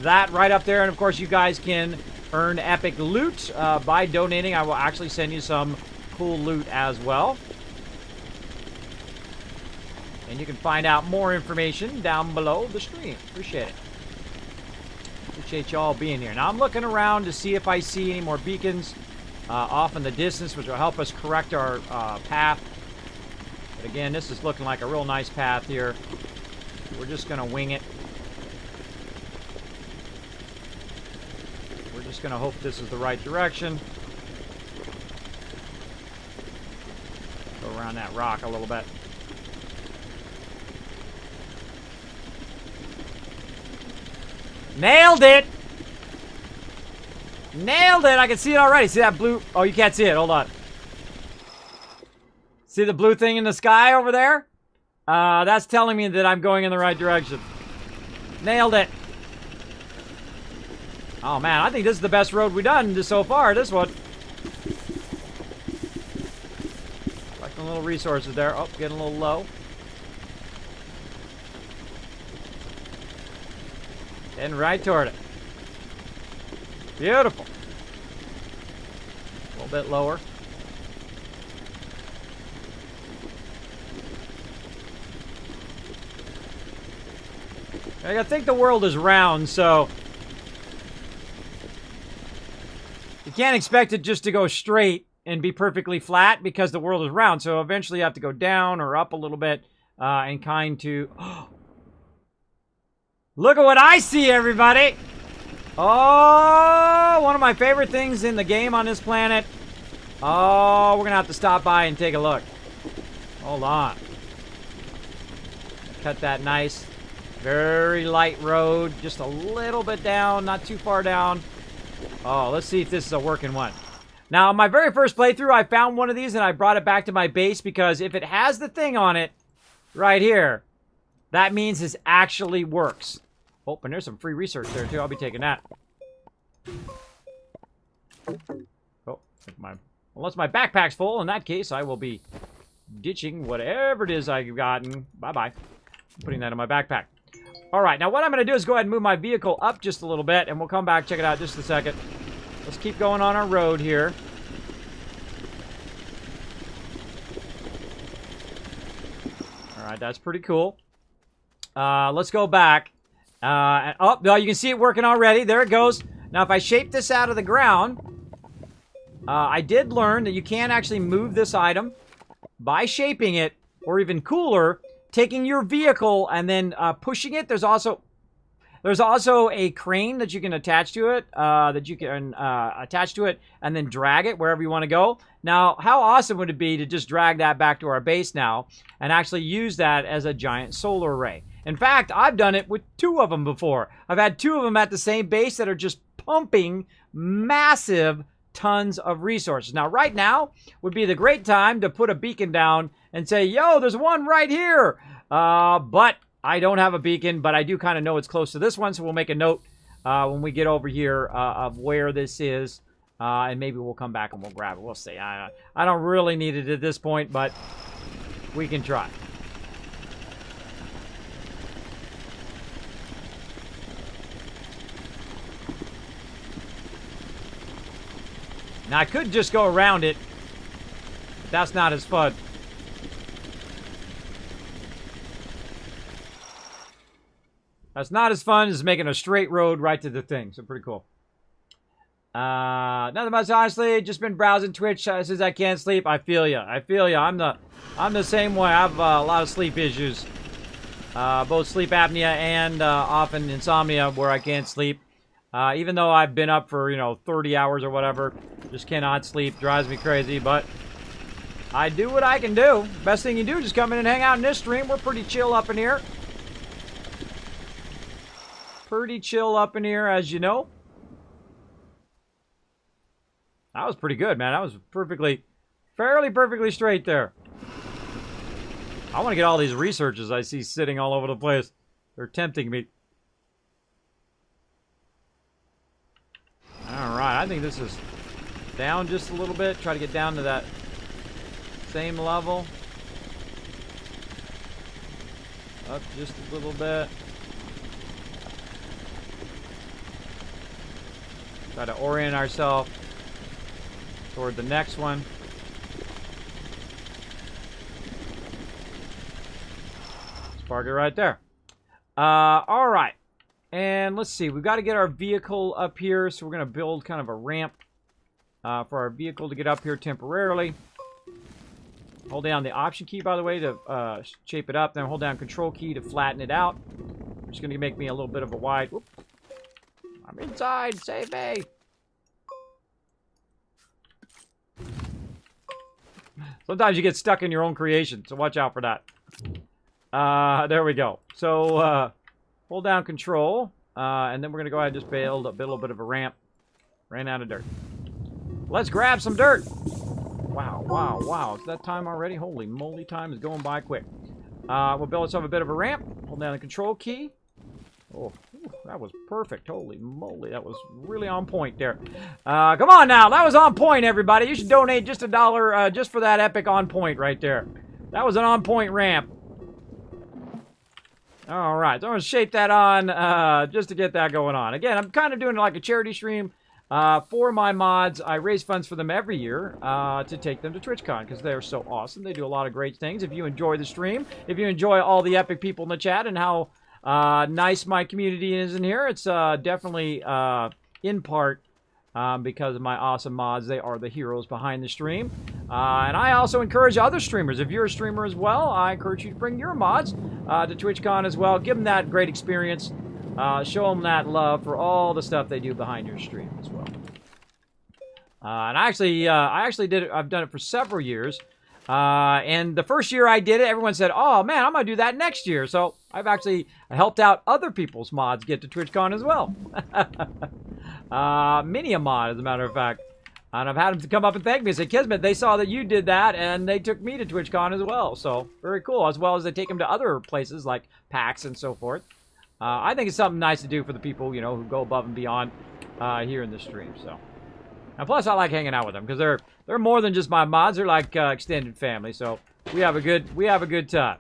that right up there. And of course, you guys can earn epic loot by donating. I will actually send you some cool loot as well. And you can find out more information down below the stream. Appreciate it. Appreciate y'all being here. Now I'm looking around to see if I see any more beacons off in the distance, which will help us correct our path. But again, this is looking like a real nice path here. We're just going to wing it. We're just going to hope this is the right direction. Go around that rock a little bit. Nailed it! Nailed it! I can see it already. See that blue? Oh, you can't see it. Hold on. See the blue thing in the sky over there? That's telling me that I'm going in the right direction. Nailed it. Oh, man. I think this is the best road we've done so far. This one. Collecting little resources there. Oh, getting a little low. Heading right toward it. Beautiful. A little bit lower. I think the world is round, so you can't expect it just to go straight and be perfectly flat because the world is round. So eventually you have to go down or up a little bit and kind to... Look at what I see, everybody! Oh, one of my favorite things in the game on this planet. Oh, we're gonna have to stop by and take a look. Hold on. Cut that nice, very light road. Just a little bit down, not too far down. Oh, let's see if this is a working one. Now, my very first playthrough, I found one of these and I brought it back to my base because if it has the thing on it right here, that means it actually works. Oh, and there's some free research there, too. I'll be taking that. Oh, unless my backpack's full, in that case, I will be ditching whatever it is I've gotten. Bye-bye. Putting that in my backpack. All right, now what I'm going to do is go ahead and move my vehicle up just a little bit, and we'll come back, check it out just a second. Let's keep going on our road here. All right, that's pretty cool. Let's go back. Oh, no, you can see it working already. There it goes. Now, if I shape this out of the ground, I did learn that you can actually move this item by shaping it, or even cooler, taking your vehicle and then pushing it. There's also a crane that you can attach to it, and then drag it wherever you want to go. Now, how awesome would it be to just drag that back to our base now and actually use that as a giant solar array? In fact, I've done it with 2 of them before. I've had 2 of them at the same base that are just pumping massive tons of resources. Now, right now would be the great time to put a beacon down and say, yo, there's one right here. But I don't have a beacon, but I do kind of know it's close to this one, so we'll make a note when we get over here of where this is, and maybe we'll come back and we'll grab it. We'll see. I don't really need it at this point, but we can try. Now, I could just go around it. That's not as fun. That's not as fun as making a straight road right to the thing. So, pretty cool. Nothing much, honestly. Just been browsing Twitch since I can't sleep. I feel ya. I feel ya. I'm the same way. I have a lot of sleep issues. Both sleep apnea and often insomnia where I can't sleep. Even though I've been up for, 30 hours or whatever, just cannot sleep, drives me crazy, but I do what I can do. Best thing you do is just come in and hang out in this stream. We're pretty chill up in here. Pretty chill up in here, as you know. That was pretty good, man. That was fairly perfectly straight there. I want to get all these researches I see sitting all over the place. They're tempting me. Alright, I think this is down just a little bit. Try to get down to that same level. Up just a little bit. Try to orient ourselves toward the next one. Let's park it right there. All right. And let's see. We've got to get our vehicle up here. So we're going to build kind of a ramp for our vehicle to get up here temporarily. Hold down the Option key, by the way, to shape it up. Then hold down Control key to flatten it out. Which is going to make me a little bit of a wide... Whoop. I'm inside. Save me. Sometimes you get stuck in your own creation, so watch out for that. There we go. So, hold down Control, and then we're going to go ahead and just build a little bit of a ramp. Ran out of dirt. Let's grab some dirt. Wow, wow, wow. It's that time already? Holy moly, time is going by quick. We'll build ourselves a bit of a ramp. Hold down the Control key. Oh, that was perfect. Holy moly, that was really on point there. Come on now, that was on point, everybody. You should donate just $1 just for that epic on point right there. That was an on point ramp. All right, so I'm going to shape that on just to get that going on. Again, I'm kind of doing it like a charity stream for my mods. I raise funds for them every year to take them to TwitchCon because they're so awesome. They do a lot of great things. If you enjoy the stream, if you enjoy all the epic people in the chat and how nice my community is in here, it's definitely in part because of my awesome mods. They are the heroes behind the stream. And I also encourage other streamers. If you're a streamer as well, I encourage you to bring your mods to TwitchCon as well. Give them that great experience. Show them that love for all the stuff they do behind your stream as well. And I actually did it. I've done it for several years. And the first year I did it, everyone said, "Oh man, I'm gonna do that next year." So I've actually helped out other people's mods get to TwitchCon as well. Many a mod, as a matter of fact. And I've had them to come up and thank me and say, "Kismet, they saw that you did that, and they took me to TwitchCon as well." So very cool. As well as they take them to other places like PAX and so forth. I think it's something nice to do for the people, you know, who go above and beyond here in the stream. So, and plus, I like hanging out with them because they're more than just my mods. They're like extended family. So we have a good time.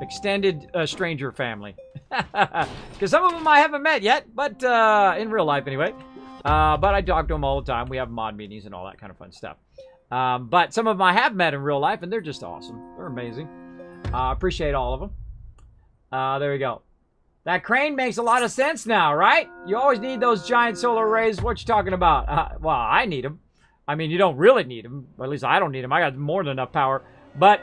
Extended stranger family. Because some of them I haven't met yet, but in real life anyway. But I talk to them all the time. We have mod meetings and all that kind of fun stuff. But some of them I have met in real life, and they're just awesome. They're amazing. Appreciate all of them. There we go. That crane makes a lot of sense now, right? You always need those giant solar arrays. What you talking about? Well, I need them. I mean, you don't really need them. At least I don't need them. I got more than enough power. But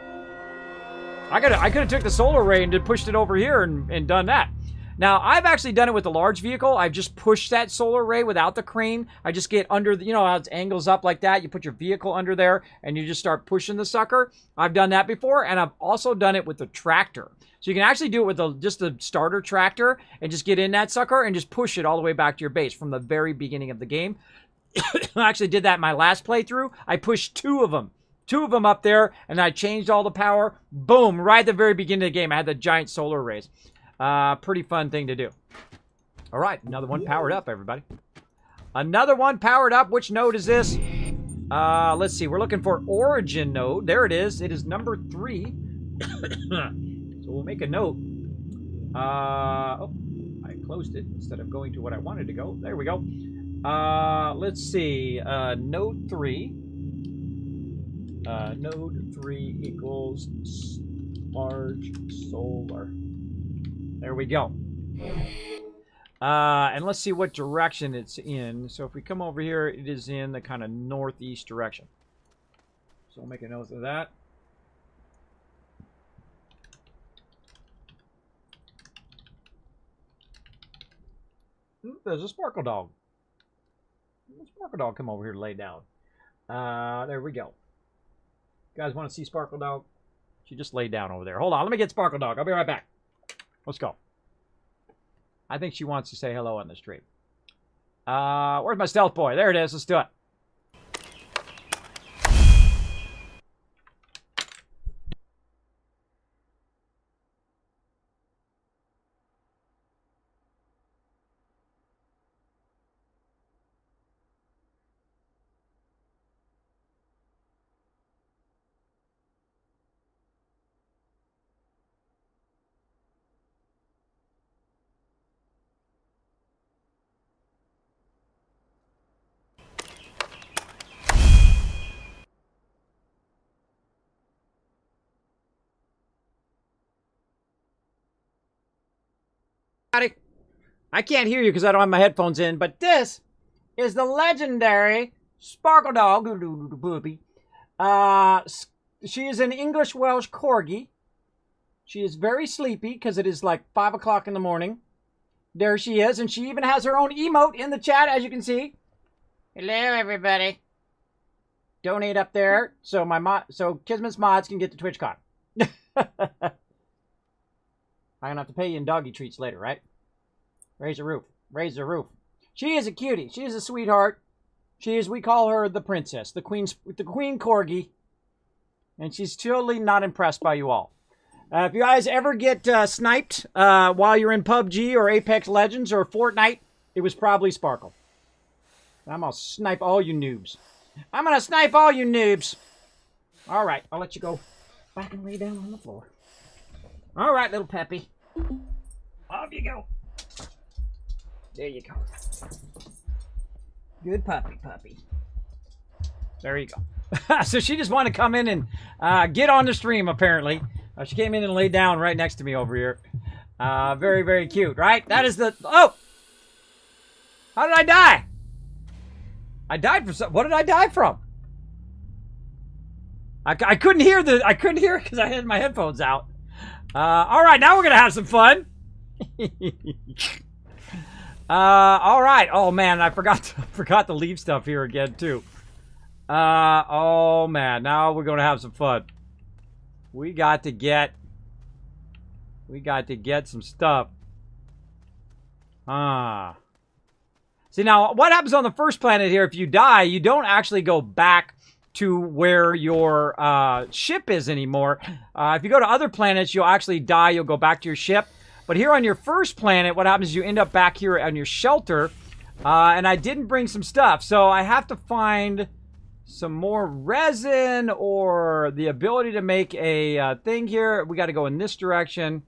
I could have took the solar array and pushed it over here and done that. Now, I've actually done it with the large vehicle. I've just pushed that solar array without the crane. I just get under, you know how it angles up like that? You put your vehicle under there, and you just start pushing the sucker. I've done that before, and I've also done it with the tractor. So you can actually do it with just the starter tractor and just get in that sucker and just push it all the way back to your base from the very beginning of the game. I actually did that in my last playthrough. I pushed two of them up there, and I changed all the power. Boom, right at the very beginning of the game, I had the giant solar arrays. Pretty fun thing to do. All right, another one powered up, everybody. Another one powered up. Which node is this? Let's see. We're looking for origin node. There it is. It is number 3. So we'll make a note. Oh, I closed it instead of going to what I wanted to go. There we go. Let's see. Node 3. Node 3 equals large solar. There we go. And let's see what direction it's in. So if we come over here, it is in the kind of northeast direction. So we'll make a note of that. There's a sparkle dog. Sparkle dog come over here to lay down. There we go. You guys want to see Sparkle Dog? She just laid down over there. Hold on, let me get Sparkle Dog. I'll be right back. Let's go. I think she wants to say hello on the stream. Where's my stealth boy? There it is. Let's do it. I can't hear you because I don't have my headphones in, but this is the legendary Sparkle Dog. She is an English Welsh Corgi. She is very sleepy because it is like 5 o'clock in the morning. There she is, and she even has her own emote in the chat, as you can see. Hello, everybody. Donate up there so so Kismet's mods can get to TwitchCon. I'm going to have to pay you in doggy treats later, right? Raise the roof. Raise the roof. She is a cutie. She is a sweetheart. She is, we call her the princess, the queen corgi. And she's totally not impressed by you all. If you guys ever get sniped while you're in PUBG or Apex Legends or Fortnite, it was probably Sparkle. I'm going to snipe all you noobs. I'm going to snipe all you noobs. All right, I'll let you go back and lay down on the floor. All right, little Peppy. Off you go. There you go. Good puppy. There you go. So she just wanted to come in and get on the stream, apparently. She came in and laid down right next to me over here. Very, very cute, right? That is the... Oh! How did I die? I died from something. What did I die from? I couldn't hear it because I had my headphones out. All right, now we're gonna have some fun. All right. Oh man, I forgot to leave stuff here again too. Oh man, now we're gonna have some fun. We got to get some stuff. See now, what happens on the first planet here? If you die, you don't actually go back to where your ship is anymore. If you go to other planets, you'll actually die. You'll go back to your ship. But here on your first planet, what happens is you end up back here on your shelter. And I didn't bring some stuff. So I have to find some more resin or the ability to make a thing here. We got to go in this direction.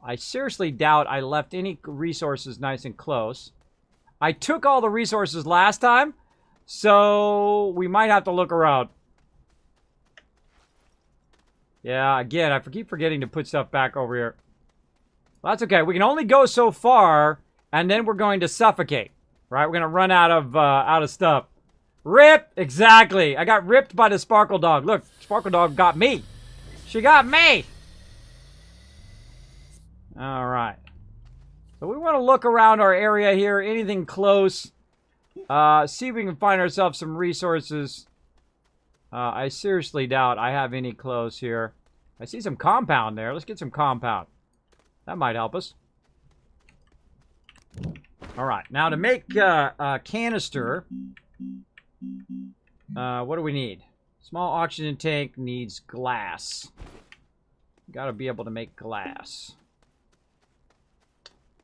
I seriously doubt I left any resources nice and close. I took all the resources last time. So, we might have to look around. Yeah, again, I keep forgetting to put stuff back over here. Well, that's okay. We can only go so far, and then we're going to suffocate. Right? We're going to run out of stuff. Rip! Exactly. I got ripped by the Sparkle Dog. Look, Sparkle Dog got me. She got me! Alright. So, we want to look around our area here. Anything close. See if we can find ourselves some resources. I seriously doubt I have any close here. I see some compound there. Let's get some compound. That might help us. Alright, now to make a canister, what do we need? Small oxygen tank needs glass. Gotta be able to make glass.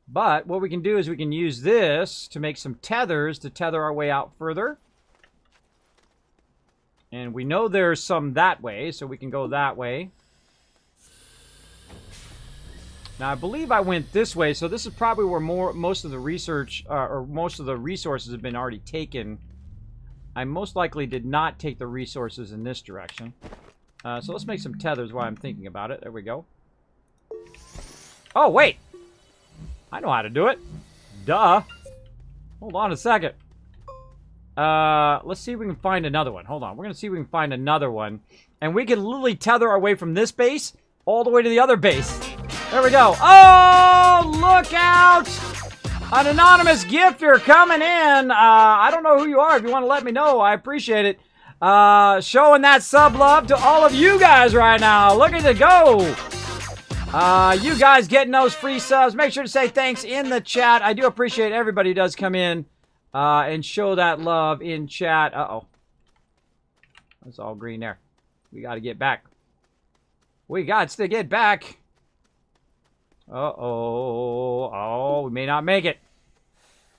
But what we can do is we can use this to make some tethers to tether our way out further. And we know there's some that way, so we can go that way. Now, I believe I went this way, so this is probably where most of the research, or most of the resources have been already taken. I most likely did not take the resources in this direction. So let's make some tethers while I'm thinking about it. There we go. Oh, wait! I know how to do it. Duh. Hold on a second. Let's see if we can find another one. Hold on. We're going to see if we can find another one. And we can literally tether our way from this base all the way to the other base. There we go. Oh, look out! An anonymous gifter coming in. I don't know who you are. If you want to let me know, I appreciate it. Showing that sub love to all of you guys right now. Look at it go. You guys getting those free subs. Make sure to say thanks in the chat. I do appreciate everybody who does come in and show that love in chat. Uh-oh. That's all green there. We got to get back. We got to get back. Uh-oh. Oh, we may not make it.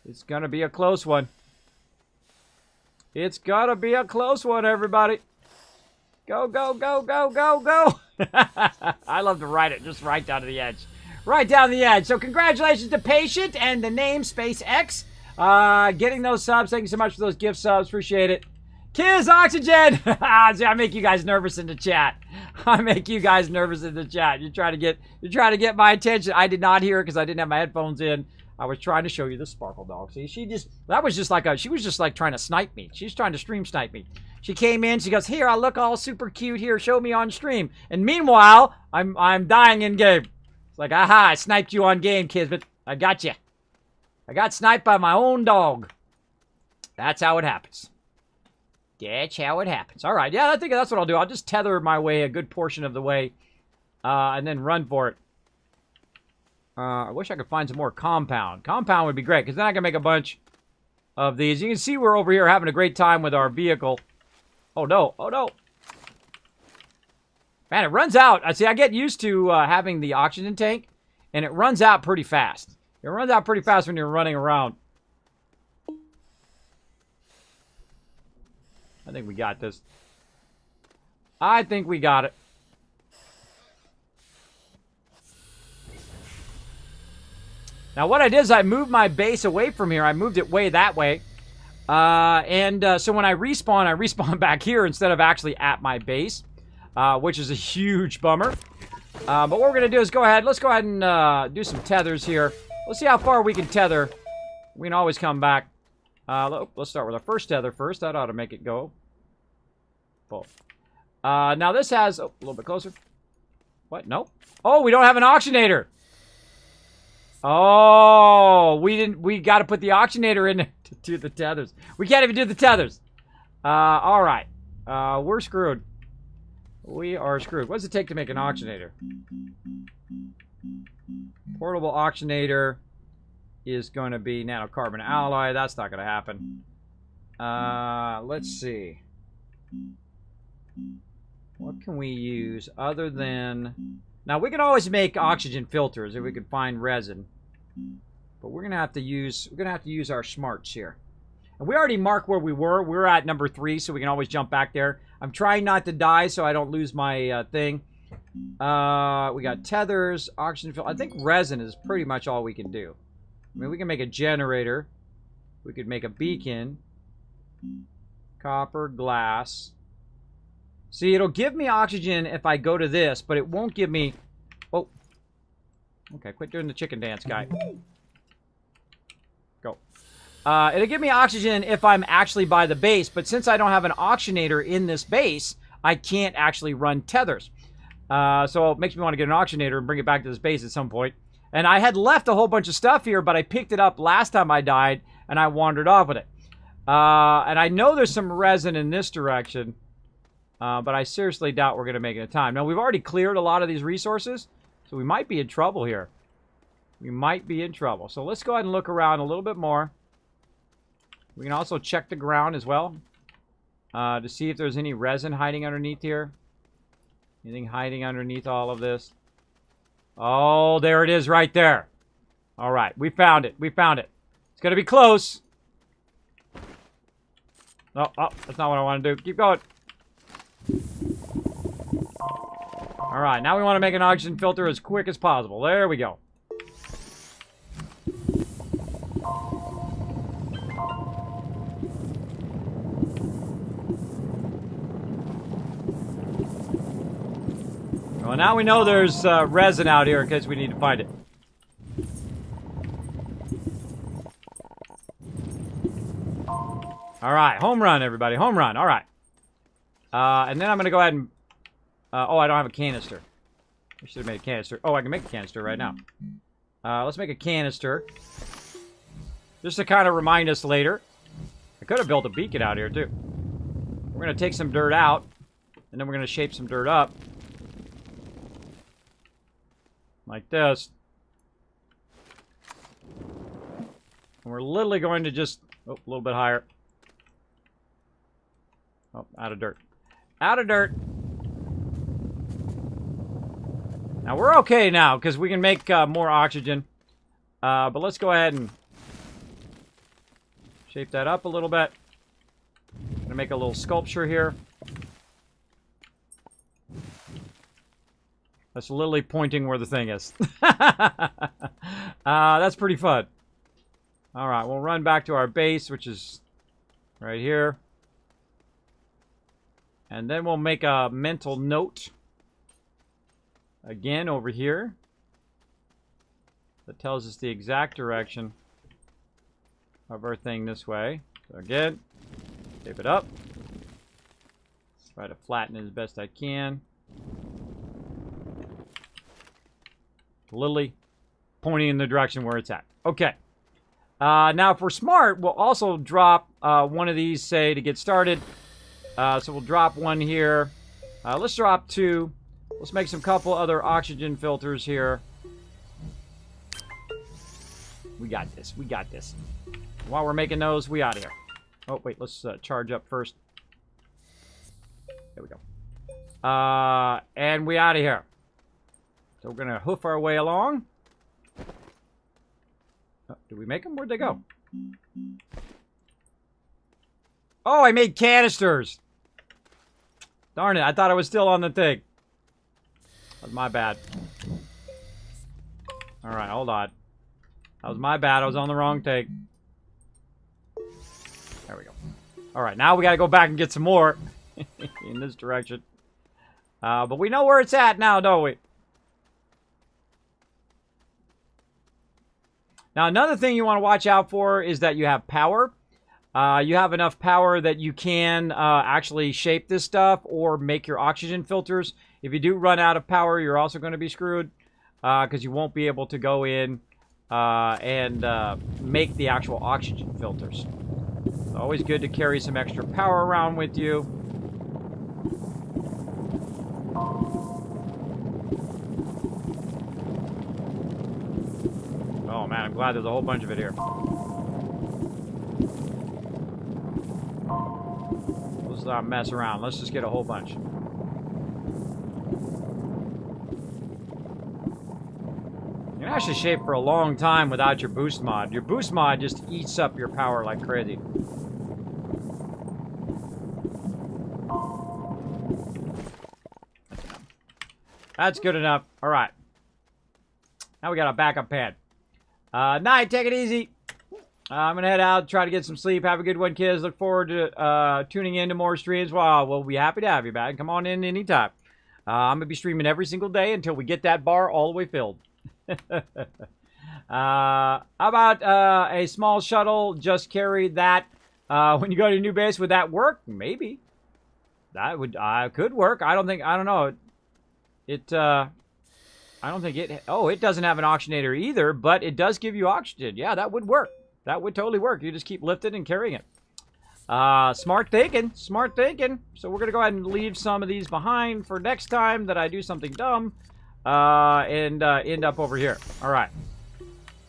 It's going to be a close one. It's going to be a close one, everybody. Go, go, go, go, go, go. I love to ride it just right down to the edge. Right down the edge. So congratulations to Patient and the name Space X. Getting those subs. Thank you so much for those gift subs. Appreciate it. Kiss Oxygen. See, I make you guys nervous in the chat. I make you guys nervous in the chat. You try to get my attention. I did not hear it because I didn't have my headphones in. I was trying to show you the sparkle dog. See, she was just like trying to snipe me. She's trying to stream snipe me. She came in, she goes, here, I look all super cute here, show me on stream. And meanwhile, I'm dying in game. It's like, aha, I sniped you on game, Kismet. I got you. I got sniped by my own dog. That's how it happens. That's how it happens. All right, yeah, I think that's what I'll do. I'll just tether my way a good portion of the way and then run for it. I wish I could find some more compound. Compound would be great, because then I can make a bunch of these. You can see we're over here having a great time with our vehicle. Oh, no. Oh, no. Man, it runs out. I see, I get used to having the oxygen tank, and it runs out pretty fast. It runs out pretty fast when you're running around. I think we got this. I think we got it. Now, what I did is I moved my base away from here. I moved it way that way. So when I respawn back here instead of actually at my base, which is a huge bummer. But what we're going to do is let's go ahead and do some tethers here. Let's see how far we can tether. We can always come back. Let's start with our first tether first. That ought to make it go. Boom. Now this has... Oh, a little bit closer. What? Nope. Oh, we don't have an oxygenator. Oh, we got to put the oxygenator in there to do the tethers. We can't even do the tethers. All right. We're screwed. We are screwed. What does it take to make an oxygenator? Portable oxygenator is going to be nanocarbon alloy. That's not going to happen. Let's see. What can we use other than... Now, we can always make oxygen filters if we could find resin. But we're going to have to use our smarts here. And we already marked where we were. We're at number 3, so we can always jump back there. I'm trying not to die so I don't lose my thing. We got tethers, oxygen filter. I think resin is pretty much all we can do. I mean, we can make a generator. We could make a beacon. Copper, glass. See, it'll give me oxygen if I go to this, but it won't give me... Oh. Okay, quit doing the chicken dance, guy. Go. It'll give me oxygen if I'm actually by the base, but since I don't have an oxygenator in this base, I can't actually run tethers. So it makes me want to get an oxygenator and bring it back to this base at some point. And I had left a whole bunch of stuff here, but I picked it up last time I died, and I wandered off with it. And I know there's some resin in this direction. But I seriously doubt we're going to make it in time. Now, we've already cleared a lot of these resources, so we might be in trouble here. We might be in trouble. So let's go ahead and look around a little bit more. We can also check the ground as well to see if there's any resin hiding underneath here. Anything hiding underneath all of this? Oh, there it is right there. All right, we found it. We found it. It's going to be close. Oh, that's not what I want to do. Keep going. All right, now we want to make an oxygen filter as quick as possible. There we go. Well, now we know there's resin out here in case we need to find it. All right, home run, everybody. Home run. All right. And then I'm going to go ahead and... oh, I don't have a canister. I should have made a canister. Oh, I can make a canister right now. Let's make a canister. Just to kind of remind us later. I could have built a beacon out here, too. We're going to take some dirt out, and then we're going to shape some dirt up. Like this. And we're literally going to just... Oh, a little bit higher. Oh, out of dirt. Out of dirt. Now, we're okay now, because we can make more oxygen. But let's go ahead and shape that up a little bit. I'm going to make a little sculpture here. That's literally pointing where the thing is. That's pretty fun. All right, we'll run back to our base, which is right here. And then we'll make a mental note. Again, over here. That tells us the exact direction of our thing this way. So again, shape it up. Try to flatten it as best I can. Literally pointing in the direction where it's at. Okay. Now, if we're smart, we'll also drop one of these, say, to get started. So we'll drop one here. Let's drop two. Let's make some couple other oxygen filters here. We got this. We got this. While we're making those, we out of here. Oh, wait. Let's charge up first. There we go. And we out of here. So we're going to hoof our way along. Oh, did we make them? Where'd they go? Oh, I made canisters. Darn it. I thought I was still on the thing. That was my bad. Alright, hold on. That was my bad. I was on the wrong take. There we go. Alright, now we got to go back and get some more in this direction. But we know where it's at now, don't we? Now, another thing you want to watch out for is that you have power. You have enough power that you can actually shape this stuff or make your oxygen filters. If you do run out of power, you're also going to be screwed because you won't be able to go in and make the actual oxygen filters. It's always good to carry some extra power around with you. Oh man, I'm glad there's a whole bunch of it here. Let's not mess around. Let's just get a whole bunch. You can actually shape for a long time without your boost mod. Your boost mod just eats up your power like crazy. That's good enough. All right. Now we got a backup pad. Night, take it easy. I'm going to head out, try to get some sleep. Have a good one, kids. Look forward to tuning in to more streams. Well, we'll be happy to have you back. Come on in anytime. I'm going to be streaming every single day until we get that bar all the way filled. How about a small shuttle? Just carry that when you go to your new base. Would that work? Maybe. That would could work. I don't know. I don't think it... Oh, it doesn't have an oxygenator either, but it does give you oxygen. Yeah, that would work. That would totally work. You just keep lifting and carrying it. Smart thinking. Smart thinking. So we're going to go ahead and leave some of these behind for next time that I do something dumb and end up over here. All right.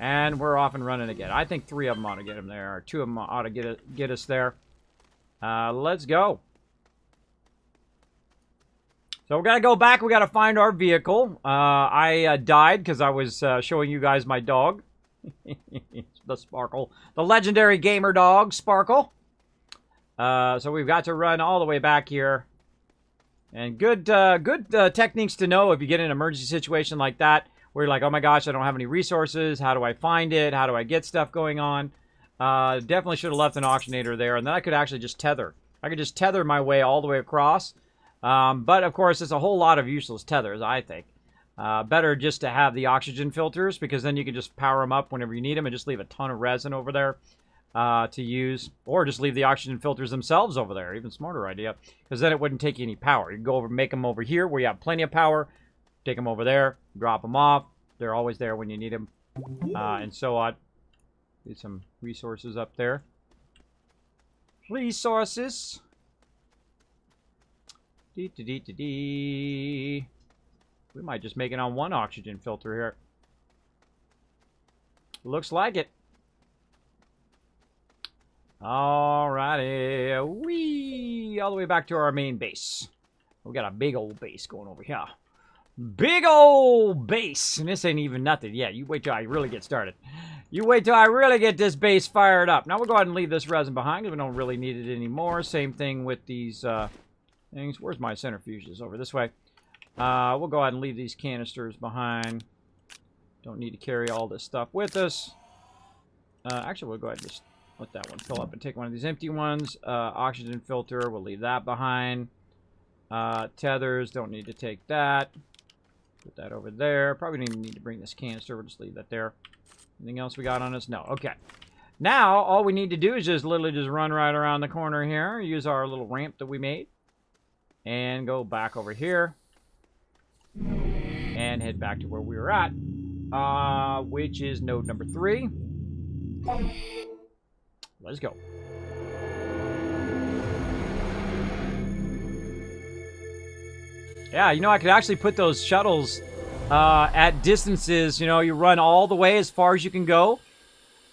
And we're off and running again. I think 3 of them ought to get them there, or 2 of them ought to get us there. Let's go. So we got to go back. We got to find our vehicle. I died because I was showing you guys my dog. The Sparkle. The legendary gamer dog, Sparkle. So we've got to run all the way back here. And good techniques to know if you get in an emergency situation like that, where you're like, oh my gosh, I don't have any resources. How do I find it? How do I get stuff going on? Definitely should have left an oxygenator there. And then I could actually just tether. I could just tether my way all the way across. But, of course, it's a whole lot of useless tethers, I think. Better just to have the oxygen filters, because then you can just power them up whenever you need them and just leave a ton of resin over there to use. Or just leave the oxygen filters themselves over there. Even smarter idea, because then it wouldn't take you any power. You can go over and make them over here where you have plenty of power. Take them over there, drop them off. They're always there when you need them, and so on. Get some resources up there. Resources. Dee. We might just make it on one oxygen filter here. Looks like it. Alrighty. Whee! All the way back to our main base. We got a big old base going over here. Big old base. And this ain't even nothing. Yeah, you wait till I really get started. You wait till I really get this base fired up. Now we'll go ahead and leave this resin behind because we don't really need it anymore. Same thing with these things. Where's my centrifuges? Over this way. We'll go ahead and leave these canisters behind. Don't need to carry all this stuff with us. Actually, we'll go ahead and just let that one fill up and take one of these empty ones. Oxygen filter, we'll leave that behind. Tethers, don't need to take that. Put that over there. Probably don't even need to bring this canister. We'll just leave that there. Anything else we got on us? No. Okay. Now, all we need to do is just literally just run right around the corner here. Use our little ramp that we made. And go back over here. And head back to where we were at. Which is node number 3. Let's go. Yeah, you know, I could actually put those shuttles at distances. You know, you run all the way as far as you can go.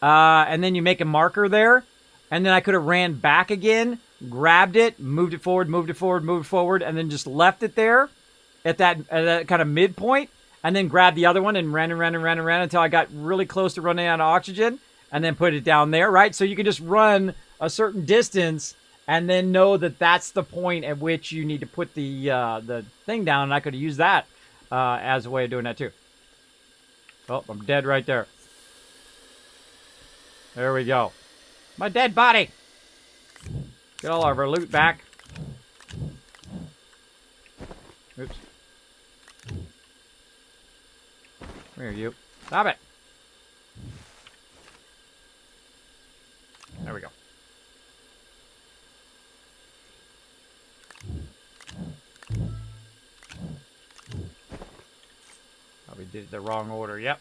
And then you make a marker there. And then I could have ran back again, grabbed it, moved it forward, moved it forward, moved it forward, and then just left it there at that kind of midpoint. And then grabbed the other one and ran until I got really close to running out of oxygen. And then put it down there, right? So you can just run a certain distance and then know that that's the point at which you need to put the thing down. And I could have used that as a way of doing that too. Oh, I'm dead right there. There we go. My dead body. Get all of our loot back. Oops. Where are you? Stop it. There we go. Probably did it the wrong order. Yep.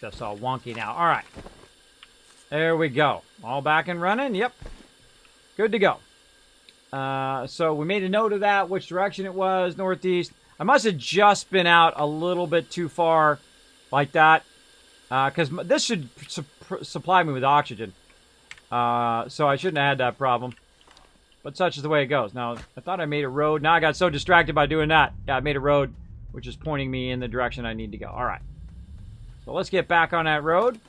Just all wonky now. All right. There we go. All back and running. Yep. Good to go. So we made a note of that, which direction it was, northeast. I must have just been out a little bit too far like that. Because this should supply me with oxygen. So I shouldn't have had that problem. But such is the way it goes. Now, I thought I made a road. Now I got so distracted by doing that. Yeah, I made a road, which is pointing me in the direction I need to go. All right. So let's get back on that road.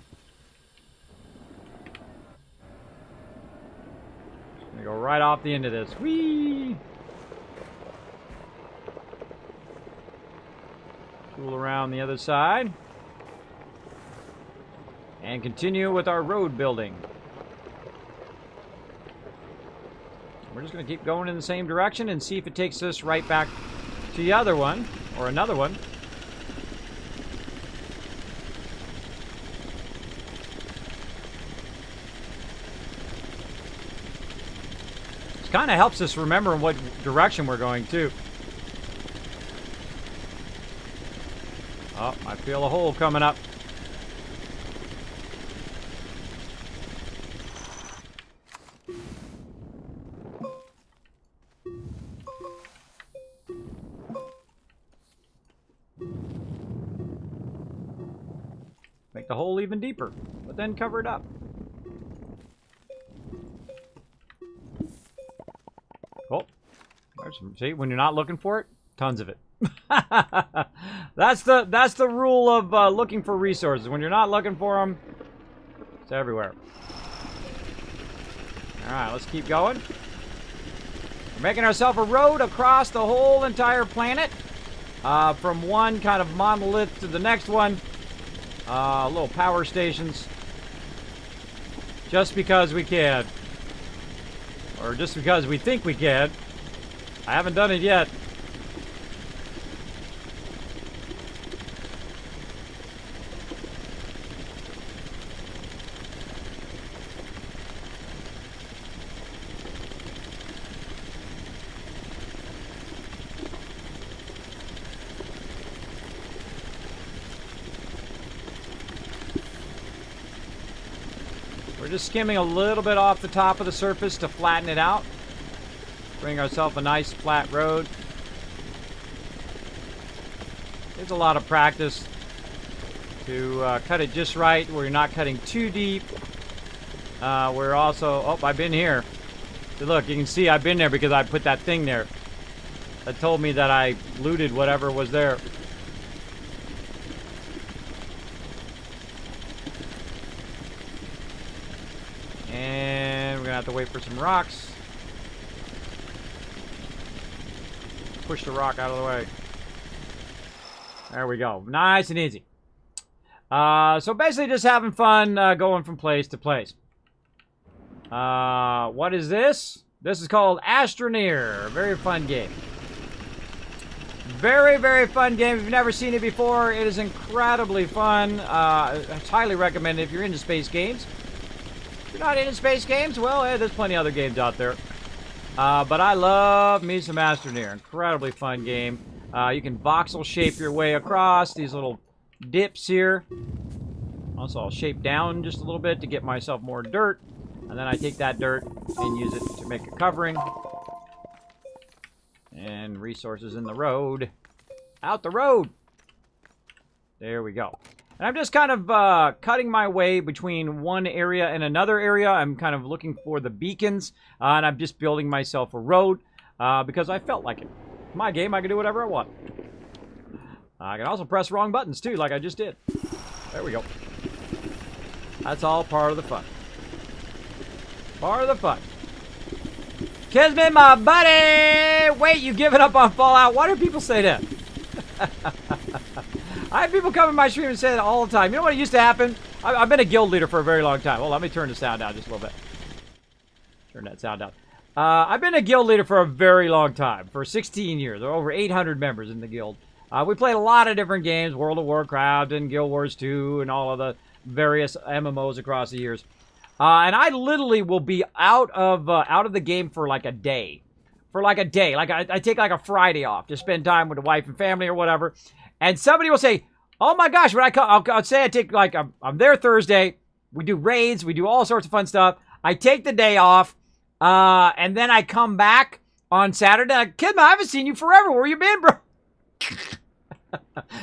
Gonna go right off the end of this. Whee! Tool around the other side. And continue with our road building. We're just gonna keep going in the same direction and see if it takes us right back to the other one, or another one. Kind of helps us remember in what direction we're going too. Oh, I feel a hole coming up. Make the hole even deeper, but then cover it up. Oh, there's some, see, when you're not looking for it, tons of it. That's the rule of looking for resources. When you're not looking for them, it's everywhere. All right, let's keep going. We're making ourselves a road across the whole entire planet, from one kind of monolith to the next one. Little power stations, just because we can. Or just because we think we can. I haven't done it yet. just skimming a little bit off the top of the surface to flatten it out. Bring ourselves a nice flat road. It's a lot of practice to cut it just right where you're not cutting too deep. We're also... Oh, I've been here. So look, you can see I've been there because I put that thing there. That told me that I looted whatever was there. And we're going to have to wait for some rocks. Push the rock out of the way. There we go. Nice and easy. So basically just having fun going from place to place. What is this? This is called Astroneer. Very fun game. Very, very fun game. If you've never seen it before, it is incredibly fun. It's highly recommended if you're into space games. If you're not into space games, well, hey, there's plenty of other games out there. But I love me some Astroneer. Incredibly fun game. You can voxel shape your way across these little dips here. Also, I'll shape down just a little bit to get myself more dirt. And then I take that dirt and use it to make a covering. And resources in the road. Out the road! There we go. And I'm just kind of cutting my way between one area and another area. I'm kind of looking for the beacons. And I'm just building myself a road. Because I felt like it. My game, I can do whatever I want. I can also press wrong buttons too, like I just did. There we go. That's all part of the fun. Part of the fun. Kismet, my buddy! Wait, you've given up on Fallout? Why do people say that? I have people come in my stream and say that all the time. You know what used to happen? I've been a guild leader for a very long time. Well, let me turn the sound down just a little bit. Turn that sound down. I've been a guild leader for a very long time. For 16 years. There are over 800 members in the guild. We played a lot of different games. World of Warcraft and Guild Wars 2 and all of the various MMOs across the years. And I literally will be out of the game for like a day. For like a day. Like I take like a Friday off to spend time with the wife and family or whatever. And somebody will say, oh my gosh, when I come, I'll say I take like, I'm there Thursday. We do raids. We do all sorts of fun stuff. I take the day off. And then I come back on Saturday. Like, Kismet, I haven't seen you forever. Where you been, bro?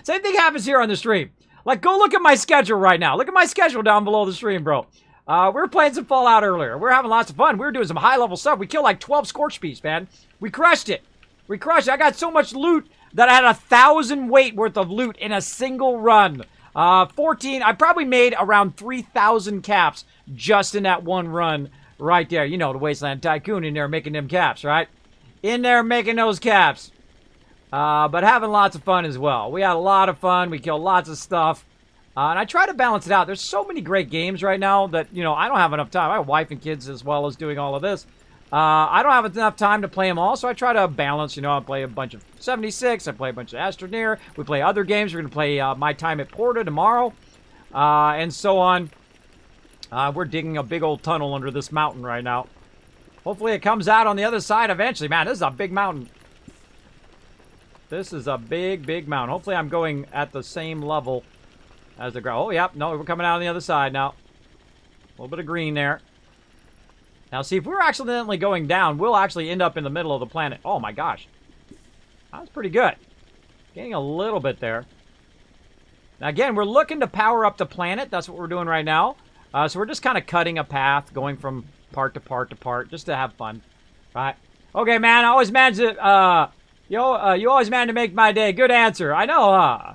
Same thing happens here on the stream. Like, go look at my schedule right now. Look at my schedule down below the stream, bro. We were playing some Fallout earlier. We were having lots of fun. We were doing some high-level stuff. We killed like 12 Scorch Beasts, man. We crushed it. We crushed it. I got so much loot that I had 1,000 weight worth of loot in a single run. 14. I probably made around 3,000 caps just in that one run right there. You know, the Wasteland Tycoon in there making them caps, right? In there making those caps. But having lots of fun as well. We had a lot of fun. We killed lots of stuff. And I try to balance it out. There's so many great games right now that, you know, I don't have enough time. I have a wife and kids as well as doing all of this. I don't have enough time to play them all, so I try to balance. You know, I play a bunch of 76. I play a bunch of Astroneer. We play other games. We're going to play My Time at Porta tomorrow. And so on. We're digging a big old tunnel under this mountain right now. Hopefully it comes out on the other side eventually. Man, this is a big mountain. This is a big, big mountain. Hopefully I'm going at the same level as the ground. Oh, yep. No, we're coming out on the other side now. A little bit of green there. Now, see, if we're accidentally going down, we'll actually end up in the middle of the planet. Oh, my gosh. That's pretty good. Getting a little bit there. Now, again, we're looking to power up the planet. That's what we're doing right now. So we're just kind of cutting a path, going from part to part to part, just to have fun. Right? Okay, man. I always manage to... you always manage to make my day. Good answer. I know, huh?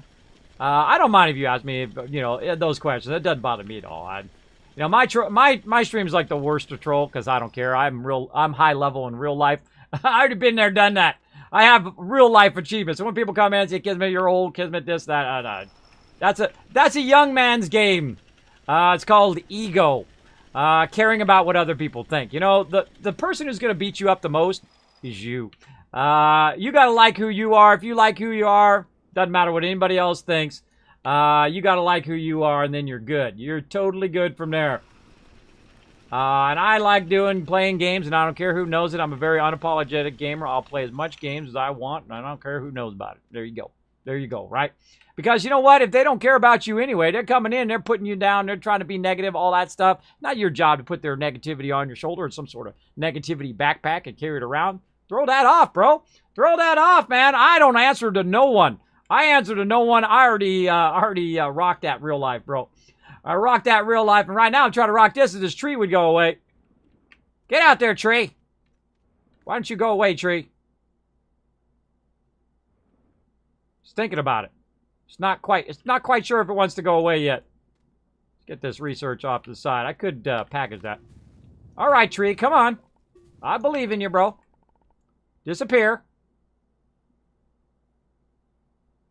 I don't mind if you ask me, you know, those questions. It doesn't bother me at all. You know, my stream is like the worst to troll because I don't care. I'm high level in real life. I already been there, done that. I have real life achievements. So when people come in and say, "Kismet, you're old. Kismet, this, that," that's a young man's game. It's called ego. Caring about what other people think. You know, the person who's gonna beat you up the most is you. You gotta like who you are. If you like who you are, doesn't matter what anybody else thinks. You gotta like who you are, and then you're good. You're totally good from there. And I like playing games, and I don't care who knows it. I'm a very unapologetic gamer. I'll play as much games as I want, and I don't care who knows about it. There you go. There you go, right? Because you know what? If they don't care about you anyway, they're coming in, they're putting you down, they're trying to be negative, all that stuff. Not your job to put their negativity on your shoulder in some sort of negativity backpack and carry it around. Throw that off, bro. Throw that off, man. I don't answer to no one. I answer to no one. I already rocked that real life, bro. I rocked that real life, and right now I'm trying to rock this if this tree would go away. Get out there, tree. Why don't you go away, tree? Just thinking about it. It's not quite sure if it wants to go away yet. Let's get this research off to the side. I could package that. All right, tree, come on. I believe in you, bro. Disappear.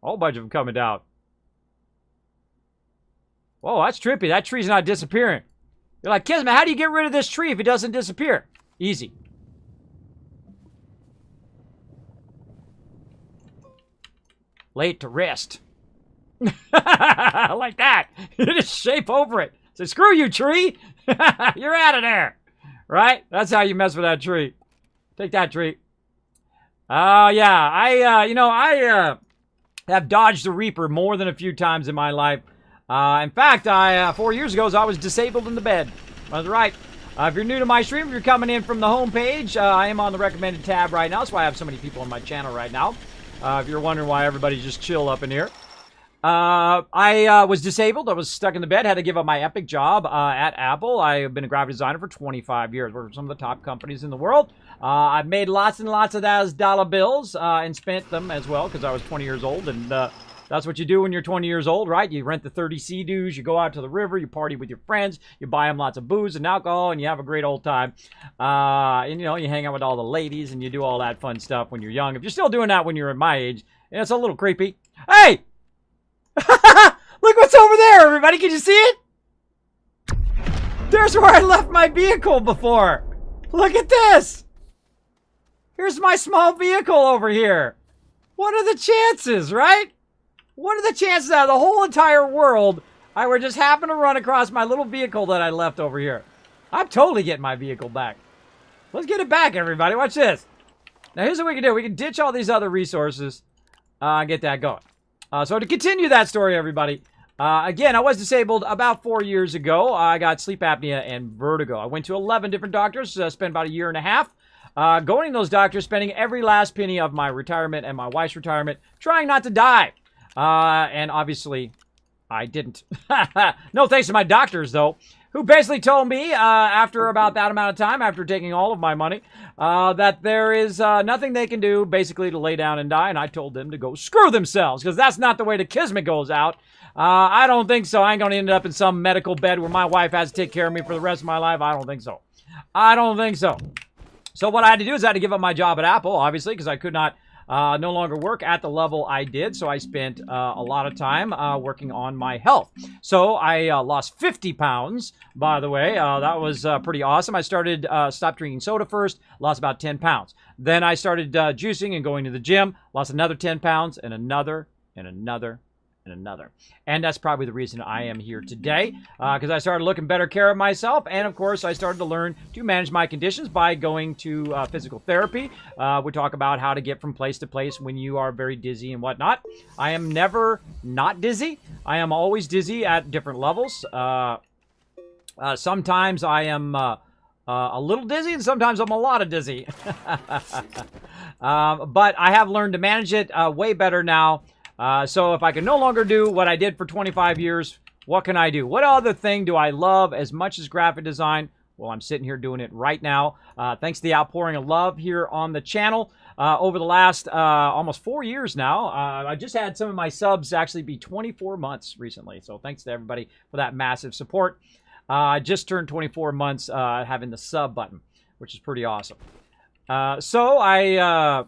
A whole bunch of them coming down. Whoa, that's trippy. That tree's not disappearing. You're like, Kismet, how do you get rid of this tree if it doesn't disappear? Easy. Lay it to rest. Like that. You just shape over it. Say, screw you, tree. You're out of there. Right? That's how you mess with that tree. Take that, tree. Oh, yeah. I have dodged the Reaper more than a few times in my life. In fact, 4 years ago, I was disabled in the bed. That's right. If you're new to my stream, if you're coming in from the home page, I am on the recommended tab right now. That's why I have so many people on my channel right now. If you're wondering why everybody's just chill up in here. I was disabled. I was stuck in the bed. Had to give up my epic job at Apple. I've been a graphic designer for 25 years. Worked for some of the top companies in the world. I've made lots and lots of those dollar bills and spent them as well because I was 20 years old. And that's what you do when you're 20 years old, right? You rent the 30 Sea-Doos, you go out to the river, you party with your friends, you buy them lots of booze and alcohol, and you have a great old time. And, you know, you hang out with all the ladies, and you do all that fun stuff when you're young. If you're still doing that when you're at my age, it's a little creepy. Hey! Look what's over there, everybody. Can you see it? There's where I left my vehicle before. Look at this. Here's my small vehicle over here. What are the chances, right? What are the chances out of the whole entire world I would just happen to run across my little vehicle that I left over here? I'm totally getting my vehicle back. Let's get it back, everybody. Watch this. Now, here's what we can do. We can ditch all these other resources and get that going. So to continue that story, everybody, again, I was disabled about 4 years ago. I got sleep apnea and vertigo. I went to 11 different doctors, spent about a year and a half going to those doctors, spending every last penny of my retirement and my wife's retirement, trying not to die. And obviously, I didn't. No thanks to my doctors, though, who basically told me after about that amount of time, after taking all of my money, that there is nothing they can do basically to lay down and die. And I told them to go screw themselves because that's not the way the Kismet goes out. I don't think so. I ain't going to end up in some medical bed where my wife has to take care of me for the rest of my life. I don't think so. I don't think so. So what I had to do is I had to give up my job at Apple, obviously, because I could not no longer work at the level I did. So I spent a lot of time working on my health. So I lost 50 pounds, by the way. That was pretty awesome. I stopped drinking soda first, lost about 10 pounds. Then I started juicing and going to the gym, lost another 10 pounds and another and another and another. And that's probably the reason I am here today, because I started looking better care of myself. And of course, I started to learn to manage my conditions by going to physical therapy. We talk about how to get from place to place when you are very dizzy and whatnot. I am never not dizzy. I am always dizzy at different levels. Sometimes I am a little dizzy, and sometimes I'm a lot of dizzy. But I have learned to manage it way better now. So if I can no longer do what I did for 25 years, what can I do? What other thing do I love as much as graphic design? Well, I'm sitting here doing it right now. Thanks to the outpouring of love here on the channel over the last almost 4 years now. I just had some of my subs actually be 24 months recently. So thanks to everybody for that massive support. I just turned 24 months having the sub button, which is pretty awesome. So I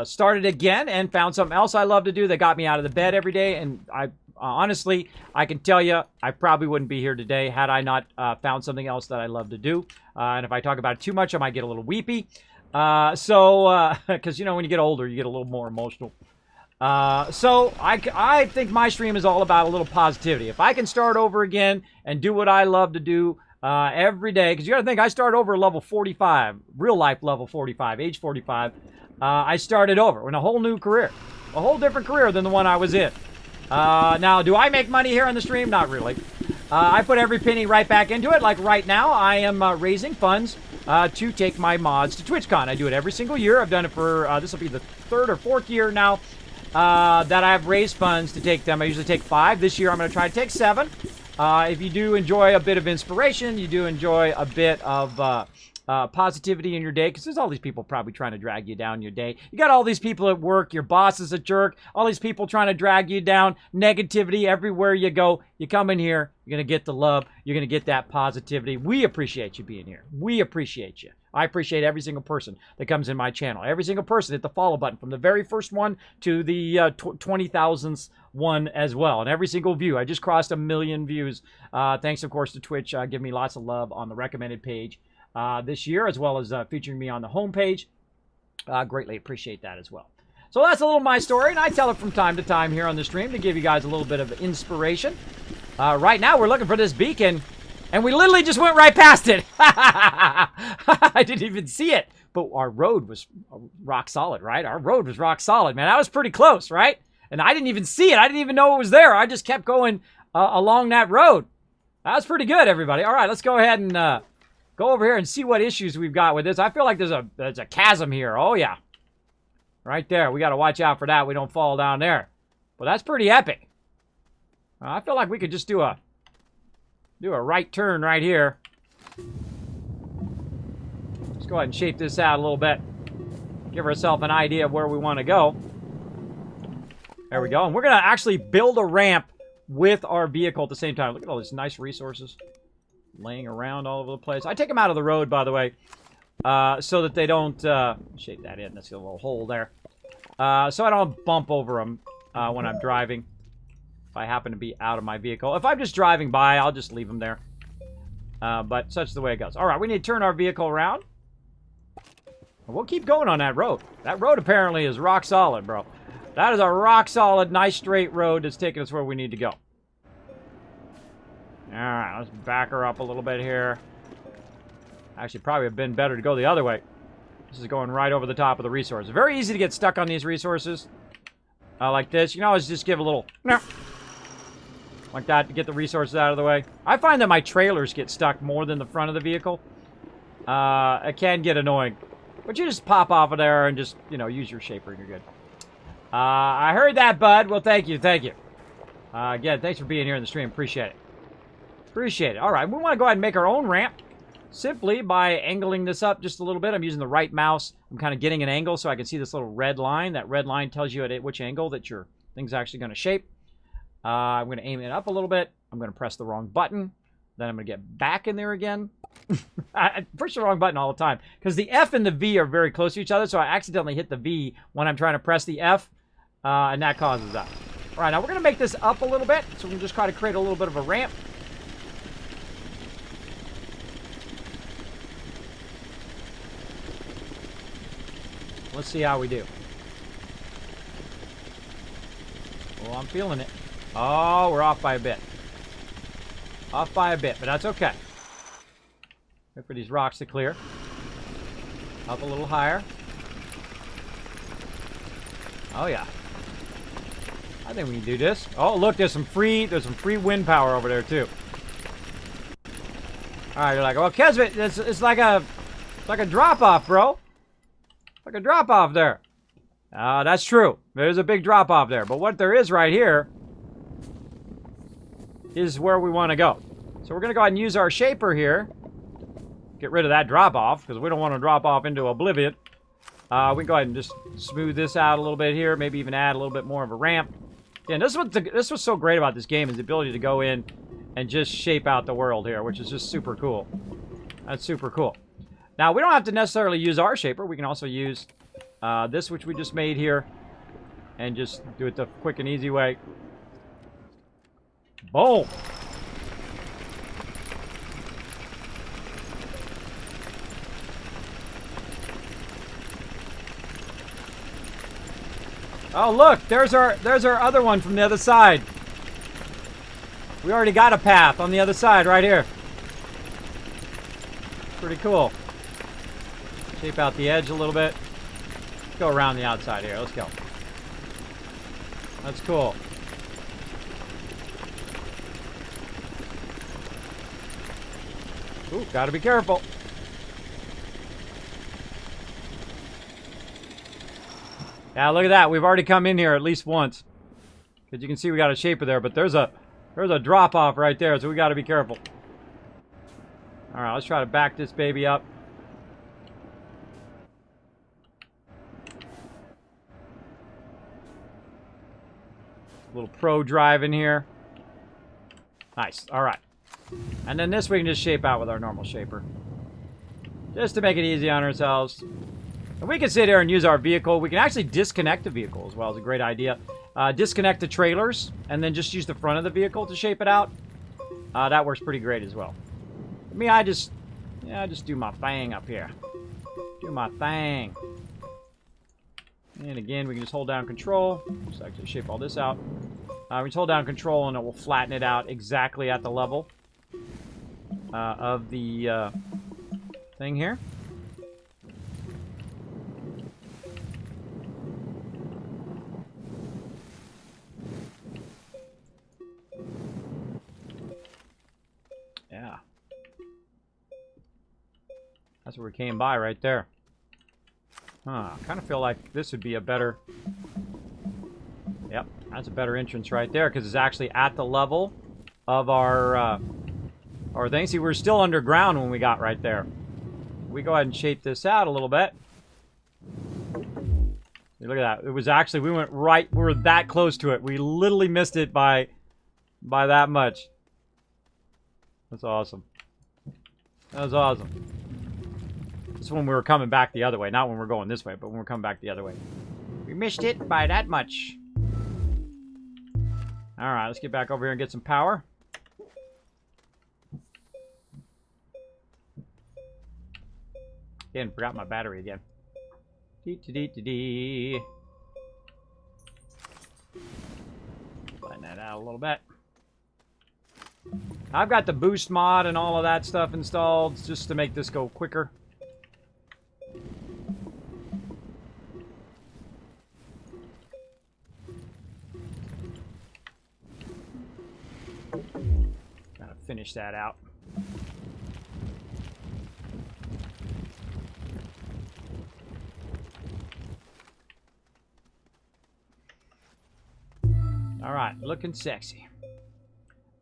started again and found something else I love to do that got me out of the bed every day. And I honestly, I can tell you, I probably wouldn't be here today had I not found something else that I love to do. And if I talk about it too much, I might get a little weepy. Because, you know, when you get older, you get a little more emotional. So I think my stream is all about a little positivity. If I can start over again and do what I love to do every day, because you got to think, I started over at level 45, real life level 45, age 45. I started over in a whole new career. A whole different career than the one I was in. Now, do I make money here on the stream? Not really. I put every penny right back into it. Like right now, I am raising funds to take my mods to TwitchCon. I do it every single year. I've done it for, this will be the 3rd or 4th year now that I've raised funds to take them. I usually take 5. This year, I'm going to try to take 7. If you do enjoy a bit of inspiration, you do enjoy a bit of positivity in your day, because there's all these people probably trying to drag you down your day. You got all these people at work, your boss is a jerk, all these people trying to drag you down, negativity everywhere you go. You come in here, you're going to get the love, you're going to get that positivity. We appreciate you being here. We appreciate you. I appreciate every single person that comes in my channel. Every single person, hit the follow button from the very first one to the 20,000th one as well. And every single view. I just crossed 1 million views. Thanks, of course, to Twitch. Give me lots of love on the recommended page this year, as well as featuring me on the homepage. Greatly appreciate that as well. So that's a little my story, and I tell it from time to time here on the stream to give you guys a little bit of inspiration. Right now, we're looking for this beacon, and we literally just went right past it. I didn't even see it. But our road was rock solid, right? Our road was rock solid, man. That was pretty close, right? And I didn't even see it. I didn't even know it was there. I just kept going along that road. That was pretty good, everybody. All right, let's go ahead and go over here and see what issues we've got with this. I feel like there's a chasm here. Oh, yeah. Right there. We got to watch out for that. We don't fall down there. But that's pretty epic. I feel like we could just do a right turn right here. Let's go ahead and shape this out a little bit. Give ourselves an idea of where we want to go. There we go. And we're going to actually build a ramp with our vehicle at the same time. Look at all these nice resources laying around all over the place. I take them out of the road, by the way, so that they don't shape that in. That's a little hole there. So I don't bump over them when I'm driving. If I happen to be out of my vehicle. If I'm just driving by, I'll just leave them there. But such the way it goes. All right, we need to turn our vehicle around. We'll keep going on that road. That road apparently is rock solid, bro. That is a rock solid, nice straight road that's taking us where we need to go. All right, let's back her up a little bit here. Actually, probably have been better to go the other way. This is going right over the top of the resources. Very easy to get stuck on these resources. Like this. You can always just give a little... like that to get the resources out of the way. I find that my trailers get stuck more than the front of the vehicle. It can get annoying. But you just pop off of there and just, you know, use your shaper and you're good. I heard that, bud. Well, thank you. Thank you. Again, thanks for being here in the stream. Appreciate it. Appreciate it. All right, we want to go ahead and make our own ramp simply by angling this up just a little bit. I'm using the right mouse. I'm kind of getting an angle so I can see this little red line. That red line tells you at which angle that your thing's actually going to shape. I'm going to aim it up a little bit. I'm going to press the wrong button. Then I'm going to get back in there again. I push the wrong button all the time because the F and the V are very close to each other, so I accidentally hit the V when I'm trying to press the F, and that causes that. All right, now we're going to make this up a little bit, so we'll just try to create a little bit of a ramp. Let's see how we do. Oh, I'm feeling it. Oh, we're off by a bit. Off by a bit, but that's okay. Wait for these rocks to clear. Up a little higher. Oh yeah. I think we can do this. Oh look, there's some free wind power over there too. Alright, you're like, well, Kismet, it's like a drop off, bro. Like a drop off there. That's true. There's a big drop off there. But what there is right here is where we want to go. So we're going to go ahead and use our shaper here. Get rid of that drop off because we don't want to drop off into oblivion. We can go ahead and just smooth this out a little bit here. Maybe even add a little bit more of a ramp. Yeah, this is what's so great about this game is the ability to go in and just shape out the world here, which is just super cool. That's super cool. Now, we don't have to necessarily use our shaper. We can also use this, which we just made here, and just do it the quick and easy way. Boom! Oh, look! There's our other one from the other side. We already got a path on the other side right here. Pretty cool. Shape out the edge a little bit. Let's go around the outside here. Let's go. That's cool. Ooh, gotta be careful. Yeah, look at that. We've already come in here at least once. Because you can see we got a shaper there, but there's a drop-off right there, so we gotta be careful. Alright, let's try to back this baby up. Little pro drive in here. Nice. Alright. And then this we can just shape out with our normal shaper. Just to make it easy on ourselves. And we can sit here and use our vehicle. We can actually disconnect the vehicle as well. It's a great idea. Disconnect the trailers and then just use the front of the vehicle to shape it out. That works pretty great as well. For me, I just do my thing up here. Do my thing. And again, we can just hold down control. Let's actually shape all this out. We just hold down control and it will flatten it out exactly at the level of the thing here. Yeah. That's where we came by right there. Huh, I kind of feel like this would be a better... Yep, that's a better entrance right there, because it's actually at the level of our thing. See, we're still underground when we got right there. We go ahead and shape this out a little bit. Look at that. It was actually, we were that close to it. We literally missed it by that much. That's awesome. That was awesome. This is when we were coming back the other way. Not when we're going this way, but when we're coming back the other way. We missed it by that much. Alright, let's get back over here and get some power. Again, forgot my battery again. Dee-dee-dee-dee-dee. Flatten that out a little bit. I've got the boost mod and all of that stuff installed just to make this go quicker. Gotta finish that out. All right, looking sexy.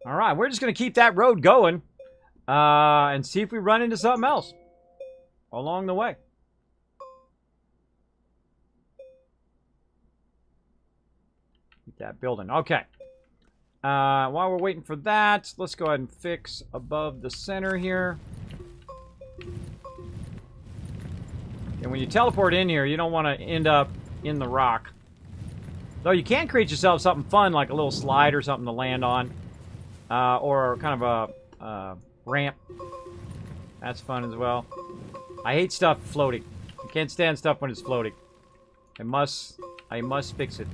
All right, we're just going to keep that road going and see if we run into something else along the way. Keep that building. Okay. While we're waiting for that, let's go ahead and fix above the center here. And when you teleport in here, you don't want to end up in the rock. Though you can create yourself something fun, like a little slide or something to land on. Or kind of a ramp. That's fun as well. I hate stuff floating. I can't stand stuff when it's floating. I must fix it.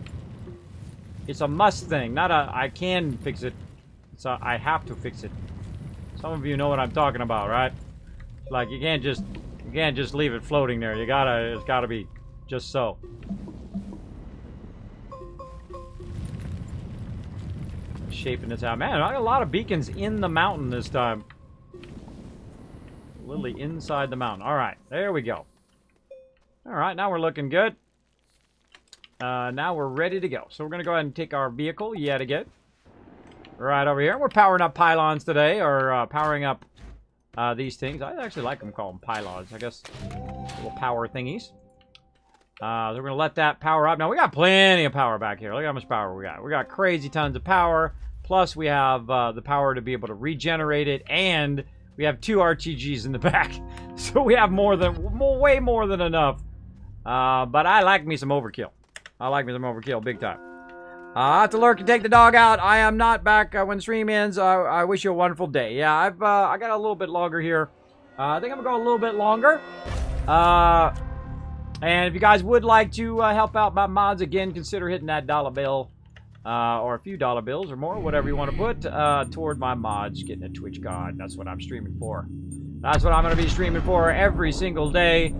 It's a must thing, not a I can fix it. It's a I have to fix it. Some of you know what I'm talking about, right? Like you can't just leave it floating there. It's gotta be just so. Shaping this out. Man, I got a lot of beacons in the mountain this time. Literally inside the mountain. Alright, there we go. Alright, now we're looking good. Now we're ready to go. So we're going to go ahead and take our vehicle yet again. Right over here. We're powering up pylons today, or powering up these things. I actually like them, call them pylons. I guess little power thingies. So we're going to let that power up. Now, we got plenty of power back here. Look how much power we got. We got crazy tons of power. Plus, we have the power to be able to regenerate it. And we have 2 RTGs in the back. So we have way more than enough. But I like me some overkill. I like me some overkill big time. I have to lurk and take the dog out. I am not back when the stream ends. I wish you a wonderful day. Yeah, I got a little bit longer here. I think I'm going to go a little bit longer. And if you guys would like to help out my mods, again, consider hitting that dollar bill. Or a few dollar bills or more, whatever you want to put toward my mods getting a TwitchCon. That's what I'm streaming for. That's what I'm going to be streaming for every single day.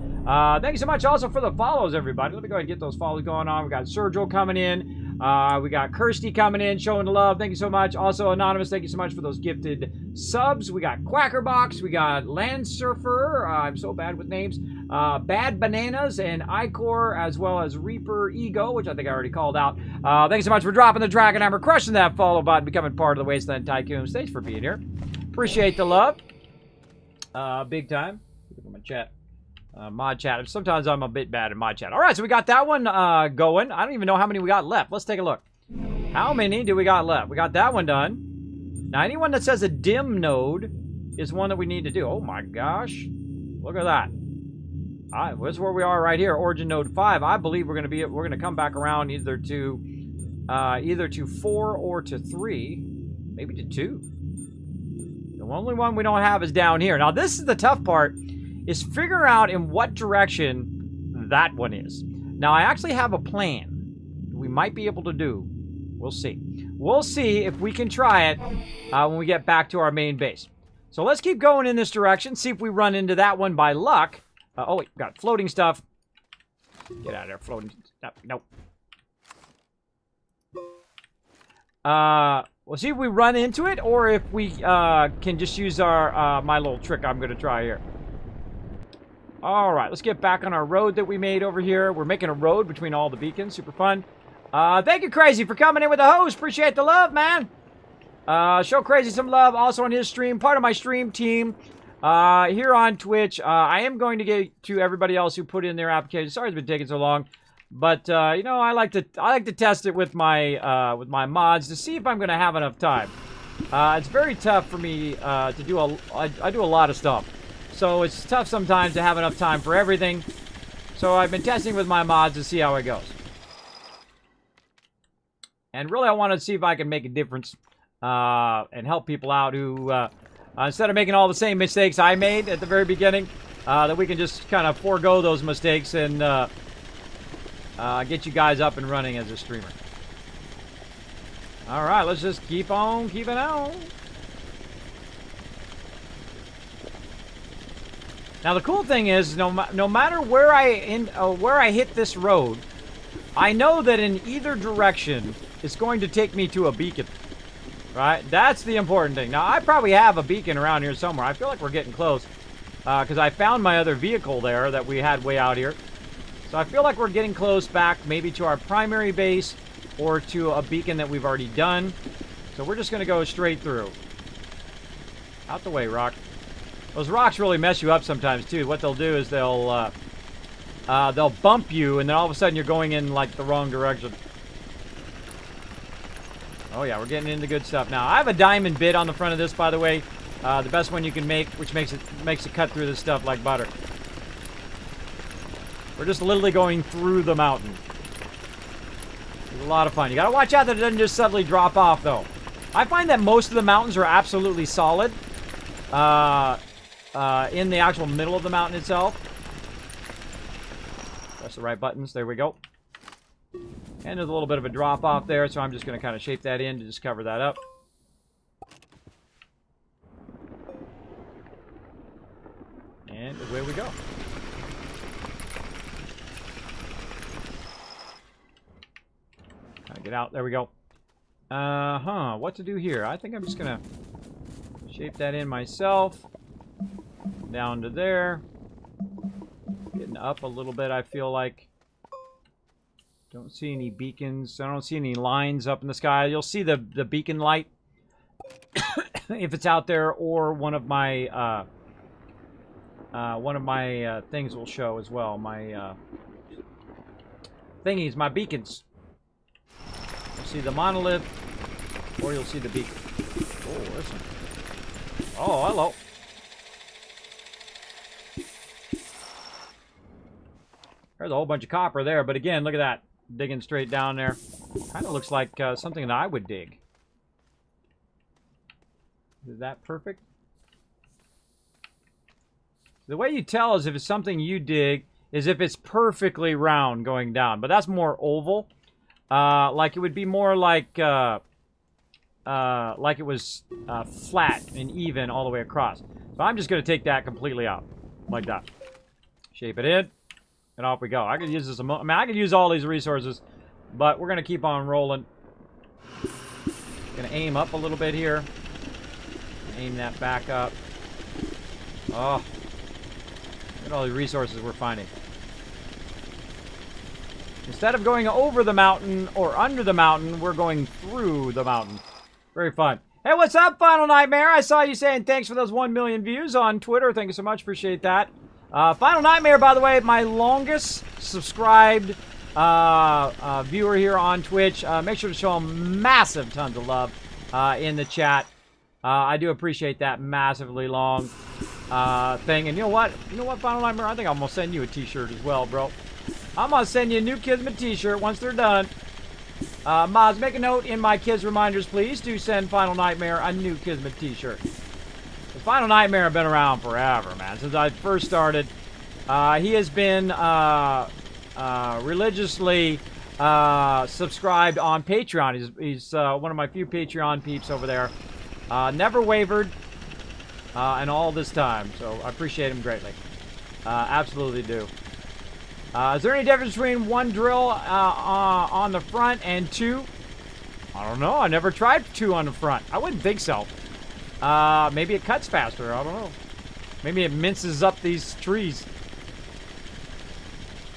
Thanks so much also for the follows, everybody. Let me go ahead and get those follows going on. We got Sergio coming in. We got Kirsty coming in, showing the love. Thank you so much. Also, Anonymous, thank you so much for those gifted subs. We got Quackerbox. We got Land Surfer. I'm so bad with names. Bad Bananas and Icor, as well as Reaper Ego, which I think I already called out. Thanks so much for dropping the Dragon Hammer, crushing that follow button, becoming part of the Wasteland Tycoons. Thanks for being here. Appreciate the love. Big time. Look at my chat. Mod chat. Sometimes I'm a bit bad in mod chat. All right, so we got that one going. I don't even know how many we got left. Let's take a look. How many do we got left? We got that one done. Now, anyone that says a dim node is one that we need to do. Oh my gosh. Look at that. All right, this is where we are right here. Origin node 5. I believe we're going to come back around either to 4 or to 3, maybe to 2. The only one we don't have is down here. Now, this is the tough part, is figure out in what direction that one is. Now, I actually have a plan we might be able to do. We'll see. We'll see if we can try it when we get back to our main base. So let's keep going in this direction, see if we run into that one by luck. Oh, wait, got floating stuff. Get out of there, floating stuff. Nope. We'll see if we run into it, or if we can just use our my little trick I'm going to try here. All right, let's get back on our road that we made over here. We're making a road between all the beacons. Super fun. Thank you, Crazy, for coming in with the host. Appreciate the love, man. Show Crazy some love. Also on his stream, part of my stream team here on Twitch. I am going to get to everybody else who put in their application. Sorry it's been taking so long, but you know, I like to test it with my mods to see if I'm going to have enough time. It's very tough for me to do I do a lot of stuff. So it's tough sometimes to have enough time for everything. So I've been testing with my mods to see how it goes. And really I want to see if I can make a difference and help people out who, instead of making all the same mistakes I made at the very beginning, that we can just kind of forego those mistakes and get you guys up and running as a streamer. All right, let's just keep on keeping on. Now the cool thing is, no matter where I hit this road, I know that in either direction it's going to take me to a beacon. Right? That's the important thing. Now I probably have a beacon around here somewhere. I feel like we're getting close because I found my other vehicle there that we had way out here. So I feel like we're getting close back, maybe to our primary base or to a beacon that we've already done. So we're just going to go straight through. Out the way, Rock. Those rocks really mess you up sometimes too. What they'll do is they'll bump you, and then all of a sudden you're going in like the wrong direction. Oh yeah, we're getting into good stuff now. I have a diamond bit on the front of this, by the way, the best one you can make, which makes it cut through this stuff like butter. We're just literally going through the mountain. It's a lot of fun. You gotta watch out that it doesn't just suddenly drop off, though. I find that most of the mountains are absolutely solid. In the actual middle of the mountain itself. Press the right buttons. There we go. And there's a little bit of a drop off there, so I'm just going to kind of shape that in to just cover that up. And away we go. Kind of get out. There we go. What to do here? I think I'm just going to shape that in myself. Down to there. Getting up a little bit, I feel like. Don't see any beacons. I don't see any lines up in the sky. You'll see the beacon light if it's out there, or one of my things will show as well. My thingies, my beacons. You'll see the monolith, or you'll see the beacon. Oh, listen. Oh, hello. There's a whole bunch of copper there, but again, look at that. Digging straight down there. Kind of looks like something that I would dig. Is that perfect? The way you tell is if it's something you dig, is if it's perfectly round going down. But that's more oval. Like it would be more like it was flat and even all the way across. So I'm just going to take that completely out. Like that. Shape it in. And off we go. I could use this. I mean, I could use all these resources But we're going to keep on rolling. Going to aim up a little bit here. Aim that back up. Oh. Look at all the resources we're finding. Instead of going over the mountain or under the mountain, we're going through the mountain. Very fun. Hey, what's up, Final Nightmare? I saw you saying thanks for those 1 million views on Twitter. Thank you so much. Appreciate that. Final Nightmare, by the way, my longest subscribed viewer here on Twitch. Make sure to show him massive tons of love in the chat. I do appreciate that massively long thing. And you know what? You know what, Final Nightmare? I think I'm going to send you a t-shirt as well, bro. I'm going to send you a new Kismet t-shirt once they're done. Mods, make a note in my kids' reminders, please. Do send Final Nightmare a new Kismet t-shirt. The Final Nightmare have been around forever, man. Since I first started. He has been religiously subscribed on Patreon. He's one of my few Patreon peeps over there. Never wavered in all this time. So I appreciate him greatly. Absolutely do. Is there any difference between one drill on the front and two? I don't know. I never tried two on the front. I wouldn't think so. Maybe it cuts faster. I don't know. Maybe it minces up these trees.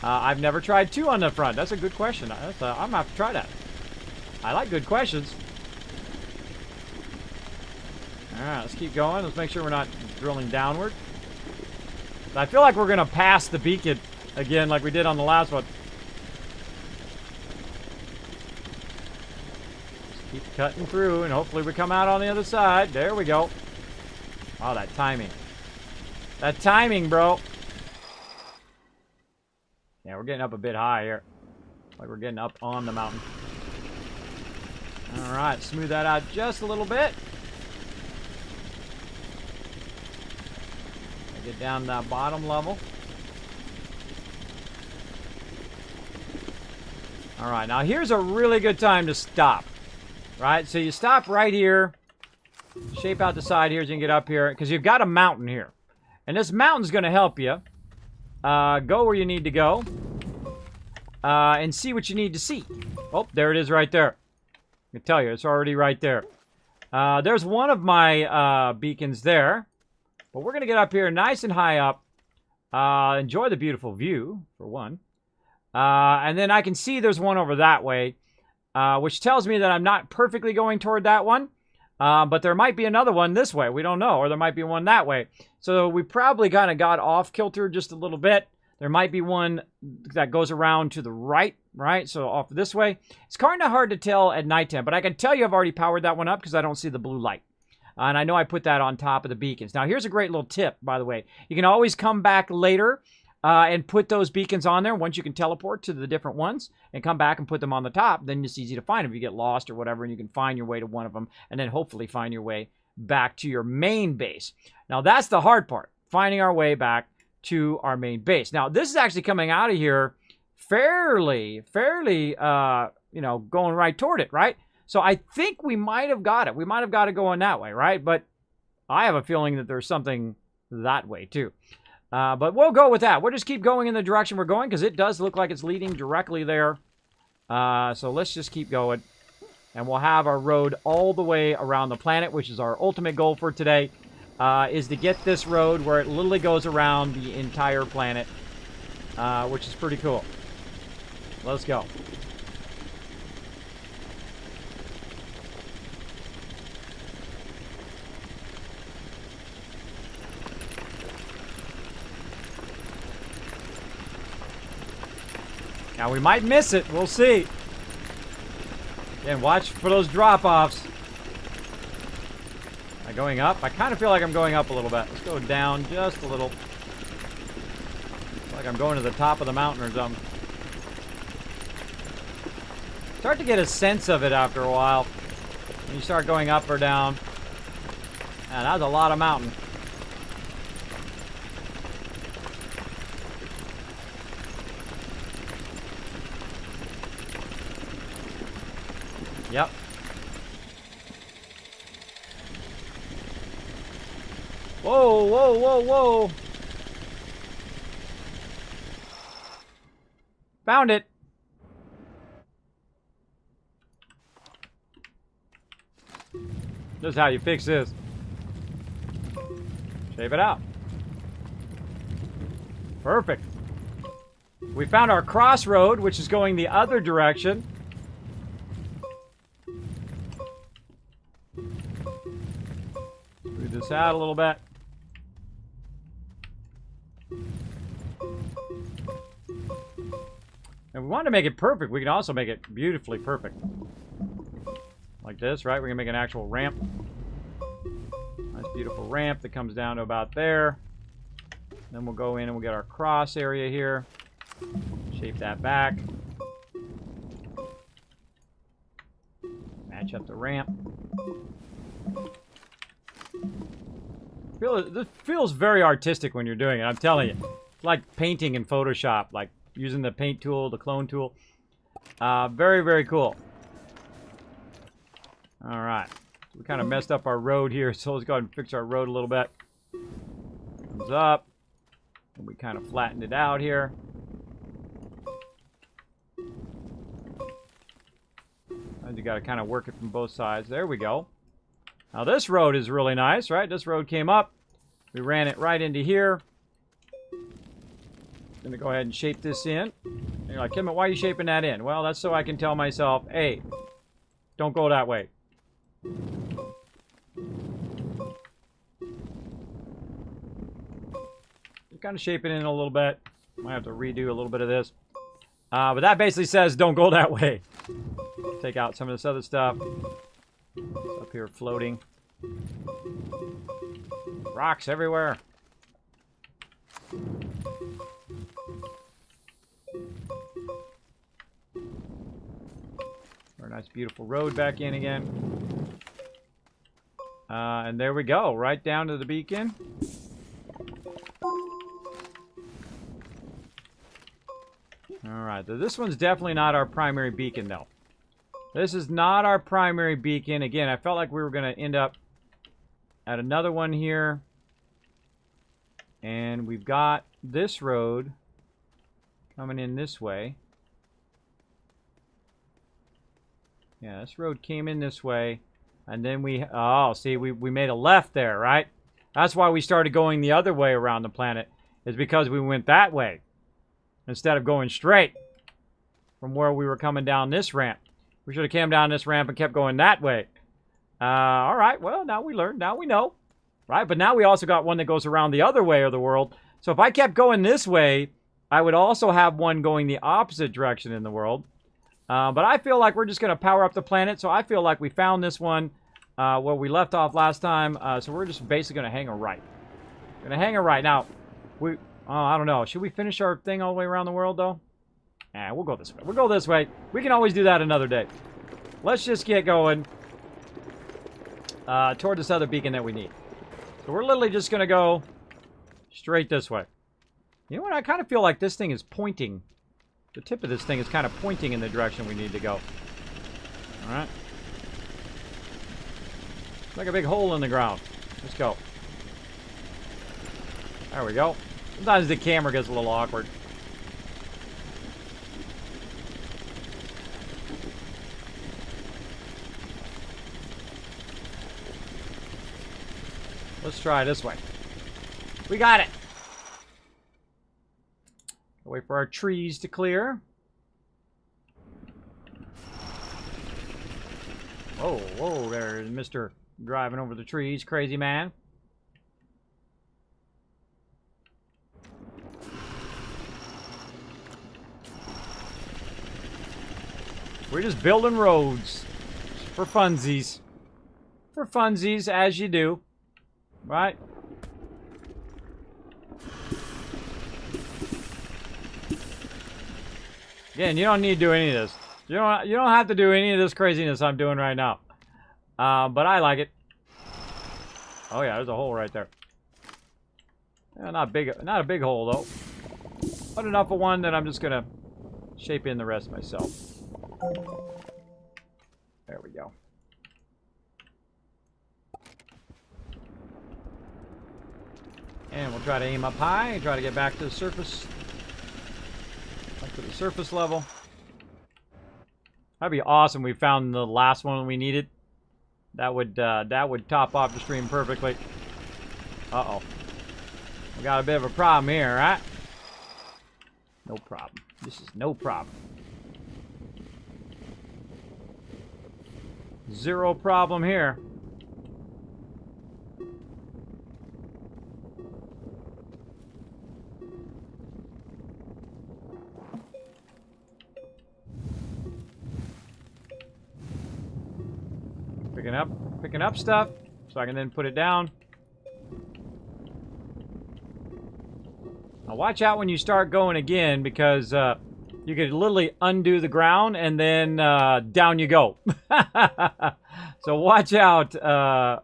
I've never tried two on the front. That's a good question. I'm going to have to try that. I like good questions. Alright, let's keep going. Let's make sure we're not drilling downward. I feel like we're going to pass the beacon again like we did on the last one. Just keep cutting through and hopefully we come out on the other side. There we go. Oh, that timing. That timing, bro. Yeah, we're getting up a bit high here. Like we're getting up on the mountain. Alright, smooth that out just a little bit. Get down to that bottom level. Alright, now here's a really good time to stop. Right? So you stop right here. Shape out the side here so you can get up here. Because you've got a mountain here. And this mountain's going to help you. Go where you need to go. And see what you need to see. Oh, there it is right there. I can tell you, it's already right there. There's one of my beacons there. But we're going to get up here nice and high up. Enjoy the beautiful view, for one. And then I can see there's one over that way. Which tells me that I'm not perfectly going toward that one. But there might be another one this way. We don't know. Or there might be one that way. So we probably kind of got off kilter just a little bit. There might be one that goes around to the right. Right? So off this way. It's kind of hard to tell at nighttime. But I can tell you I've already powered that one up because I don't see the blue light. And I know I put that on top of the beacons. Now, here's a great little tip, by the way. You can always come back later and put those beacons on there once you can teleport to the different ones and come back and put them on the top. Then it's easy to find them if you get lost or whatever, and you can find your way to one of them and then hopefully find your way back to your main base. Now, that's the hard part, finding our way back to our main base. Now, this is actually coming out of here fairly, going right toward it, right? So I think we might have got it. We might have got it going that way, right? But I have a feeling that there's something that way too. But we'll go with that. We'll just keep going in the direction we're going because it does look like it's leading directly there. So let's just keep going. And we'll have our road all the way around the planet, which is our ultimate goal for today, is to get this road where it literally goes around the entire planet, which is pretty cool. Let's go. Now, we might miss it. We'll see. Again, watch for those drop-offs. Am I going up? I kind of feel like I'm going up a little bit. Let's go down just a little. It's like I'm going to the top of the mountain or something. Start to get a sense of it after a while. When you start going up or down. Man, that was a lot of mountain. Yep. Whoa, whoa, whoa, whoa. Found it. This is how you fix this. Shape it out. Perfect. We found our crossroad, which is going the other direction. Move this out a little bit. If we want to make it perfect, we can also make it beautifully perfect. Like this, right? We're going to make an actual ramp. Nice, beautiful ramp that comes down to about there. Then we'll go in and we'll get our cross area here. Shape that back. Match up the ramp. This feels very artistic when you're doing it, I'm telling you. It's like painting in Photoshop, like using the paint tool, the clone tool. Very, very cool. Alright. So we kind of messed up our road here, so let's go ahead and fix our road a little bit. Comes up. And we kind of flattened it out here. And you got to kind of work it from both sides. There we go. Now this road is really nice, right? This road came up. We ran it right into here. Gonna go ahead and shape this in. And you're like, Kismet, why are you shaping that in? Well, that's so I can tell myself, hey, don't go that way. Just kind of shape it in a little bit. Might have to redo a little bit of this. But that basically says don't go that way. Take out some of this other stuff. It's up here floating. Rocks everywhere. Our nice beautiful road back in again. And there we go, right down to the beacon. Alright, this one's definitely not our primary beacon though. This is not our primary beacon. Again, I felt like we were going to end up at another one here. And we've got this road coming in this way. Yeah, this road came in this way. And then we made a left there, right? That's why we started going the other way around the planet. Is because we went that way. Instead of going straight from where we were coming down this ramp. We should have came down this ramp and kept going that way. All right, well, now we learned. Now we know. Right? But now we also got one that goes around the other way of the world. So if I kept going this way, I would also have one going the opposite direction in the world. But I feel like we're just going to power up the planet. So I feel like we found this one where we left off last time. So we're just basically going to hang a right. Going to hang a right. Now, I don't know. Should we finish our thing all the way around the world, though? Nah, we'll go this way. We'll go this way. We can always do that another day. Let's just get going toward this other beacon that we need. So we're literally just going to go straight this way. You know what? I kind of feel like this thing is pointing. The tip of this thing is kind of pointing in the direction we need to go. All right. It's like a big hole in the ground. Let's go. There we go. Sometimes the camera gets a little awkward. Let's try this way. We got it. Wait for our trees to clear. Whoa, whoa, there's Mr. Driving over the trees, crazy man. We're just building roads for funsies. For funsies, as you do. Right? Again, you don't need to do any of this. You don't have to do any of this craziness I'm doing right now. But I like it. Oh yeah, there's a hole right there. Yeah, not a big hole though. But enough of one that I'm just gonna shape in the rest myself. There we go. And we'll try to aim up high and try to get back to the surface. Back to the surface level. That'd be awesome. We found the last one we needed. That would top off the stream perfectly. Uh-oh. We got a bit of a problem here, right? No problem. This is no problem. Zero problem here. Picking up stuff, so I can then put it down. Now watch out when you start going again, because you could literally undo the ground and then down you go. So watch out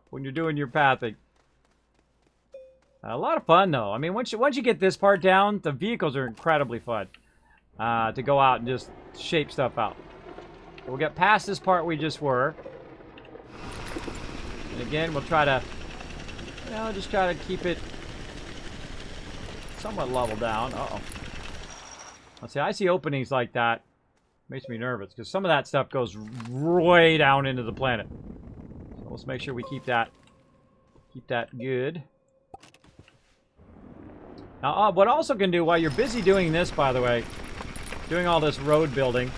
when you're doing your pathing. A lot of fun though. I mean, once you get this part down, the vehicles are incredibly fun to go out and just shape stuff out. We'll get past this part we just were. And again, we'll try to, you know, just try to keep it somewhat level down. Uh-oh. Let's see, I see openings like that. Makes me nervous, because some of that stuff goes way down into the planet. So let's make sure we keep that good. Now, what also can do, while you're busy doing this, by the way, doing all this road building,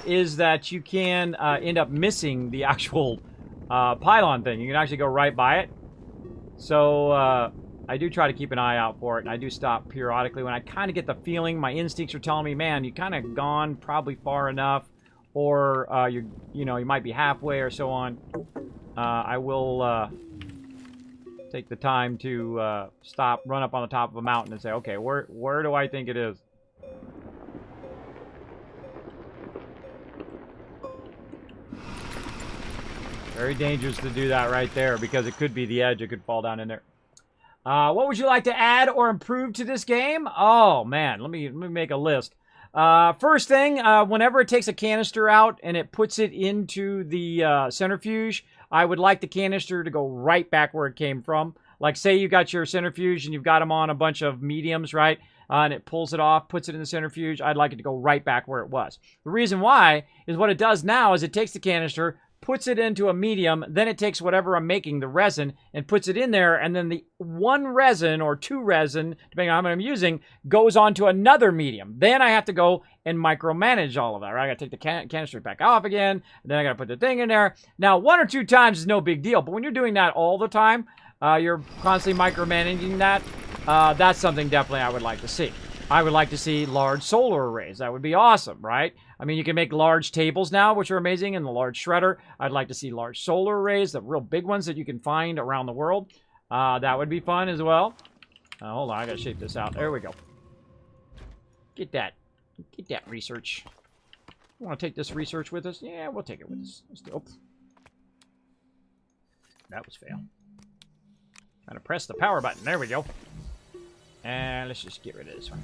is that you can end up missing the actual pylon thing. You can actually go right by it. So I do try to keep an eye out for it, and I do stop periodically when I kind of get the feeling, my instincts are telling me, man, you kind of gone probably far enough, or you might be halfway or so on. I will take the time to stop, run up on the top of a mountain, and say, okay, where do I think it is? Very dangerous to do that right there, because it could be the edge. It could fall down in there. What would you like to add or improve to this game? Oh, man. Let me make a list. First thing, whenever it takes a canister out and it puts it into the centrifuge, I would like the canister to go right back where it came from. Like, say you got your centrifuge and you've got them on a bunch of mediums, right? And it pulls it off, puts it in the centrifuge. I'd like it to go right back where it was. The reason why is what it does now is it takes the canister, puts it into a medium, then it takes whatever I'm making, the resin, and puts it in there, and then the one resin or two resin, depending on how many I'm using, goes onto another medium. Then I have to go and micromanage all of that, right? I gotta take the canister back off again, and then I gotta put the thing in there. Now, 1 or 2 times is no big deal, but when you're doing that all the time, you're constantly micromanaging that, that's something definitely I would like to see. I would like to see large solar arrays. That would be awesome, right? I mean, you can make large tables now, which are amazing, in the large shredder. I'd like to see large solar arrays, the real big ones that you can find around the world. That would be fun as well. Hold on, I gotta shape this out. There we go. Get that research. You want to take this research with us? Yeah, we'll take it with us. Oops. That was fail. Trying to press the power button. There we go. And let's just get rid of this one.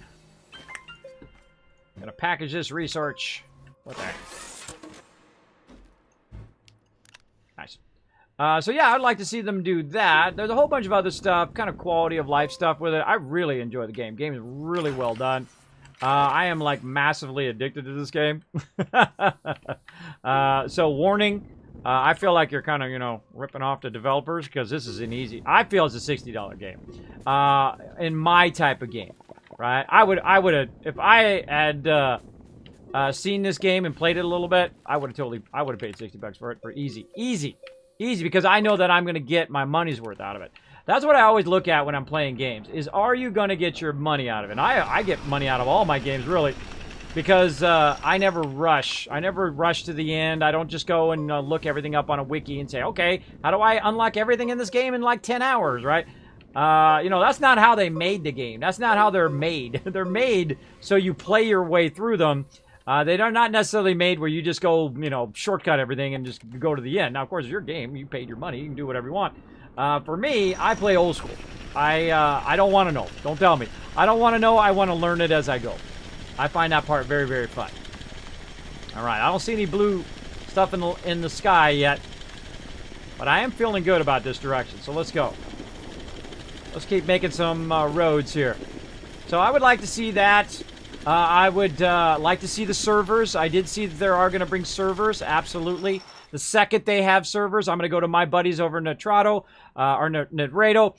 Gonna package this research. What the heck? Nice. So yeah, I'd like to see them do that. There's a whole bunch of other stuff, kind of quality of life stuff with it. I really enjoy the game. Game is really well done. I am like massively addicted to this game. So warning, I feel like you're kind of, you know, ripping off the developers, because this is an easy, I feel it's a $60 game. In my type of game. Right, I would have, if I had seen this game and played it a little bit, I would have paid $60 for it for easy, because I know that I'm going to get my money's worth out of it. That's what I always look at when I'm playing games, is are you going to get your money out of it? And I get money out of all my games, really, because I never rush. I never rush to the end. I don't just go and look everything up on a wiki and say, okay, how do I unlock everything in this game in like 10 hours, right? You know, that's not how they made the game. That's not how they're made. They're made so you play your way through them. They're not necessarily made where you just go, you know, shortcut everything and just go to the end. Now, of course, it's your game. You paid your money. You can do whatever you want. For me, I play old school. I don't want to know. Don't tell me. I don't want to know. I want to learn it as I go. I find that part very, very fun. All right. I don't see any blue stuff in the sky yet. But I am feeling good about this direction. So let's go. Let's keep making some roads here. So I would like to see that. I would like to see the servers. I did see that there are going to bring servers, absolutely. The second they have servers, I'm going to go to my buddies over Netrado, or Netrado.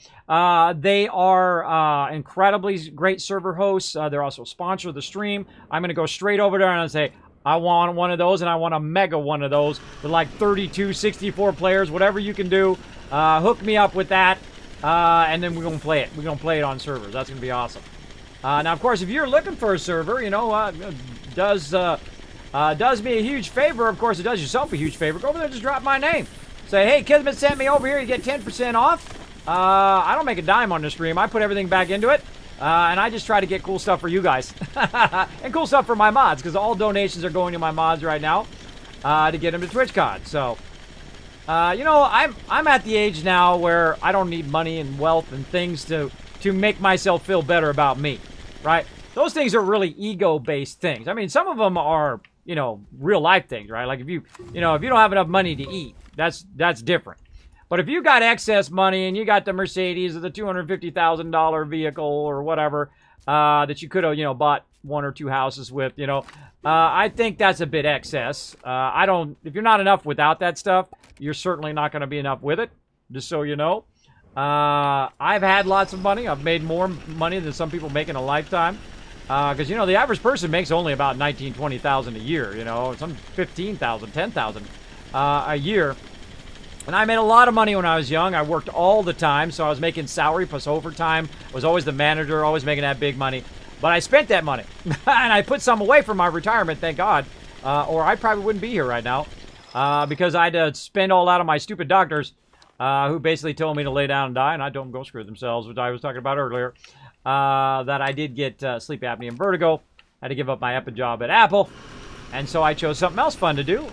They are incredibly great server hosts. They're also a sponsor of the stream. I'm going to go straight over there and say, I want one of those, and I want a mega one of those with like 32, 64 players, whatever you can do. Hook me up with that, and then we're going to play it. We're going to play it on servers. That's going to be awesome. Now, of course, if you're looking for a server, you know, does me a huge favor. Of course, it does yourself a huge favor. Go over there and just drop my name. Say, hey, Kismet sent me over here. You get 10% off. I don't make a dime on the stream. I put everything back into it. And I just try to get cool stuff for you guys. And cool stuff for my mods, because all donations are going to my mods right now to get them to TwitchCon. So, you know, I'm at the age now where I don't need money and wealth and things to make myself feel better about me, right? Those things are really ego-based things. I mean, some of them are, you know, real-life things, right? Like if you don't have enough money to eat, that's different. But if you got excess money and you got the Mercedes or the $250,000 vehicle or whatever that you could have, you know, bought one or two houses with, you know, I think that's a bit excess. If you're not enough without that stuff, you're certainly not going to be enough with it, just so you know. I've had lots of money. I've made more money than some people make in a lifetime. Because, you know, the average person makes only about $19,000, $20,000 a year, you know, some $15,000, $10,000 a year. And I made a lot of money when I was young. I worked all the time, so I was making salary plus overtime. I was always the manager, always making that big money. But I spent that money. And I put some away for my retirement, thank God. Or I probably wouldn't be here right now. Because I had to spend all out of my stupid doctors who basically told me to lay down and die. And I told them go screw themselves, which I was talking about earlier. That I did get sleep apnea and vertigo. I had to give up my epi job at Apple. And so I chose something else fun to do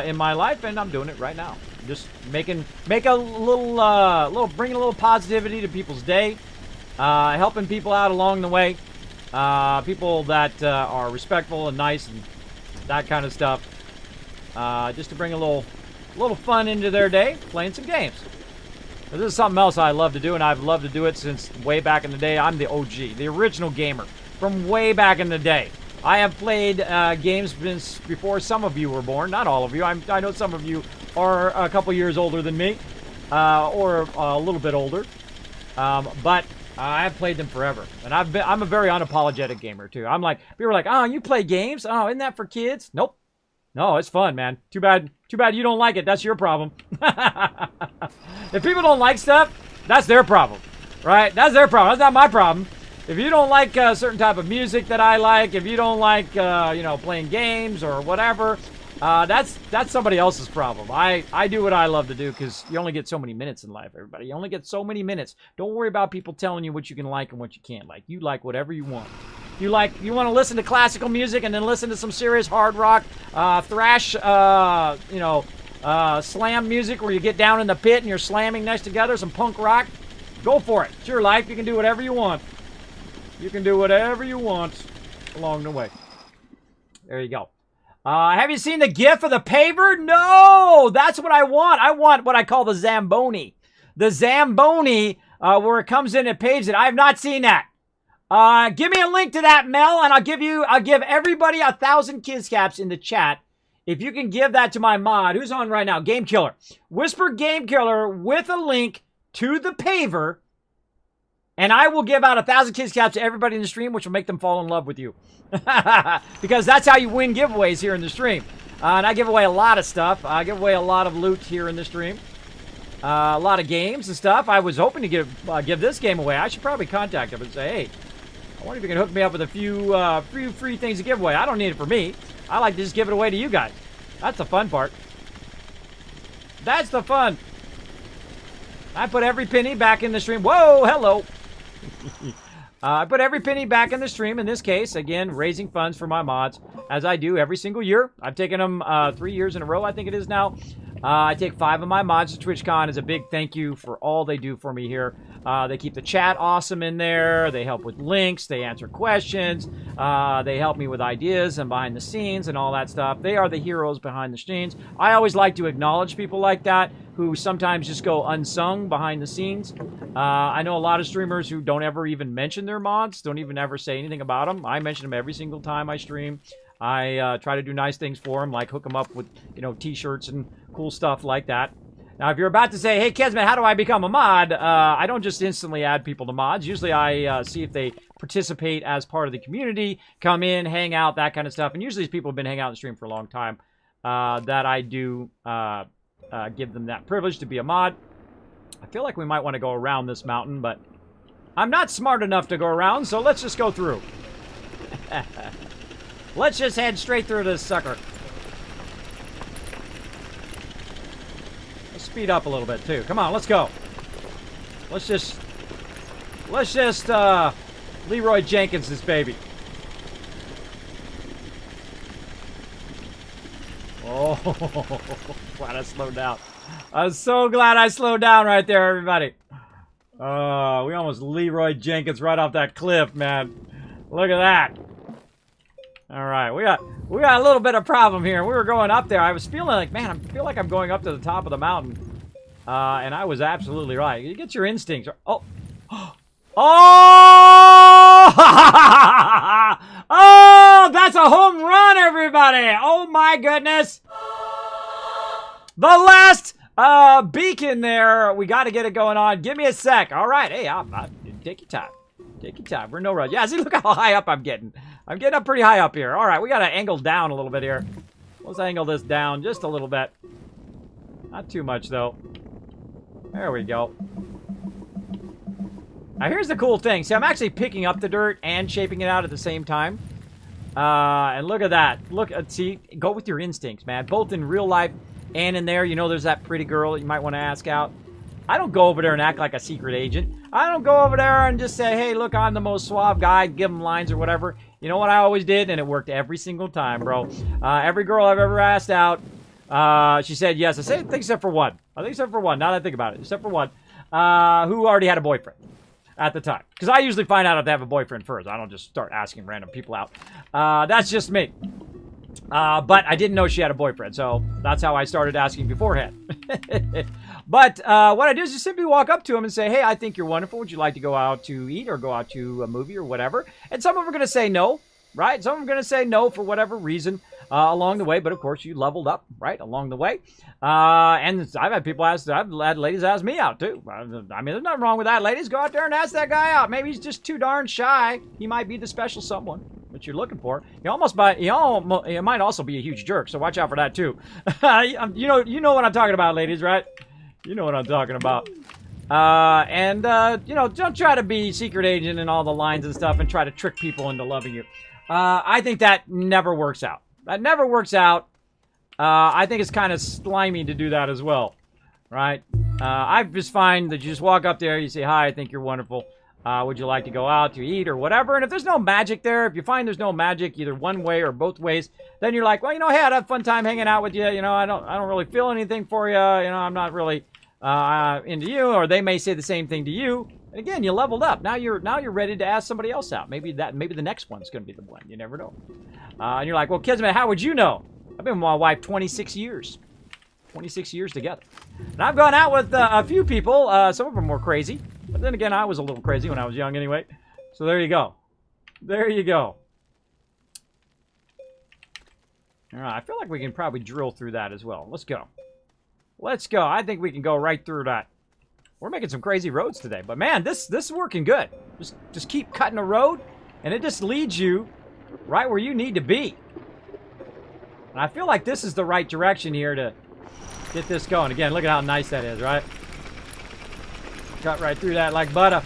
in my life, and I'm doing it right now. Just bringing a little positivity to people's day, helping people out along the way, people that are respectful and nice and that kind of stuff, just to bring a little fun into their day, playing some games. This is something else I love to do, and I've loved to do it since way back in the day. I'm the OG, the original gamer from way back in the day. I have played games before some of you were born. Not all of you. I know some of you are a couple years older than me, or a little bit older. But I've played them forever, and I'm a very unapologetic gamer too. I'm like, people are like, oh, you play games? Oh, isn't that for kids? Nope. No, it's fun, man. Too bad you don't like it. That's your problem. If people don't like stuff, that's their problem, right? That's their problem. That's not my problem. If you don't like a certain type of music that I like, if you don't like, you know, playing games or whatever, that's somebody else's problem. I do what I love to do because you only get so many minutes in life, everybody. You only get so many minutes. Don't worry about people telling you what you can like and what you can't like. You like whatever you want. You want to listen to classical music and then listen to some serious hard rock, thrash, you know, slam music where you get down in the pit and you're slamming next together, some punk rock. Go for it. It's your life. You can do whatever you want. You can do whatever you want along the way. There you go. Have you seen the GIF of the paver? No! That's what I want. I want what I call the Zamboni. The Zamboni, where it comes in and paves it. I have not seen that. Give me a link to that, Mel, and I'll give everybody 1,000 kids caps in the chat. If you can give that to my mod. Who's on right now? Game Killer. Whisper Game Killer with a link to the paver. And I will give out 1,000 kids caps to everybody in the stream, which will make them fall in love with you. Because that's how you win giveaways here in the stream. And I give away a lot of stuff. I give away a lot of loot here in the stream. A lot of games and stuff. I was hoping to give this game away. I should probably contact them and say, hey, I wonder if you can hook me up with a few free things to give away. I don't need it for me. I like to just give it away to you guys. That's the fun part. That's the fun. I put every penny back in the stream. Whoa, hello. I put every penny back in the stream. In this case, again, raising funds for my mods, as I do every single year. I've taken them 3 years in a row, I think it is now. I take 5 of my mods to TwitchCon as a big thank you for all they do for me here. They keep the chat awesome in there. They help with links. They answer questions. They help me with ideas and behind the scenes and all that stuff. They are the heroes behind the scenes. I always like to acknowledge people like that who sometimes just go unsung behind the scenes. I know a lot of streamers who don't ever even mention their mods, don't even ever say anything about them. I mention them every single time I stream. I try to do nice things for them, like hook them up with, you know, t-shirts and cool stuff like that. Now, if you're about to say, hey, Kismet, how do I become a mod? I don't just instantly add people to mods. Usually I see if they participate as part of the community, come in, hang out, that kind of stuff. And usually these people have been hanging out on the stream for a long time, that I do give them that privilege to be a mod. I feel like we might want to go around this mountain, but I'm not smart enough to go around, so let's just go through. Let's just head straight through this sucker. Let's speed up a little bit, too. Come on, let's go. Let's just Leroy Jenkins this baby. Oh, glad I slowed down. I'm so glad I slowed down right there, everybody. We almost Leroy Jenkins right off that cliff, man. Look at that. All right, we got a little bit of problem here. We were going up there. I was feeling like, man, I feel like I'm going up to the top of the mountain. And I was absolutely right. You get your instincts. Oh. Oh! Oh, that's a home run, everybody. Oh, my goodness. The last beacon there. We got to get it going on. Give me a sec. All right. Hey, take your time. Take your time. We're no rush. Yeah, see, look how high up I'm getting. I'm getting up pretty high up here. All right, we got to angle down a little bit here. Let's angle this down just a little bit. Not too much, though. There we go. Now, here's the cool thing. See, I'm actually picking up the dirt and shaping it out at the same time. And look at that. Look, see, go with your instincts, man. Both in real life and in there. You know, there's that pretty girl that you might want to ask out. I don't go over there and act like a secret agent. I don't go over there and just say, hey, look, I'm the most suave guy, give them lines or whatever. You know what I always did? And it worked every single time, bro. Every girl I've ever asked out, she said yes. I think except for one. I think except for one, now that I think about it. Except for one, who already had a boyfriend at the time. Because I usually find out if they have a boyfriend first. I don't just start asking random people out. That's just me. But I didn't know she had a boyfriend, so that's how I started asking beforehand. But what I do is just simply walk up to them and say, hey, I think you're wonderful. Would you like to go out to eat or go out to a movie or whatever? And some of them are going to say no, right? Some of them are going to say no for whatever reason along the way. But, of course, you leveled up, right, along the way. And I've had people ask, I've had ladies ask me out, too. I mean, there's nothing wrong with that, ladies. Go out there and ask that guy out. Maybe he's just too darn shy. He might be the special someone that you're looking for. He might also be a huge jerk, so watch out for that, too. You know what I'm talking about, ladies, right? You know what I'm talking about. You know, don't try to be secret agent and all the lines and stuff and try to trick people into loving you. I think that never works out. That never works out. I think it's kind of slimy to do that as well, right? I just find that you just walk up there, you say, hi, I think you're wonderful. Would you like to go out to eat or whatever? And if there's no magic there, if you find there's no magic either one way or both ways, then you're like, well, you know, hey, I'd have a fun time hanging out with you. You know, I don't really feel anything for you. You know, I'm not really into you. Or they may say the same thing to you. And again, you leveled up. Now you're ready to ask somebody else out. Maybe the next one's going to be the one. You never know. And you're like, well, Kismet, how would you know? I've been with my wife 26 years. 26 years together. And I've gone out with a few people. Some of them were crazy. But then again, I was a little crazy when I was young anyway. So there you go. There you go. All right, I feel like we can probably drill through that as well. Let's go. Let's go. I think we can go right through that. We're making some crazy roads today. But man, this is working good. Just keep cutting a road, and it just leads you right where you need to be. And I feel like this is the right direction here to get this going. Again, look at how nice that is, right? Cut right through that like butter.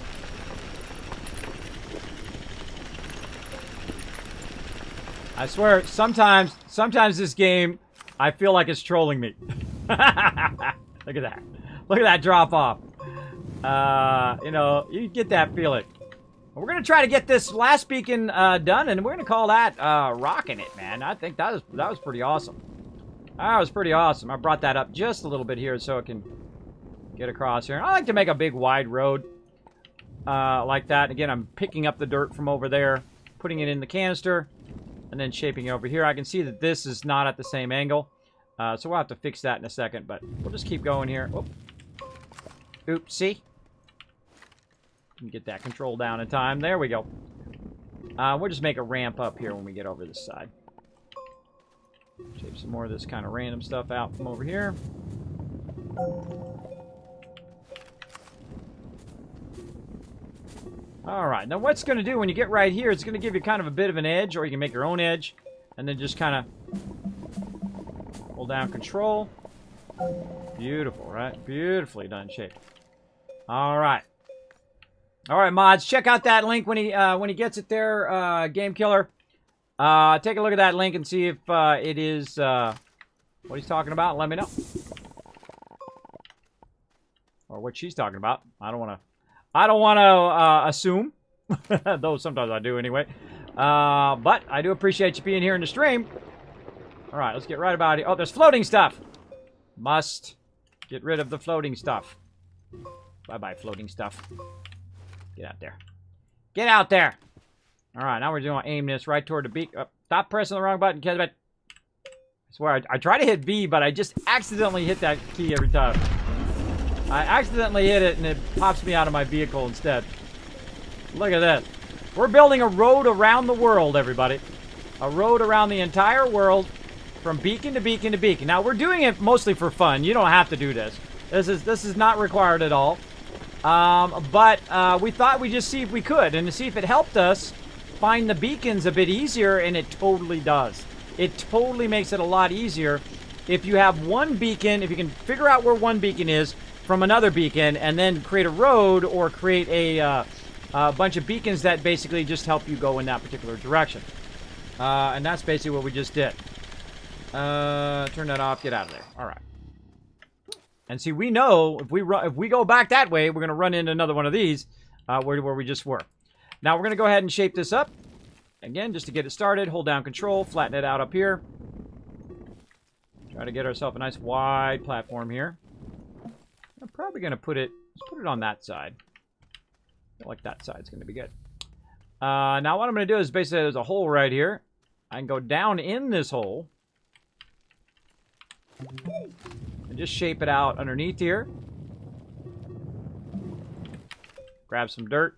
I swear, sometimes this game, I feel like it's trolling me. Look at that. Look at that drop off. You know, you get that feeling. We're going to try to get this last beacon done, and we're going to call that rocking it, man. I think that was pretty awesome. That was pretty awesome. I brought that up just a little bit here so it can get across here. I like to make a big wide road like that. Again, I'm picking up the dirt from over there, putting it in the canister, and then shaping it over here. I can see that this is not at the same angle. So we'll have to fix that in a second, but we'll just keep going here. Oh. Oops, see? Get that control down in time. There we go. We'll just make a ramp up here when we get over this side. Shape some more of this kind of random stuff out from over here. Alright, now what's going to do when you get right here, it's going to give you kind of a bit of an edge, or you can make your own edge, and then just kind of hold down control. Beautiful, right? Beautifully done shape. Alright. Alright, mods, check out that link when he gets it there, Game Killer. Take a look at that link and see if it is what he's talking about. Let me know. Or what she's talking about. I don't want to assume, though sometimes I do anyway. But I do appreciate you being here in the stream. All right, let's get right about it. Oh, there's floating stuff. Must get rid of the floating stuff. Bye-bye, floating stuff. Get out there. Get out there. All right, now we're going to aim this right toward the beak. Oh, stop pressing the wrong button, Kismet. I swear, I try to hit V, but I just accidentally hit that key every time. I accidentally hit it, and it pops me out of my vehicle instead. Look at this. We're building a road around the world, everybody. A road around the entire world from beacon to beacon to beacon. Now, we're doing it mostly for fun. You don't have to do this. This is not required at all. But we thought we'd just see if we could, and to see if it helped us find the beacons a bit easier, and it totally does. It totally makes it a lot easier if you have one beacon, if you can figure out where one beacon is from another beacon, and then create a road or create a bunch of beacons that basically just help you go in that particular direction. And that's basically what we just did. Turn that off, get out of there. All right. And see, we know if we go back that way, we're going to run into another one of these where we just were. Now, we're going to go ahead and shape this up. Again, just to get it started, hold down control, flatten it out up here. Try to get ourselves a nice wide platform here. I'm probably going to let's put it on that side. I feel like that side's going to be good. Now, what I'm going to do is basically there's a hole right here. I can go down in this hole. And just shape it out underneath here. Grab some dirt.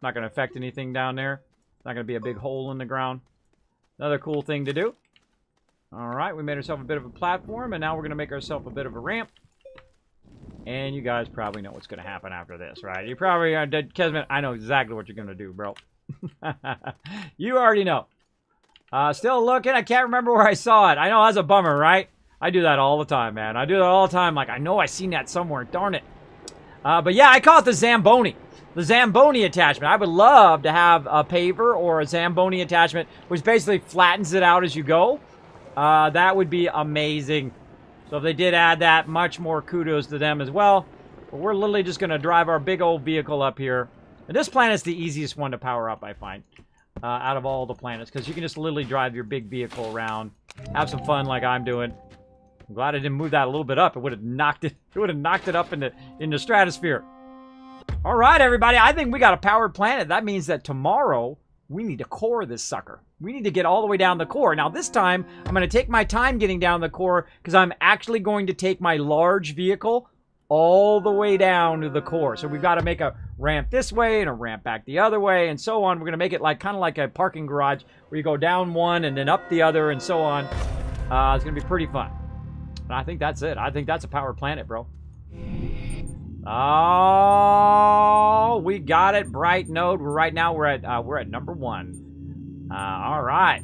Not going to affect anything down there. Not going to be a big hole in the ground. Another cool thing to do. Alright, we made ourselves a bit of a platform, and now we're going to make ourselves a bit of a ramp. And you guys probably know what's going to happen after this, right? You probably are dead. Kismet, I know exactly what you're going to do, bro. You already know. Still looking. I can't remember where I saw it. I know that's a bummer, right? I do that all the time, man. I do that all the time. Like, I know I seen that somewhere. Darn it. But yeah, I call it the Zamboni. The Zamboni attachment. I would love to have a paver or a Zamboni attachment, which basically flattens it out as you go. That would be amazing. So if they did add that, much more kudos to them as well. But we're literally just going to drive our big old vehicle up here. And this planet's the easiest one to power up, I find, out of all the planets. Because you can just literally drive your big vehicle around. Have some fun like I'm doing. I'm glad I didn't move that a little bit up. It would have knocked it up in the stratosphere. All right, everybody. I think we got a powered planet. That means that tomorrow we need to core this sucker. We need to get all the way down the core. Now, this time, I'm going to take my time getting down the core because I'm actually going to take my large vehicle all the way down to the core. So we've got to make a ramp this way and a ramp back the other way and so on. We're going to make it like kind of like a parking garage where you go down one and then up the other and so on. It's going to be pretty fun. And I think that's it. I think that's a powered planet, bro. Oh, we got it. Bright node. Right now we're at number 1. All right.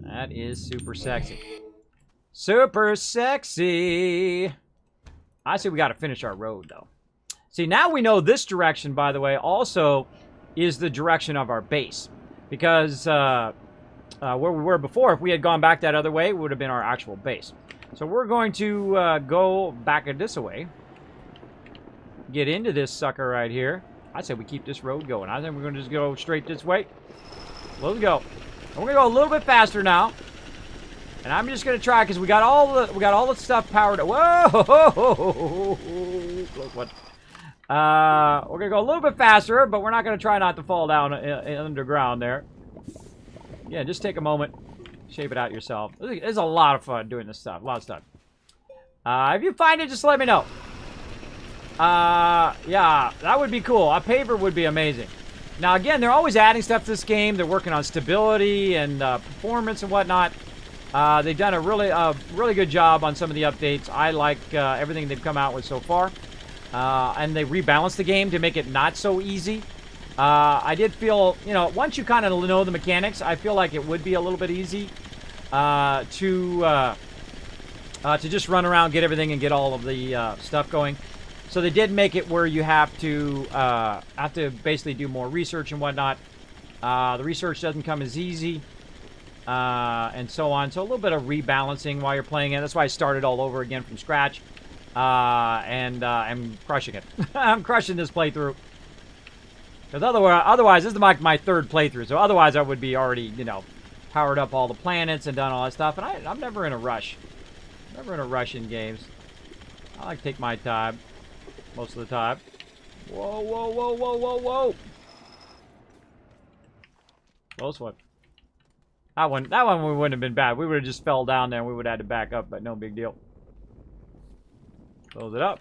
That is super sexy. Super sexy. I say we got to finish our road though. See, now we know this direction, by the way, also is the direction of our base, because where we were before, if we had gone back that other way, it would have been our actual base. So we're going to go back this way. Get into this sucker right here. I say we keep this road going. I think we're going to just go straight this way. Let's go. And we're going to go a little bit faster now. And I'm just going to try because we got all the stuff powered. Whoa! Close one. We're going to go a little bit faster, but we're not going to try not to fall down underground there. Yeah, just take a moment. shape it out yourself. It's a lot of fun doing this stuff. A lot of stuff. If you find it, just let me know. Yeah, that would be cool. A paver would be amazing. Now, again, they're always adding stuff to this game. They're working on stability and performance and whatnot. They've done a really good job on some of the updates. I like everything they've come out with so far. And they rebalanced the game to make it not so easy. I did feel, you know, once you kind of know the mechanics, I feel like it would be a little bit easy to just run around, get everything, and get all of the stuff going. So they did make it where you have to basically do more research and whatnot. The research doesn't come as easy, and so on. So a little bit of rebalancing while you're playing it. That's why I started all over again from scratch, and I'm crushing it. I'm crushing this playthrough. Because otherwise, this is my third playthrough. So otherwise, I would be already, you know, powered up all the planets and done all that stuff. And I'm never in a rush. Never in a rush in games. I like to take my time. Most of the time. Whoa, whoa, whoa, whoa, whoa, whoa. Close one. That one wouldn't have been bad. We would have just fell down there and we would have had to back up, but no big deal. Close it up.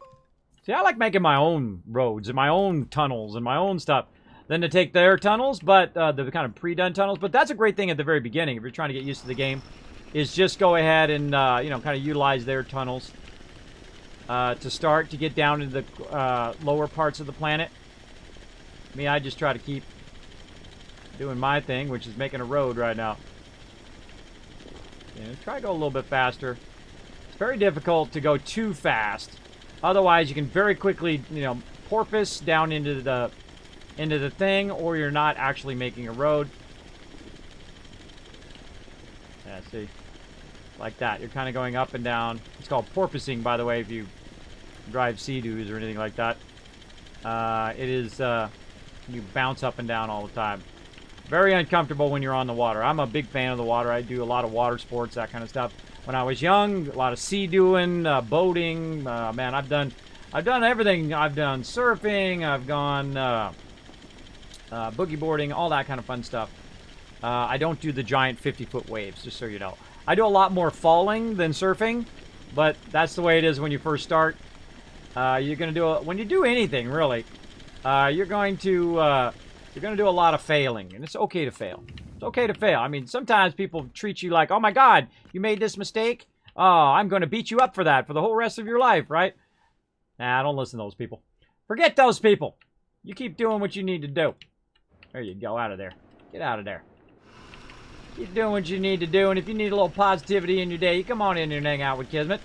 See, I like making my own roads and my own tunnels and my own stuff than to take their tunnels, but the kind of pre-done tunnels. But that's a great thing at the very beginning if you're trying to get used to the game, is just go ahead and, you know, kind of utilize their tunnels. To start, to get down into the lower parts of the planet. Me, I just try to keep doing my thing, which is making a road right now. Yeah, try to go a little bit faster. It's very difficult to go too fast. Otherwise, you can very quickly, you know, porpoise down into the thing, or you're not actually making a road. Yeah, see. Like that. You're kind of going up and down. It's called porpoising, by the way, if you drive Sea-Doos or anything like that. It is, you bounce up and down all the time. Very uncomfortable when you're on the water. I'm a big fan of the water. I do a lot of water sports, that kind of stuff. When I was young, a lot of sea-doing, boating. Man, I've done everything. I've done surfing. I've gone boogie boarding, all that kind of fun stuff. I don't do the giant 50-foot waves, just so you know. I do a lot more falling than surfing, but that's the way it is when you first start. You're going to do when you do anything, really. You're going to do a lot of failing, and it's okay to fail. It's okay to fail. I mean, sometimes people treat you like, "Oh my God, you made this mistake. Oh, I'm going to beat you up for that for the whole rest of your life," right? Nah, don't listen to those people. Forget those people. You keep doing what you need to do. There you go, out of there. Get out of there. Keep doing what you need to do, and if you need a little positivity in your day, you come on in here and hang out with Kismet.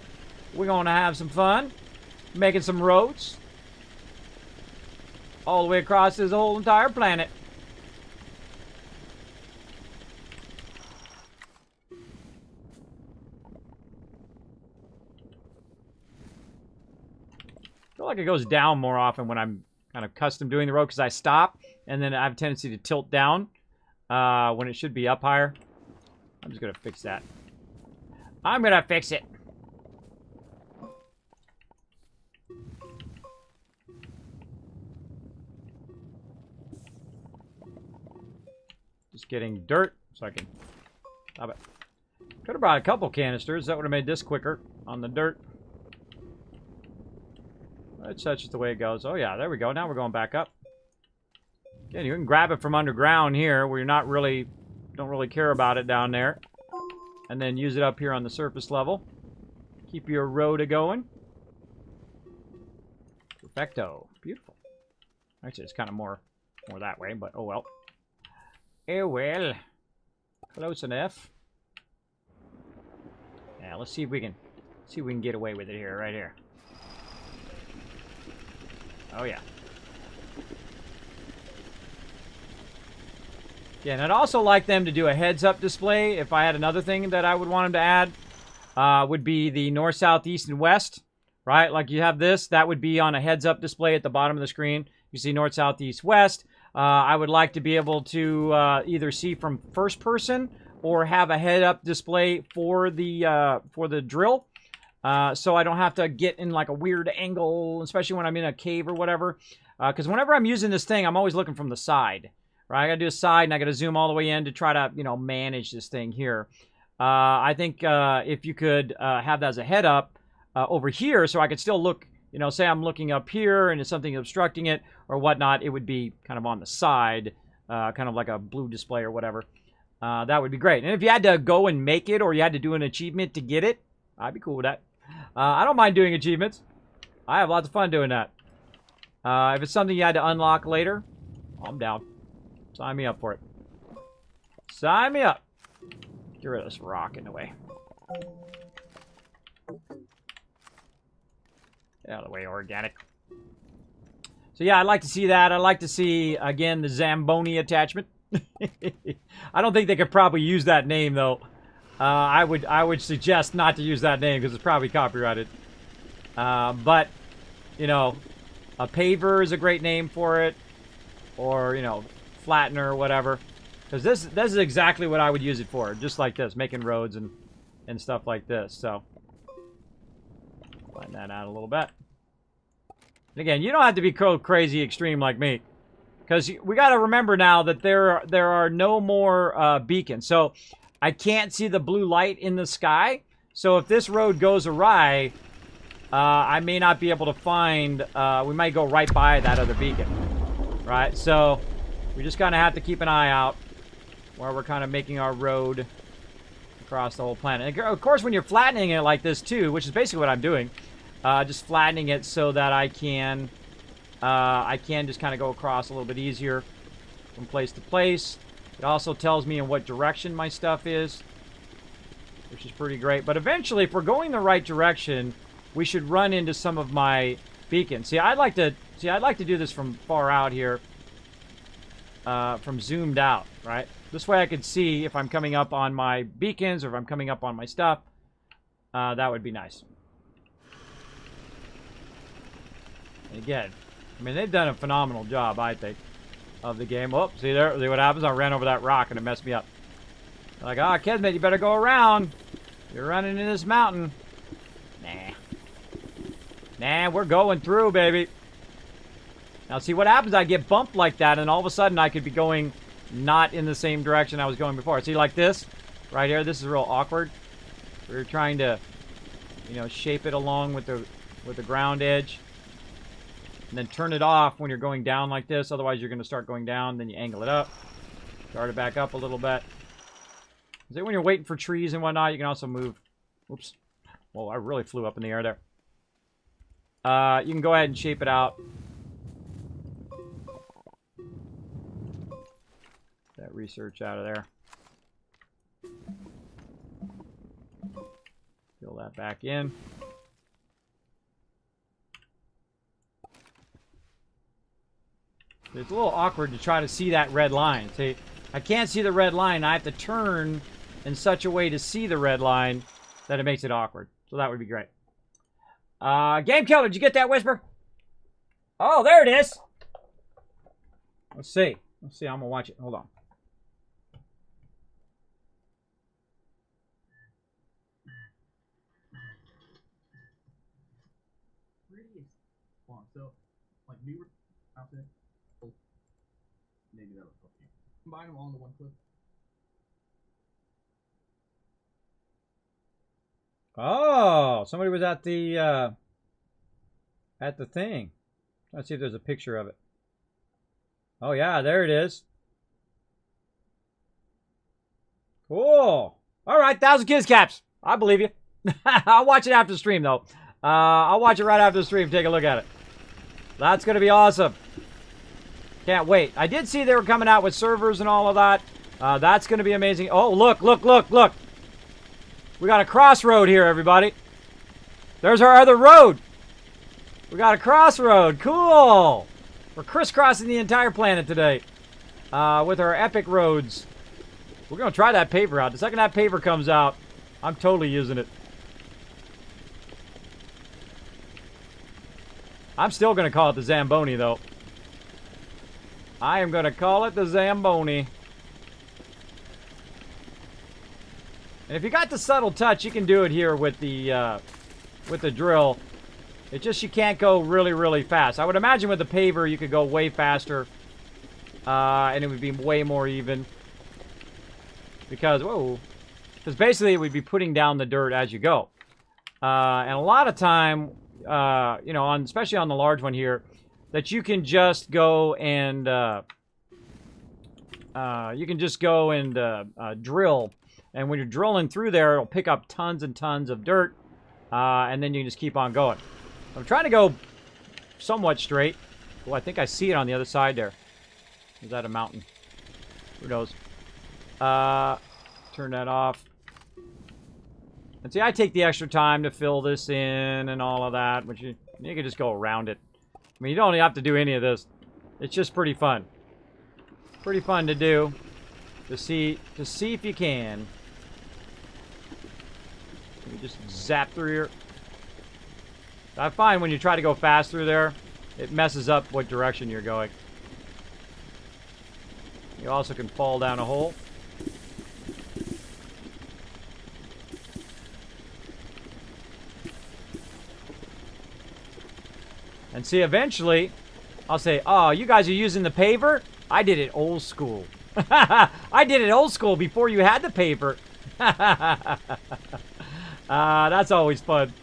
We're going to have some fun, making some roads all the way across this whole entire planet. I feel like it goes down more often when I'm kind of custom doing the road, because I stop, and then I have a tendency to tilt down. When it should be up higher. I'm just going to fix that. I'm going to fix it. Just getting dirt so I can stop it. Could have brought a couple canisters. That would have made this quicker on the dirt. That's just the way it goes. Oh yeah, there we go. Now we're going back up. Yeah, you can grab it from underground here, where you're not really, don't really care about it down there. And then use it up here on the surface level. Keep your road a-going. Perfecto. Beautiful. Actually, it's kind of more that way, but oh well. Oh well. Close enough. Yeah, let's see if we can get away with it here, right here. Oh yeah. Yeah, and I'd also like them to do a heads-up display. If I had another thing that I would want them to add, would be the north, south, east, and west, right? Like you have this, that would be on a heads-up display at the bottom of the screen. You see north, south, east, west. I would like to be able to either see from first person or have a head-up display for the drill, so I don't have to get in like a weird angle, especially when I'm in a cave or whatever. Because whenever I'm using this thing, I'm always looking from the side. Right, I gotta do a side, and I gotta zoom all the way in to try to, you know, manage this thing here. I think if you could have that as a head up over here, so I could still look, you know, say I'm looking up here and it's something obstructing it or whatnot, it would be kind of on the side, kind of like a blue display or whatever. That would be great. And if you had to go and make it or you had to do an achievement to get it, I'd be cool with that. I don't mind doing achievements. I have lots of fun doing that. If it's something you had to unlock later, I'm down. Sign me up for it. Sign me up. Get rid of this rock in the way. Get out of the way, organic. So yeah, I'd like to see that. I'd like to see, again, the Zamboni attachment. I don't think they could probably use that name, though. I would suggest not to use that name because it's probably copyrighted. But, you know, a paver is a great name for it. Or, you know, flattener or whatever. Because this is exactly what I would use it for. Just like this, making roads and stuff like this. So, flatten that out a little bit. And again, you don't have to be crazy extreme like me. Because we got to remember now that there are no more beacons. So, I can't see the blue light in the sky. So, if this road goes awry, I may not be able to find... we might go right by that other beacon. Right? So, we just kind of have to keep an eye out where we're kind of making our road across the whole planet. And of course, when you're flattening it like this too, which is basically what I'm doing, just flattening it so that I can just kind of go across a little bit easier from place to place. It also tells me in what direction my stuff is, which is pretty great. But eventually, if we're going the right direction, we should run into some of my beacons. See, I'd like to do this from far out here, from zoomed out, right? This way I could see if I'm coming up on my beacons or if I'm coming up on my stuff. That would be nice. And again, I mean, they've done a phenomenal job, I think, of the game. Oh, see there? See what happens? I ran over that rock and it messed me up. Like, ah, Kismet, you better go around. You're running in this mountain. Nah. Nah, we're going through, baby. Now, see what happens? I get bumped like that, and all of a sudden I could be going not in the same direction I was going before. See, like this? Right here, this is real awkward. We're trying to, you know, shape it along with the ground edge. And then turn it off when you're going down like this. Otherwise, you're going to start going down. Then you angle it up. Start it back up a little bit. See, when you're waiting for trees and whatnot, you can also move. Oops. Whoa, I really flew up in the air there. You can go ahead and shape it out. That research out of there. Fill that back in. It's a little awkward to try to see that red line. See, I can't see the red line. I have to turn in such a way to see the red line that it makes it awkward. So that would be great. Game Killer, did you get that whisper? Oh, there it is. Let's see. Let's see. I'm going to watch it. Hold on. So, like newer outfit, maybe that would help you. Combine them all into one clip. Oh, somebody was at the thing. Let's see if there's a picture of it. Oh yeah, there it is. Cool. All right, 1,000 kids caps. I believe you. I'll watch it after the stream though. I'll watch it right after the stream. Take a look at it. That's going to be awesome. Can't wait. I did see they were coming out with servers and all of that. That's going to be amazing. Oh, look, look, look, look. We got a crossroad here, everybody. There's our other road. We got a crossroad. Cool. We're crisscrossing the entire planet today with our epic roads. We're going to try that paver out. The second that paver comes out, I'm totally using it. I'm still going to call it the Zamboni, though. I am going to call it the Zamboni. And if you got the subtle touch, you can do it here with the drill. It's just you can't go really, really fast. I would imagine with the paver, you could go way faster. And it would be way more even. Because, whoa. Because basically, we'd be putting down the dirt as you go. And a lot of time, you know, especially on the large one here, that you can just go and drill. And when you're drilling through there, it'll pick up tons and tons of dirt, and then you can just keep on going. I'm trying to go somewhat straight. Oh, I think I see it on the other side there. Is that a mountain? Who knows? Turn that off. And see, I take the extra time to fill this in and all of that, which you can just go around it. I mean, you don't have to do any of this. It's just pretty fun. Pretty fun to do. To see if you can. Let me just zap through here. I find when you try to go fast through there, it messes up what direction you're going. You also can fall down a hole. And see, eventually, I'll say, oh, you guys are using the paver? I did it old school. I did it old school before you had the paver. That's always fun.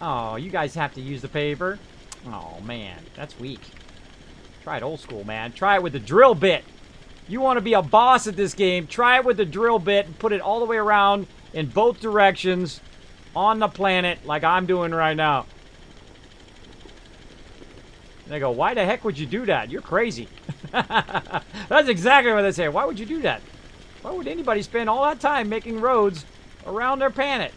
Oh, you guys have to use the paver? Oh, man, that's weak. Try it old school, man. Try it with the drill bit. You want to be a boss at this game, try it with the drill bit and put it all the way around in both directions on the planet like I'm doing right now. And they go, why the heck would you do that? You're crazy. That's exactly what they say. Why would you do that? Why would anybody spend all that time making roads around their planet?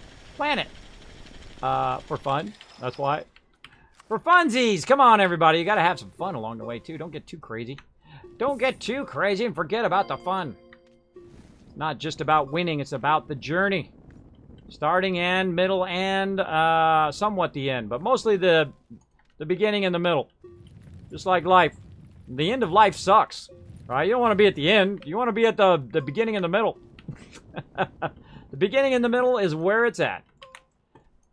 For fun. That's why. For funsies. Come on, everybody. You got to have some fun along the way, too. Don't get too crazy. Don't get too crazy and forget about the fun. It's not just about winning. It's about the journey. Starting and middle and somewhat the end. But mostly the beginning and the middle. Just like life. The end of life sucks. Right? You don't want to be at the end. You want to be at the beginning and the middle. The beginning and the middle is where it's at.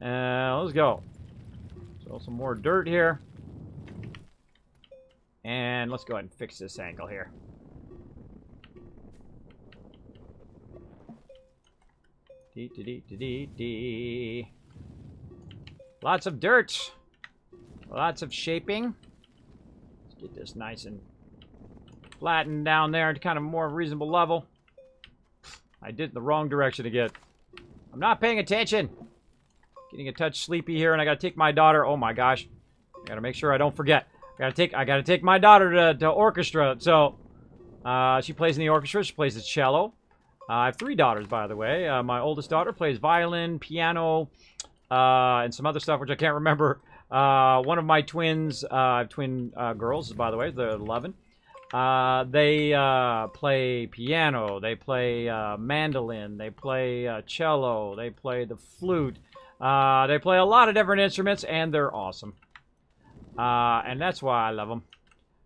Let's go. So some more dirt here. And let's go ahead and fix this angle here. Dee. Lots of dirt. Lots of shaping. Let's get this nice and flattened down there to kind of more reasonable level. I did it the wrong direction again. I'm not paying attention. Getting a touch sleepy here, and I gotta take my daughter. Oh my gosh. I gotta make sure I don't forget. I gotta take my daughter to orchestra. So she plays in the orchestra. She plays the cello. I have 3 daughters, by the way. My oldest daughter plays violin, piano, and some other stuff which I can't remember. One of my twins, twin girls, by the way, they're 11. They play piano. They play mandolin. They play cello. They play the flute. They play a lot of different instruments, and they're awesome. And that's why I love them.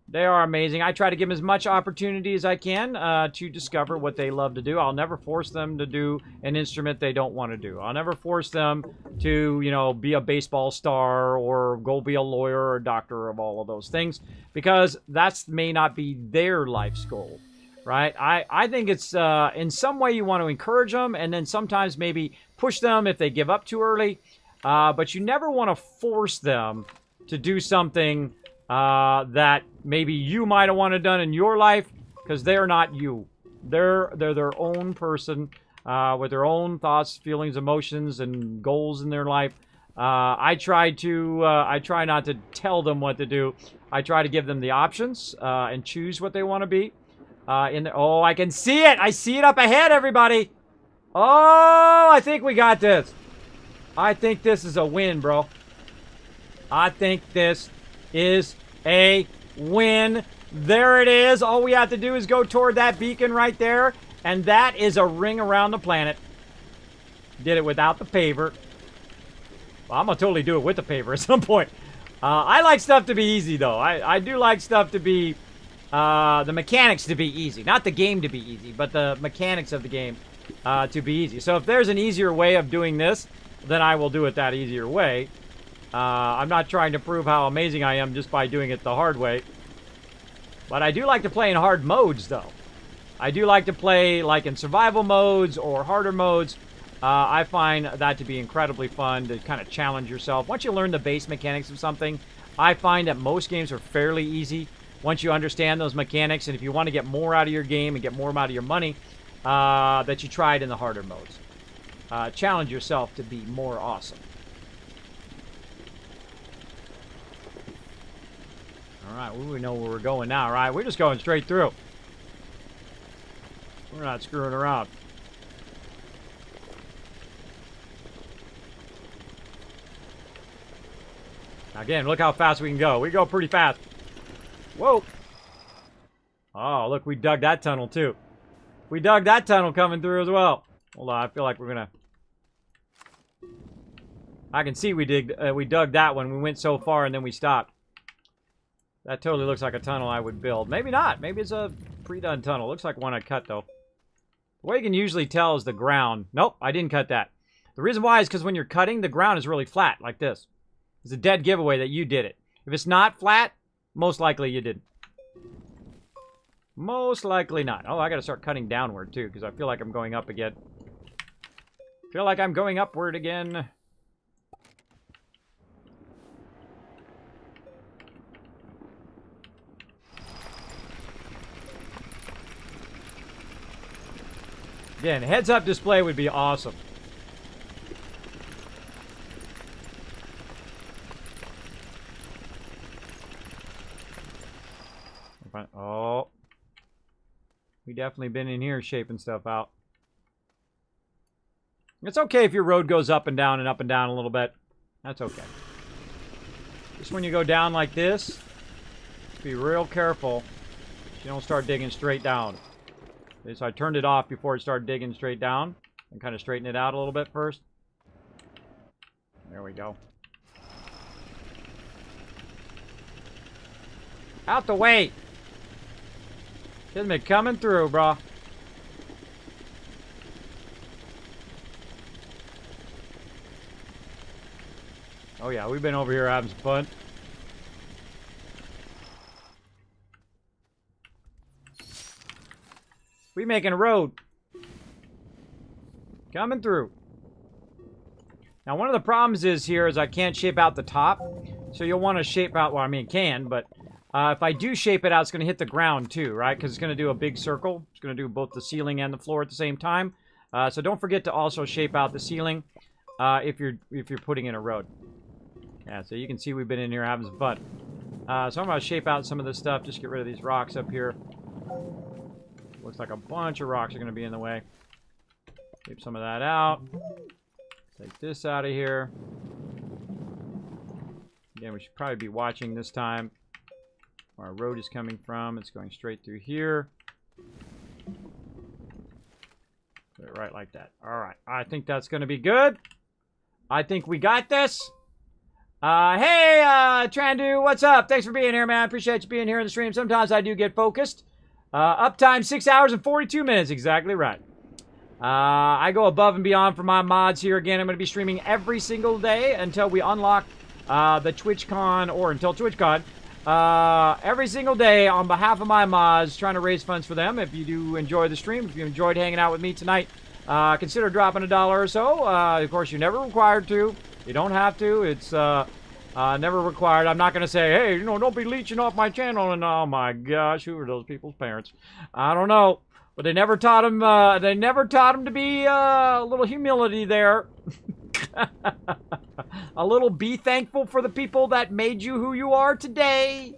They are amazing. I try to give them as much opportunity as I can to discover what they love to do. I'll never force them to do an instrument they don't want to do. I'll never force them to, you know, be a baseball star or go be a lawyer or a doctor of all of those things, because that may not be their life's goal, right? I think it's in some way you want to encourage them, and then sometimes maybe push them if they give up too early. But you never want to force them to do something that maybe you might have wanted done in your life, because they're not you. They're their own person with their own thoughts, feelings, emotions, and goals in their life. I try not to tell them what to do. I try to give them the options and choose what they want to be. Oh, I can see it. I see it up ahead, everybody. Oh, I think we got this. I think this is a win, bro. I think this is a win. There it is. All we have to do is go toward that beacon right there, and that is a ring around the planet. Did it without the paver. Well, I'm gonna totally do it with the paver at some point. I like stuff to be easy, though. I do like stuff to be the mechanics to be easy, not the game to be easy, but the mechanics of the game to be easy. So if there's an easier way of doing this, then I will do it that easier way. I'm not trying to prove how amazing I am just by doing it the hard way. But I do like to play in hard modes, though. I do like to play like in survival modes or harder modes. I find that to be incredibly fun to kind of challenge yourself. Once you learn the base mechanics of something, I find that most games are fairly easy once you understand those mechanics. And if you want to get more out of your game and get more out of your money, that you try it in the harder modes. Challenge yourself to be more awesome. All right, we know where we're going now, right? We're just going straight through. We're not screwing around. Again, look how fast we can go. We go pretty fast. Whoa. Oh, look, we dug that tunnel, too. We dug that tunnel coming through as well. Hold on, I feel like we're going to... I can see we dug that one. We went so far and then we stopped. That totally looks like a tunnel I would build. Maybe not. Maybe it's a pre-done tunnel. Looks like one I cut, though. The way you can usually tell is the ground. Nope, I didn't cut that. The reason why is because when you're cutting, the ground is really flat, like this. It's a dead giveaway that you did it. If it's not flat, most likely you didn't. Most likely not. Oh, I gotta start cutting downward, too, because I feel like I'm going up again. Feel like I'm going upward again. Again, heads-up display would be awesome. Oh. We definitely been in here shaping stuff out. It's okay if your road goes up and down a little bit. That's okay. Just when you go down like this, be real careful. You don't start digging straight down. Okay, so I turned it off before it started digging straight down. And kind of straighten it out a little bit first. There we go. Out the way! Kismet coming through, bro. Oh yeah, we've been over here having some fun. We making a road. Coming through. Now one of the problems is here is I can't shape out the top. So you'll want to shape out, well I mean can, but if I do shape it out, it's going to hit the ground too, right? Because it's going to do a big circle. It's going to do both the ceiling and the floor at the same time. So don't forget to also shape out the ceiling if you're putting in a road. Yeah, so you can see we've been in here having some fun. So I'm going to shape out some of this stuff. Just get rid of these rocks up here. Looks like a bunch of rocks are going to be in the way. Keep some of that out. Take this out of here. Again, we should probably be watching this time. Where our road is coming from. It's going straight through here. Put it right like that. Alright. I think that's going to be good. I think we got this. Hey, Trandu, what's up? Thanks for being here, man. I appreciate you being here in the stream. Sometimes I do get focused. Uptime 6 hours and 42 minutes. Exactly right. I go above and beyond for my mods here. Again, I'm going to be streaming every single day until we unlock the TwitchCon or until TwitchCon. Every single day on behalf of my mods, trying to raise funds for them. If you do enjoy the stream, if you enjoyed hanging out with me tonight, consider dropping $1 or so. Of course, you're never required to. You don't have to. It's never required. I'm not going to say, hey, you know, don't be leeching off my channel. And oh my gosh, who are those people's parents? I don't know, but they never taught him. They never taught him to be a little humility there. A little be thankful for the people that made you who you are today.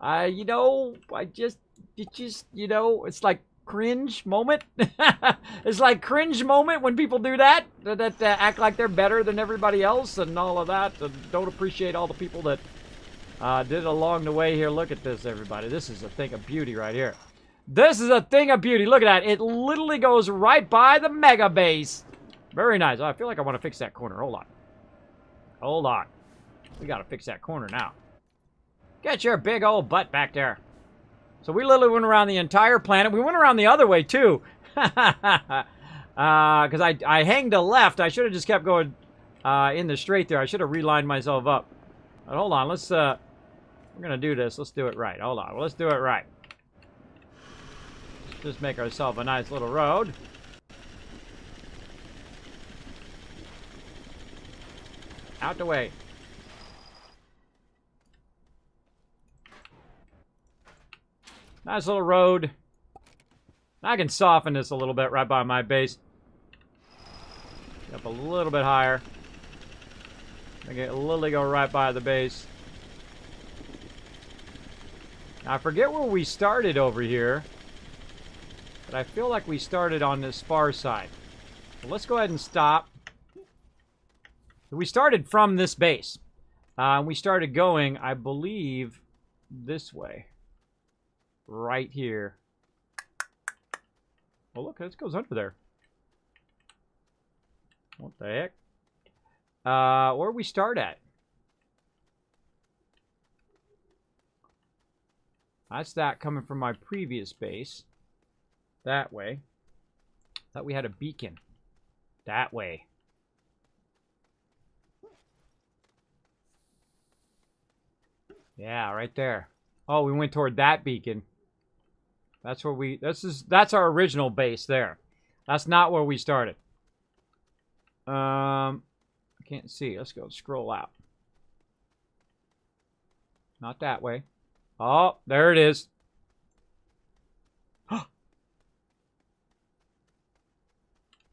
You know, you know, it's like cringe moment. It's like cringe moment when people do that act like they're better than everybody else and all of that, and don't appreciate all the people that did along the way here. Look at this, everybody. This is a thing of beauty right here. This is a thing of beauty. Look at that. It literally goes right by the mega base. Very nice. Oh, I feel like I want to fix that corner. Hold on. Hold on. We got to fix that corner now. Get your big old butt back there. So we literally went around the entire planet. We went around the other way, too. Because I hanged a left. I should have just kept going in the straight there. I should have relined myself up. But hold on. Let's, we're going to do this. Let's do it right. Hold on. Well, let's do it right. just make ourselves a nice little road. Out the way. Nice little road. I can soften this a little bit right by my base. Get up a little bit higher. Make it literally go right by the base. Now, I forget where we started over here, but I feel like we started on this far side. So let's go ahead and stop. We started from this base. We started going, I believe, this way. Right here. Oh, look, this goes under there. What the heck? Where we start at? That's that coming from my previous base. That way. Thought we had a beacon. That way. Yeah, right there. Oh, we went toward that beacon. That's where that's our original base there. That's not where we started. I can't see. Let's go scroll out. Not that way. Oh, there it is.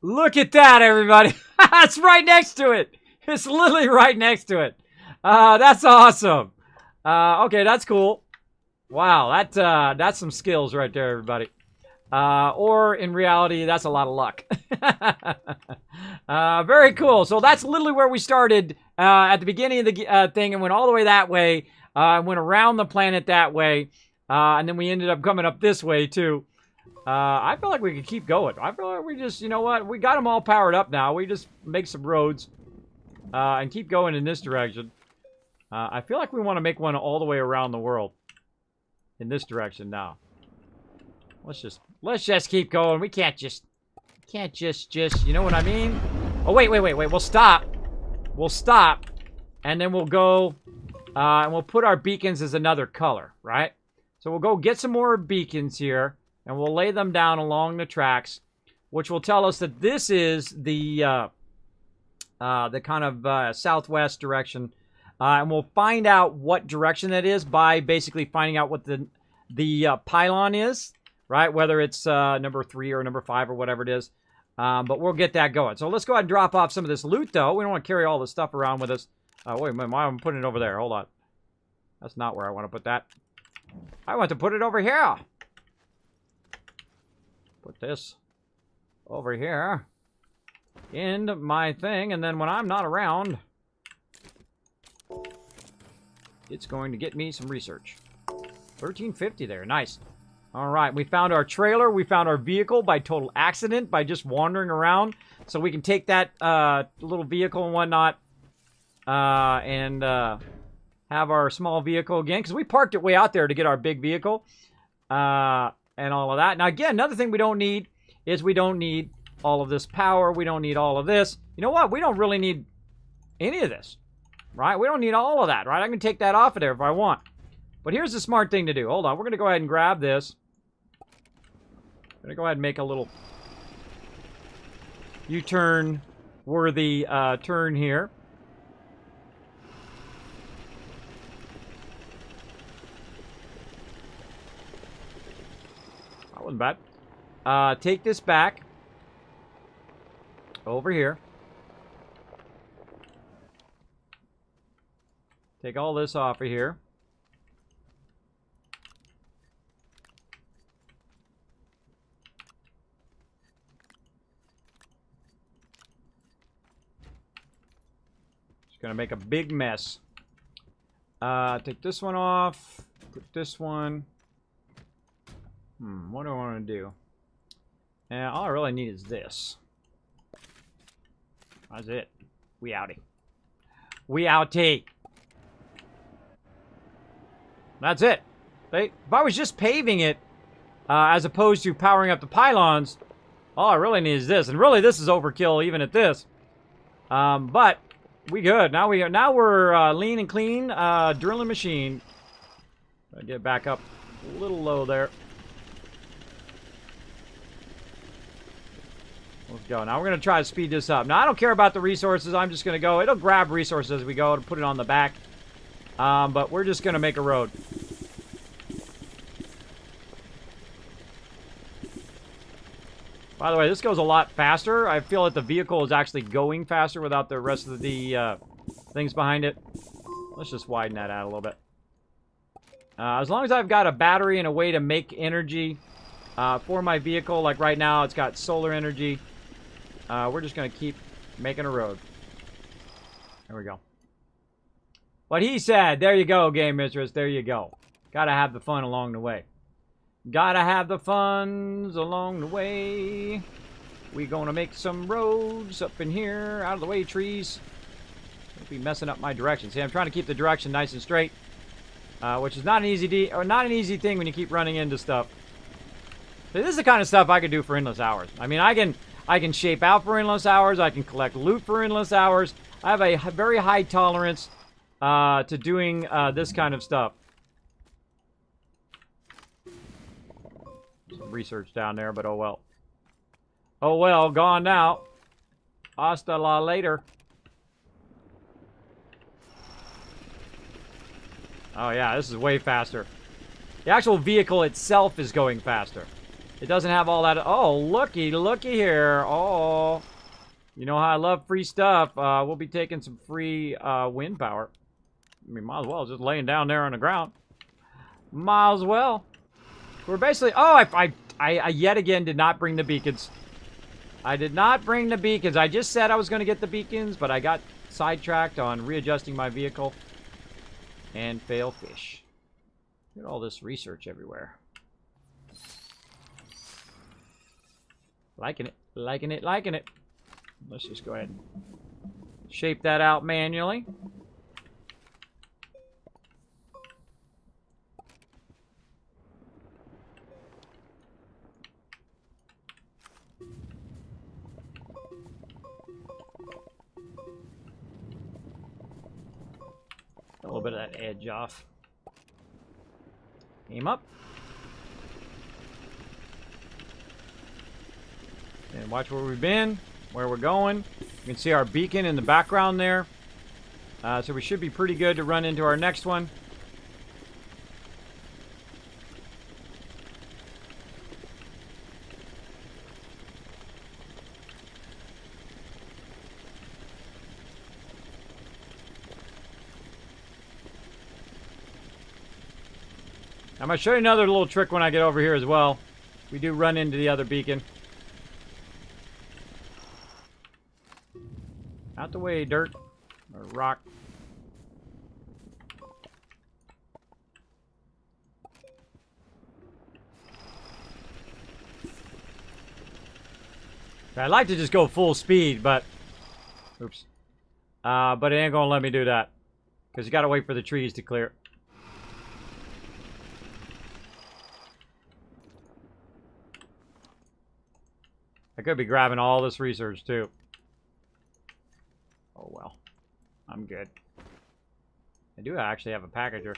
Look at that, everybody. It's right next to it. It's literally right next to it. That's awesome. Okay, that's cool. Wow, that's some skills right there, everybody. Or in reality, that's a lot of luck. Very cool. So that's literally where we started at the beginning of the thing and went all the way that way. Went around the planet that way. And then we ended up coming up this way, too. I feel like we could keep going. I feel like we just, you know what? We got them all powered up now. We just make some roads and keep going in this direction. I feel like we want to make one all the way around the world in this direction now. Let's just keep going. We can't just, you know what I mean? Oh, wait. We'll stop. We'll stop. And then we'll go, and we'll put our beacons as another color, right? So we'll go get some more beacons here, and we'll lay them down along the tracks, which will tell us that this is the kind of southwest direction. And we'll find out what direction that is by basically finding out what the pylon is, right? Whether it's number 3 or number 5 or whatever it is. But we'll get that going. So let's go ahead and drop off some of this loot, though. We don't want to carry all this stuff around with us. Wait a minute, I'm putting it over there. Hold on. That's not where I want to put that. I want to put it over here. Put this over here in my thing, and then when I'm not around, it's going to get me some research. 1350 there. Nice. All right. We found our trailer. We found our vehicle by total accident, by just wandering around. So we can take that little vehicle and whatnot and have our small vehicle again. Because we parked it way out there to get our big vehicle and all of that. Now, again, another thing we don't need is we don't need all of this power. We don't need all of this. You know what? We don't really need any of this. Right? We don't need all of that, right? I can take that off of there if I want. But here's the smart thing to do. Hold on. We're going to go ahead and grab this. I'm going to go ahead and make a little U-turn worthy turn here. That wasn't bad. Take this back over here. Take all this off of here. Just gonna make a big mess. Take this one off. Put this one. What do I want to do? And all I really need is this. That's it. We outie. We outie. That's it. If I was just paving it, as opposed to powering up the pylons, all I really need is this. And really, this is overkill even at this. But we good. Now we're lean and clean drilling machine. Get back up a little low there. go. Now we're going to try to speed this up. Now I don't care about the resources. I'm just going to go. It'll grab resources as we go and put it on the back. But we're just going to make a road. By the way, this goes a lot faster. I feel that the vehicle is actually going faster without the rest of the things behind it. Let's just widen that out a little bit. As long as I've got a battery and a way to make energy for my vehicle, like right now it's got solar energy, we're just going to keep making a road. There we go. What he said. There you go, Game Mistress. There you go. Gotta have the fun along the way. Gotta have the funs along the way. We gonna make some roads up in here. Out of the way, trees. Don't be messing up my direction. See, I'm trying to keep the direction nice and straight, which is not an easy thing when you keep running into stuff. So this is the kind of stuff I could do for endless hours. I mean, I can shape out for endless hours. I can collect loot for endless hours. I have a very high tolerance to doing this kind of stuff. Some research down there, but oh well. Oh well, gone now. Hasta la later. Oh yeah, this is way faster. The actual vehicle itself is going faster. It doesn't have all that. Oh, looky here. Oh, you know how I love free stuff. We'll be taking some free wind power. I mean, might as well just laying down there on the ground. Might as well. We're basically... Oh, I yet again did not bring the beacons. I did not bring the beacons. I just said I was going to get the beacons, but I got sidetracked on readjusting my vehicle. And fail fish. Look at all this research everywhere. Liking it, liking it, liking it. Let's just go ahead and shape that out manually. A little bit of that edge off. Aim up. And watch where we've been, where we're going. You can see our beacon in the background there. So we should be pretty good to run into our next one. I'm going to show you another little trick when I get over here as well. We do run into the other beacon. Out the way, dirt. Or rock. I'd like to just go full speed, but... Oops. But it ain't going to let me do that. Because you got to wait for the trees to clear. I could be grabbing all this research, too. Oh, well. I'm good. I do actually have a packager.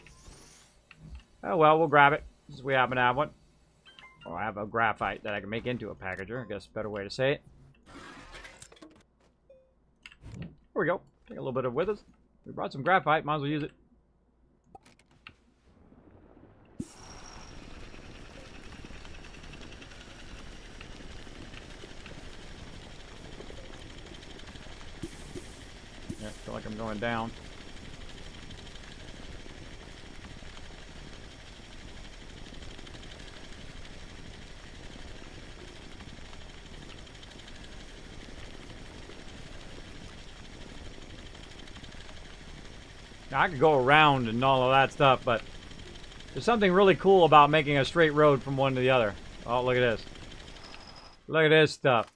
Oh, well, we'll grab it. Since we happen to have one. Or I have a graphite that I can make into a packager. I guess a better way to say it. There we go. Take a little bit of it with us. We brought some graphite. Might as well use it. Yeah, I feel like I'm going down. Now, I could go around and all of that stuff, but there's something really cool about making a straight road from one to the other. Oh, look at this. Look at this stuff.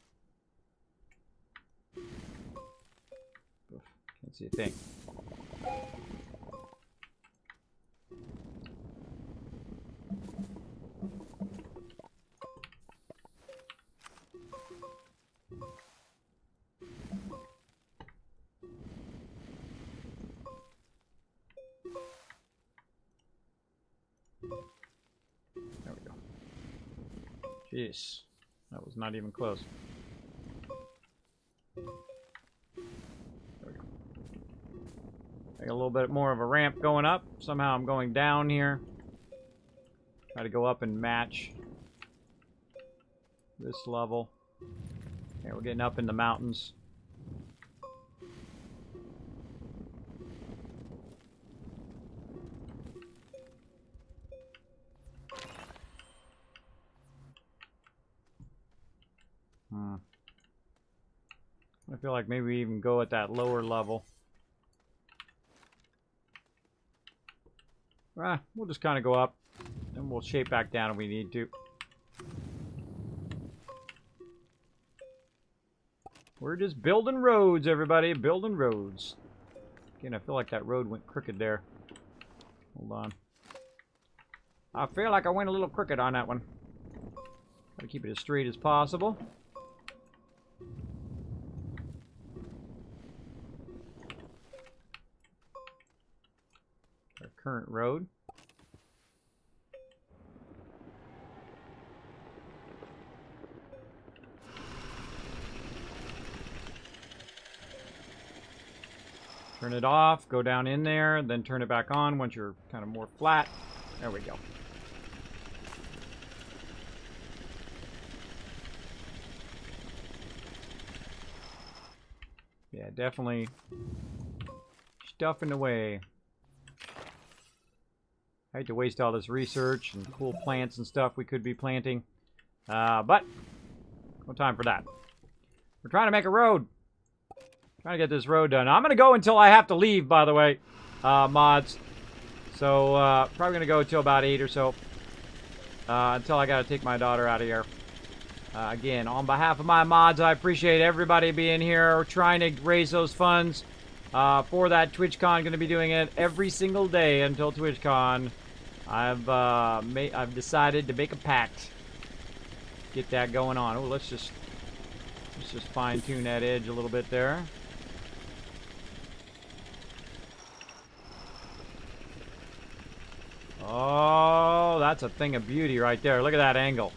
Can't see a thing. There we go. Jeez. That was not even close. Make a little bit more of a ramp going up. Somehow I'm going down here. Try to go up and match this level. Okay, we're getting up in the mountains. I feel like maybe we even go at that lower level. We'll just kind of go up, and we'll shape back down if we need to. We're just building roads, everybody. Building roads. Again, I feel like that road went crooked there. Hold on. I feel like I went a little crooked on that one. Gotta keep it as straight as possible. Our current road. Turn it off, go down in there, then turn it back on once you're kind of more flat. There we go. Yeah, definitely stuffing away. I hate to waste all this research and cool plants and stuff we could be planting. But no time for that. We're trying to make a road. Trying to get this road done. I'm going to go until I have to leave, by the way, mods. So, probably going to go until about 8 or so. Until I got to take my daughter out of here. Again, on behalf of my mods, I appreciate everybody being here. We're trying to raise those funds for that TwitchCon. Going to be doing it every single day until TwitchCon. I've decided to make a pact. Get that going on. Oh, let's just fine-tune that edge a little bit there. Oh, that's a thing of beauty right there. Look at that angle.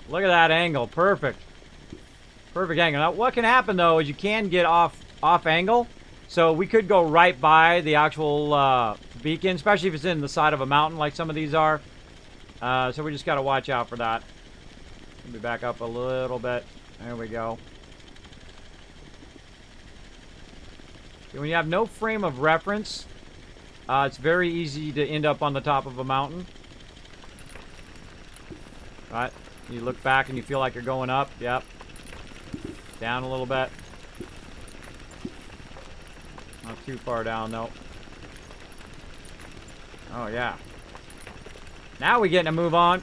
Look at that angle. Perfect. Perfect angle. Now, what can happen, though, is you can get off angle. So we could go right by the actual beacon, especially if it's in the side of a mountain like some of these are. So we just got to watch out for that. Let me back up a little bit. There we go. When you have no frame of reference, it's very easy to end up on the top of a mountain. Right? You look back and you feel like you're going up. Yep. Down a little bit. Not too far down, though. Oh, yeah. Now we're getting to move on.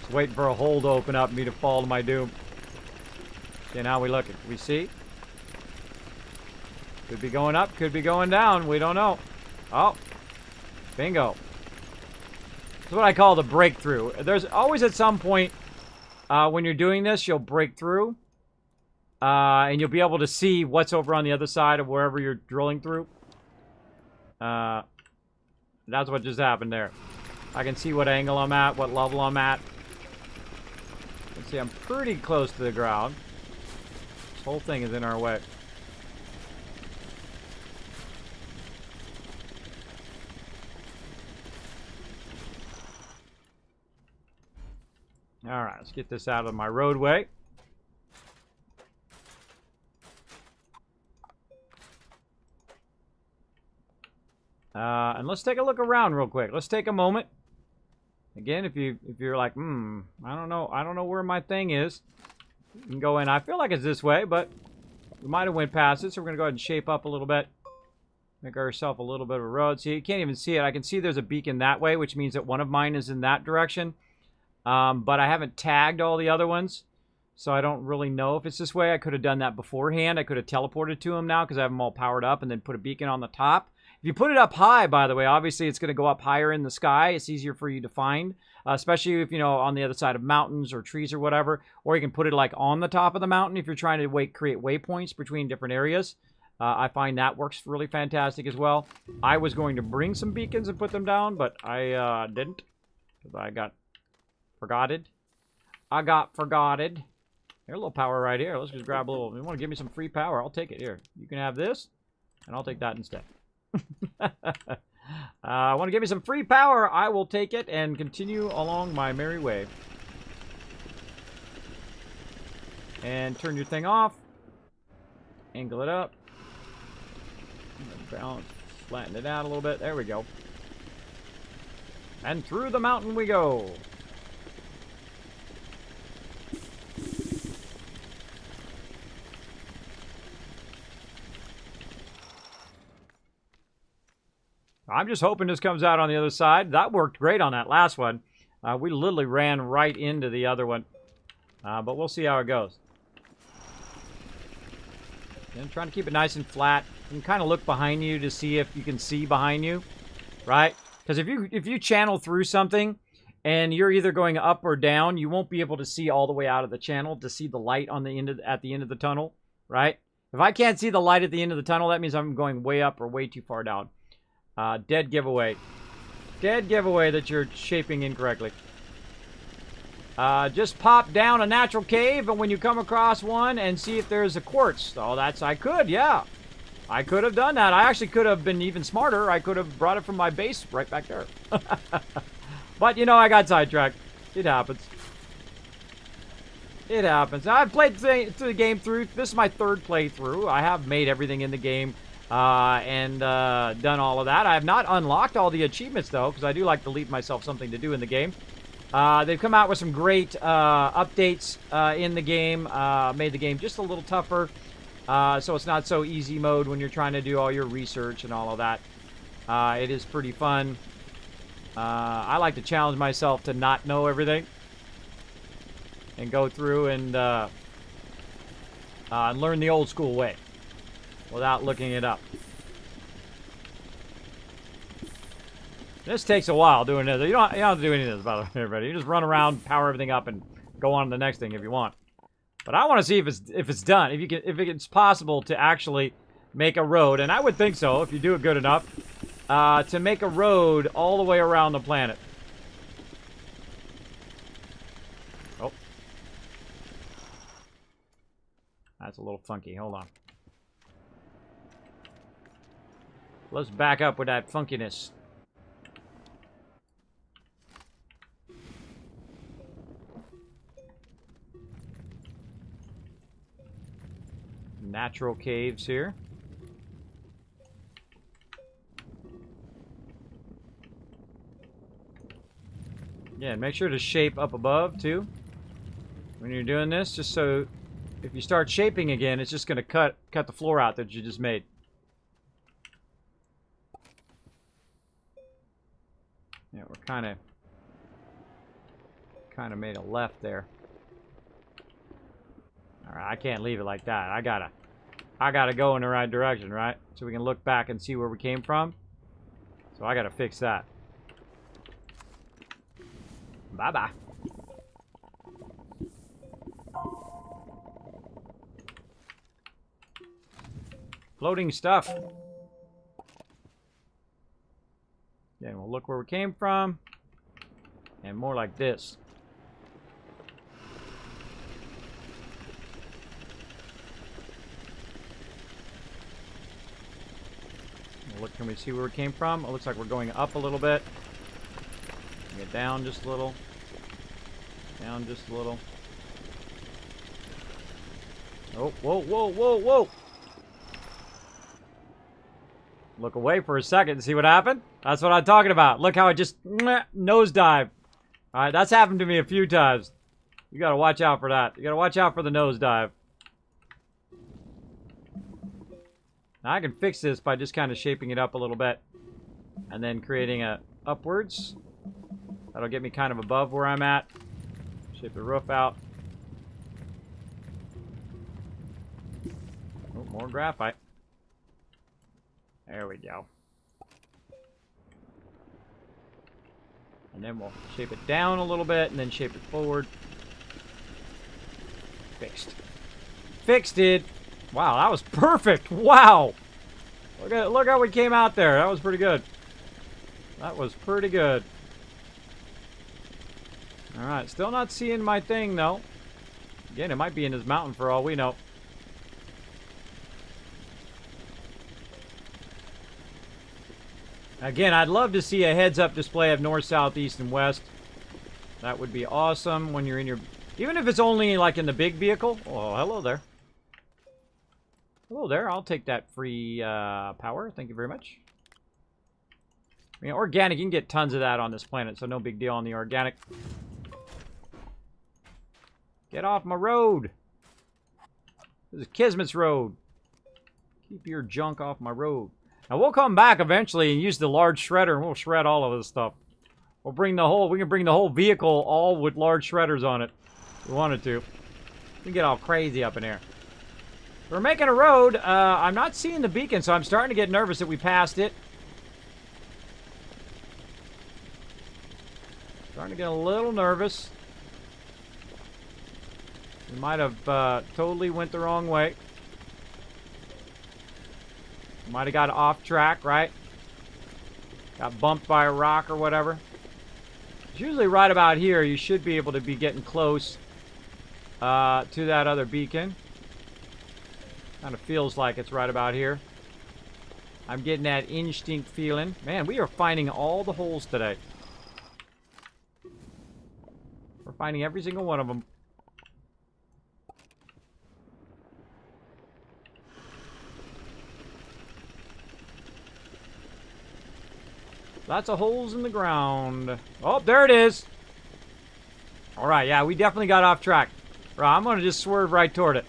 Just waiting for a hole to open up and me to fall to my doom. Okay, now we look. We see? Could be going up, could be going down. We don't know. Oh. Bingo. That's what I call the breakthrough. There's always at some point when you're doing this, you'll break through. And you'll be able to see what's over on the other side of wherever you're drilling through. That's what just happened there. I can see what angle I'm at, what level I'm at. Let's see, I'm pretty close to the ground. This whole thing is in our way. Alright, let's get this out of my roadway. And let's take a look around real quick. Let's take a moment. Again, if you're like, I don't know where my thing is. You can go in. I feel like it's this way, but we might have went past it, so we're gonna go ahead and shape up a little bit. Make ourselves a little bit of a road. See, you can't even see it. I can see there's a beacon that way, which means that one of mine is in that direction. But I haven't tagged all the other ones, so I don't really know if it's this way. I could have done that beforehand. I could have teleported to them now because I have them all powered up and then put a beacon on the top. If you put it up high, by the way, obviously it's going to go up higher in the sky. It's easier for you to find, especially if, you know, on the other side of mountains or trees or whatever. Or you can put it like on the top of the mountain if you're trying to create waypoints between different areas. I find that works really fantastic as well. I was going to bring some beacons and put them down, but I didn't because I forgotted. I got forgotted. Here, a little power right here. Let's just grab a little. You want to give me some free power? I'll take it. Here, you can have this, and I'll take that instead. Want to give me some free power? I will take it and continue along my merry way. And turn your thing off. Angle it up. Balance, flatten it out a little bit. There we go. And through the mountain we go. I'm just hoping this comes out on the other side. That worked great on that last one. We literally ran right into the other one. But we'll see how it goes. And trying to keep it nice and flat. You can kind of look behind you to see if you can see behind you. Right? Because if you channel through something and you're either going up or down, you won't be able to see all the way out of the channel to see the light on the end at the end of the tunnel. Right? If I can't see the light at the end of the tunnel, that means I'm going way up or way too far down. Dead giveaway. Dead giveaway that you're shaping incorrectly. Just pop down a natural cave, and when you come across one, and see if there's a quartz. Oh, I could, yeah. I could have done that. I actually could have been even smarter. I could have brought it from my base right back there. But, you know, I got sidetracked. It happens. It happens. Now, I've played the game through. This is my third playthrough. I have made everything in the game. And done all of that. I have not unlocked all the achievements, though, because I do like to leave myself something to do in the game. They've come out with some great updates in the game. Made the game just a little tougher, so it's not so easy mode when you're trying to do all your research and all of that. It is pretty fun. I like to challenge myself to not know everything and go through and learn the old school way without looking it up. This takes a while doing this. You don't have to do any of this, by the way, everybody. You just run around, power everything up, and go on to the next thing if you want. But I want to see if it's done. If it's possible to actually make a road, and I would think so if you do it good enough, to make a road all the way around the planet. Oh, that's a little funky. Hold on. Let's back up with that funkiness. Natural caves here. Yeah, and make sure to shape up above too when you're doing this, just so if you start shaping again, it's just going to cut the floor out that you just made. Yeah, we're kind of made a left there. All right, I can't leave it like that. I gotta go in the right direction, right? So we can look back and see where we came from. So I gotta fix that. Bye-bye. Floating stuff. Yeah, we'll look where we came from. And more like this. Look, can we see where it came from? It looks like we're going up a little bit. Get down just a little. Down just a little. Oh, whoa, whoa, whoa, whoa! Look away for a second and see what happened. That's what I'm talking about. Look how it just nosedive. Alright, that's happened to me a few times. You gotta watch out for that. You gotta watch out for the nosedive. Now I can fix this by just kind of shaping it up a little bit. And then creating a upwards. That'll get me kind of above where I'm at. Shape the roof out. Oh, more graphite. There we go. And then we'll shape it down a little bit and then shape it forward. Fixed. Fixed it. Wow, that was perfect. Wow. Look how we came out there. That was pretty good. That was pretty good. Alright, still not seeing my thing, though. Again, it might be in this mountain for all we know. Again, I'd love to see a heads-up display of north, south, east, and west. That would be awesome when you're in your... Even if it's only, like, in the big vehicle. Oh, hello there. Hello there. I'll take that free power. Thank you very much. I mean, organic, you can get tons of that on this planet, so no big deal on the organic. Get off my road. This is Kismet's road. Keep your junk off my road. Now, we'll come back eventually and use the large shredder, and we'll shred all of this stuff. We'll bring the whole... We can bring the whole vehicle all with large shredders on it. If we wanted to. We can get all crazy up in here. We're making a road. I'm not seeing the beacon, so I'm starting to get nervous that we passed it. Starting to get a little nervous. We might have totally went the wrong way. Might have got off track, right? Got bumped by a rock or whatever. It's usually right about here. You should be able to be getting close to that other beacon. Kind of feels like it's right about here. I'm getting that instinct feeling. Man, we are finding all the holes today. We're finding every single one of them. Lots of holes in the ground. Oh, there it is. All right, yeah, we definitely got off track. Right, I'm going to just swerve right toward it.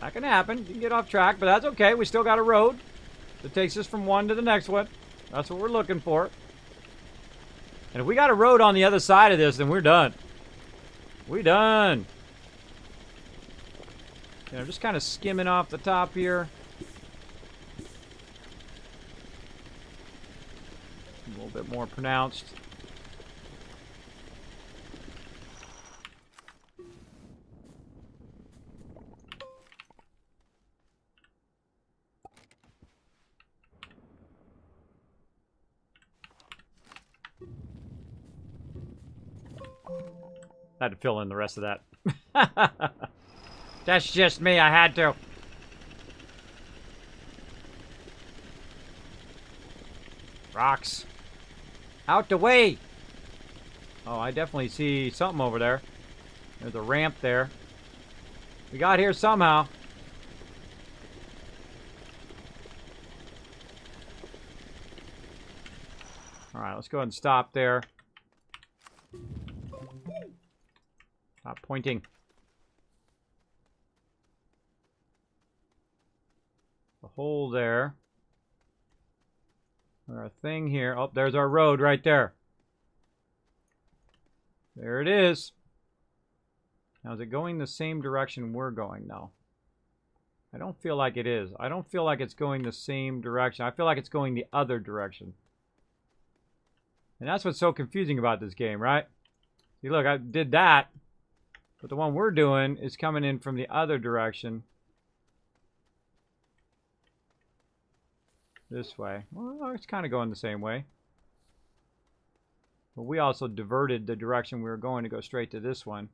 That can happen. You can get off track, but that's okay. We still got a road that takes us from one to the next one. That's what we're looking for. And if we got a road on the other side of this, then we're done. We done. You know, just kind of skimming off the top here. A little bit more pronounced. I had to fill in the rest of that. That's just me, I had to. Rocks. Out the way! Oh, I definitely see something over there. There's a ramp there. We got here somehow. Alright, let's go ahead and stop there. Stop pointing. The hole there. Our thing here. Oh, there's our road right there. There it is. Now, is it going the same direction we're going now? I don't feel like it is. I don't feel like it's going the same direction. I feel like it's going the other direction. And that's what's so confusing about this game, right? See, look, I did that. But the one we're doing is coming in from the other direction. This way. Well, it's kind of going the same way. But we also diverted the direction we were going to go straight to this one.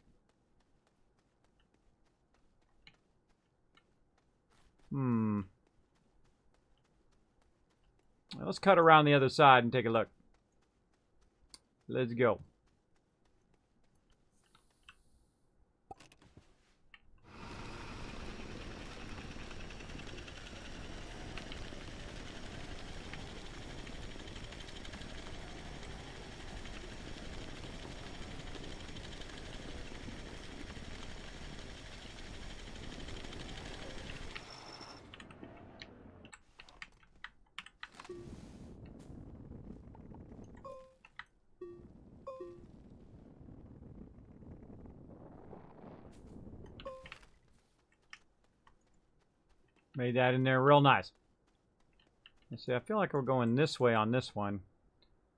Let's cut around the other side and take a look. Let's go. Made that in there real nice. Let's see, I feel like we're going this way on this one,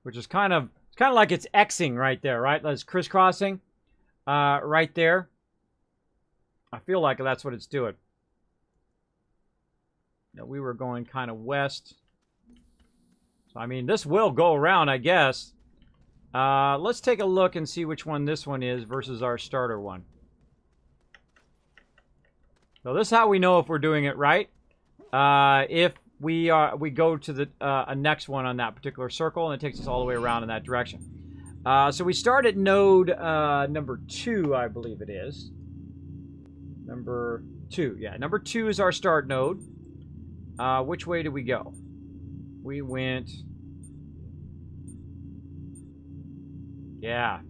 which is it's kind of like it's Xing right there, right? That's crisscrossing right there. I feel like that's what it's doing. Now, we were going kind of west. I mean, this will go around, I guess. Let's take a look and see which one this one is versus our starter one. So this is how we know if we're doing it right. If we go to the next one on that particular circle, and it takes us all the way around in that direction. So we start at node number 2, I believe it is. Number 2, yeah. Number 2 is our start node. Which way did we go? We went... Yeah.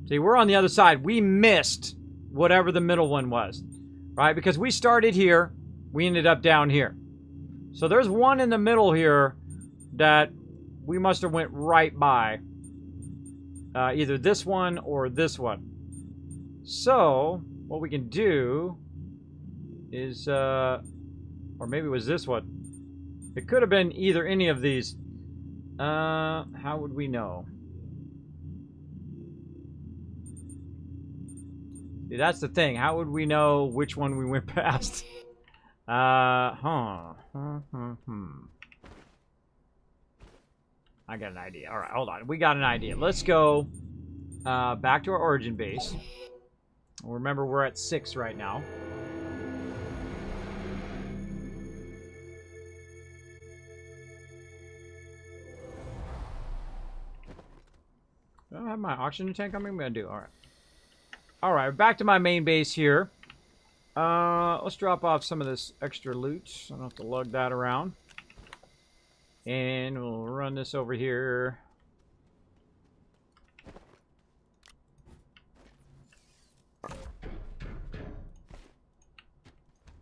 See, we're on the other side. We missed whatever the middle one was. Right? Because we started here. We ended up down here. So there's one in the middle here that we must have went right by. Either this one or this one. So, what we can do is, or maybe it was this one. It could have been either any of these. How would we know? See, that's the thing. How would we know which one we went past? I got an idea. All right, hold on. We got an idea. Let's go back to our origin base. Remember, we're at 6 right now. Do I have my oxygen tank on me? I'm going to do. All right. All right, back to my main base here. Let's drop off some of this extra loot. I don't have to lug that around. And we'll run this over here.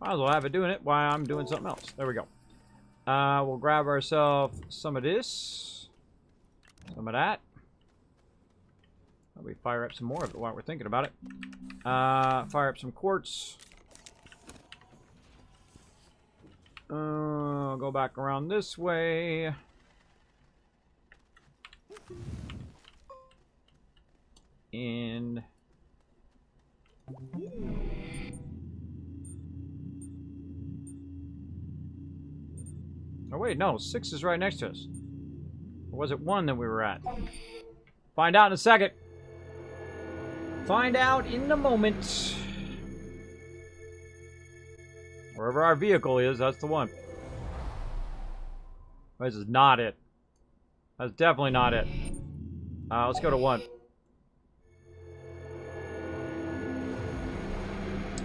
Might as well have it doing it while I'm doing something else. There we go. We'll grab ourselves some of this. Some of that. We fire up some more of it while we're thinking about it. Fire up some quartz. Go back around this way. And... oh, wait, no. 6 is right next to us. Or was it 1 that we were at? Find out in a second. Find out in a moment. Wherever our vehicle is, that's the one. This is not it. That's definitely not it. Let's go to 1.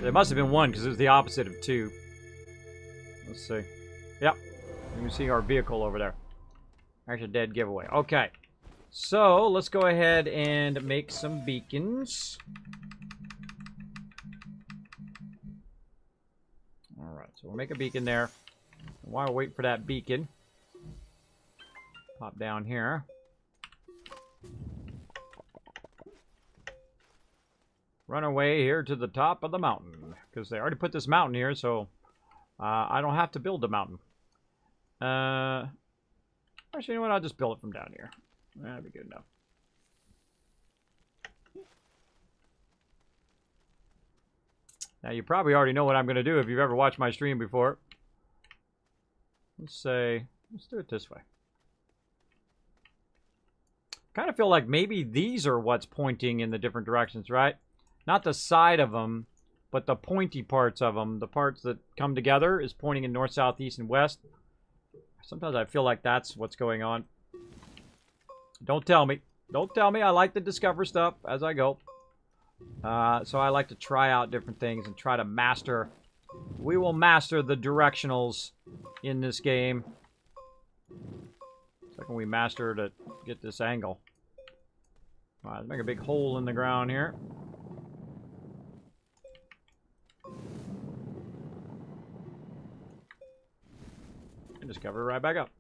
It must have been 1 because it was the opposite of 2. Let's see. Yep. You can see our vehicle over there. Actually, dead giveaway. Okay. So, let's go ahead and make some beacons. Alright, so we'll make a beacon there. And while we wait for that beacon, pop down here. Run away here to the top of the mountain. Because they already put this mountain here, so I don't have to build a mountain. Actually, you know what? I'll just build it from down here. That'd be good enough. Now, you probably already know what I'm going to do if you've ever watched my stream before. Let's do it this way. Kind of feel like maybe these are what's pointing in the different directions, right? Not the side of them, but the pointy parts of them. The parts that come together is pointing in north, south, east, and west. Sometimes I feel like that's what's going on. Don't tell me. Don't tell me. I like to discover stuff as I go. So I like to try out different things and try to master. We will master the directionals in this game. So can we master to get this angle? All right, let's make a big hole in the ground here. And just cover it right back up.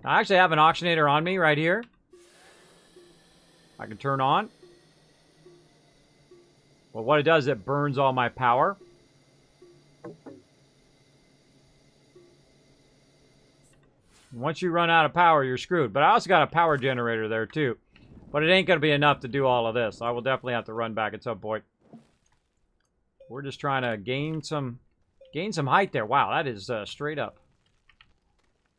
I actually have an auctionator on me right here. I can turn on. Well, what it does is it burns all my power. Once you run out of power, you're screwed. But I also got a power generator there, too. But it ain't going to be enough to do all of this. I will definitely have to run back at some point. We're just trying to gain some height there. Wow, that is straight up.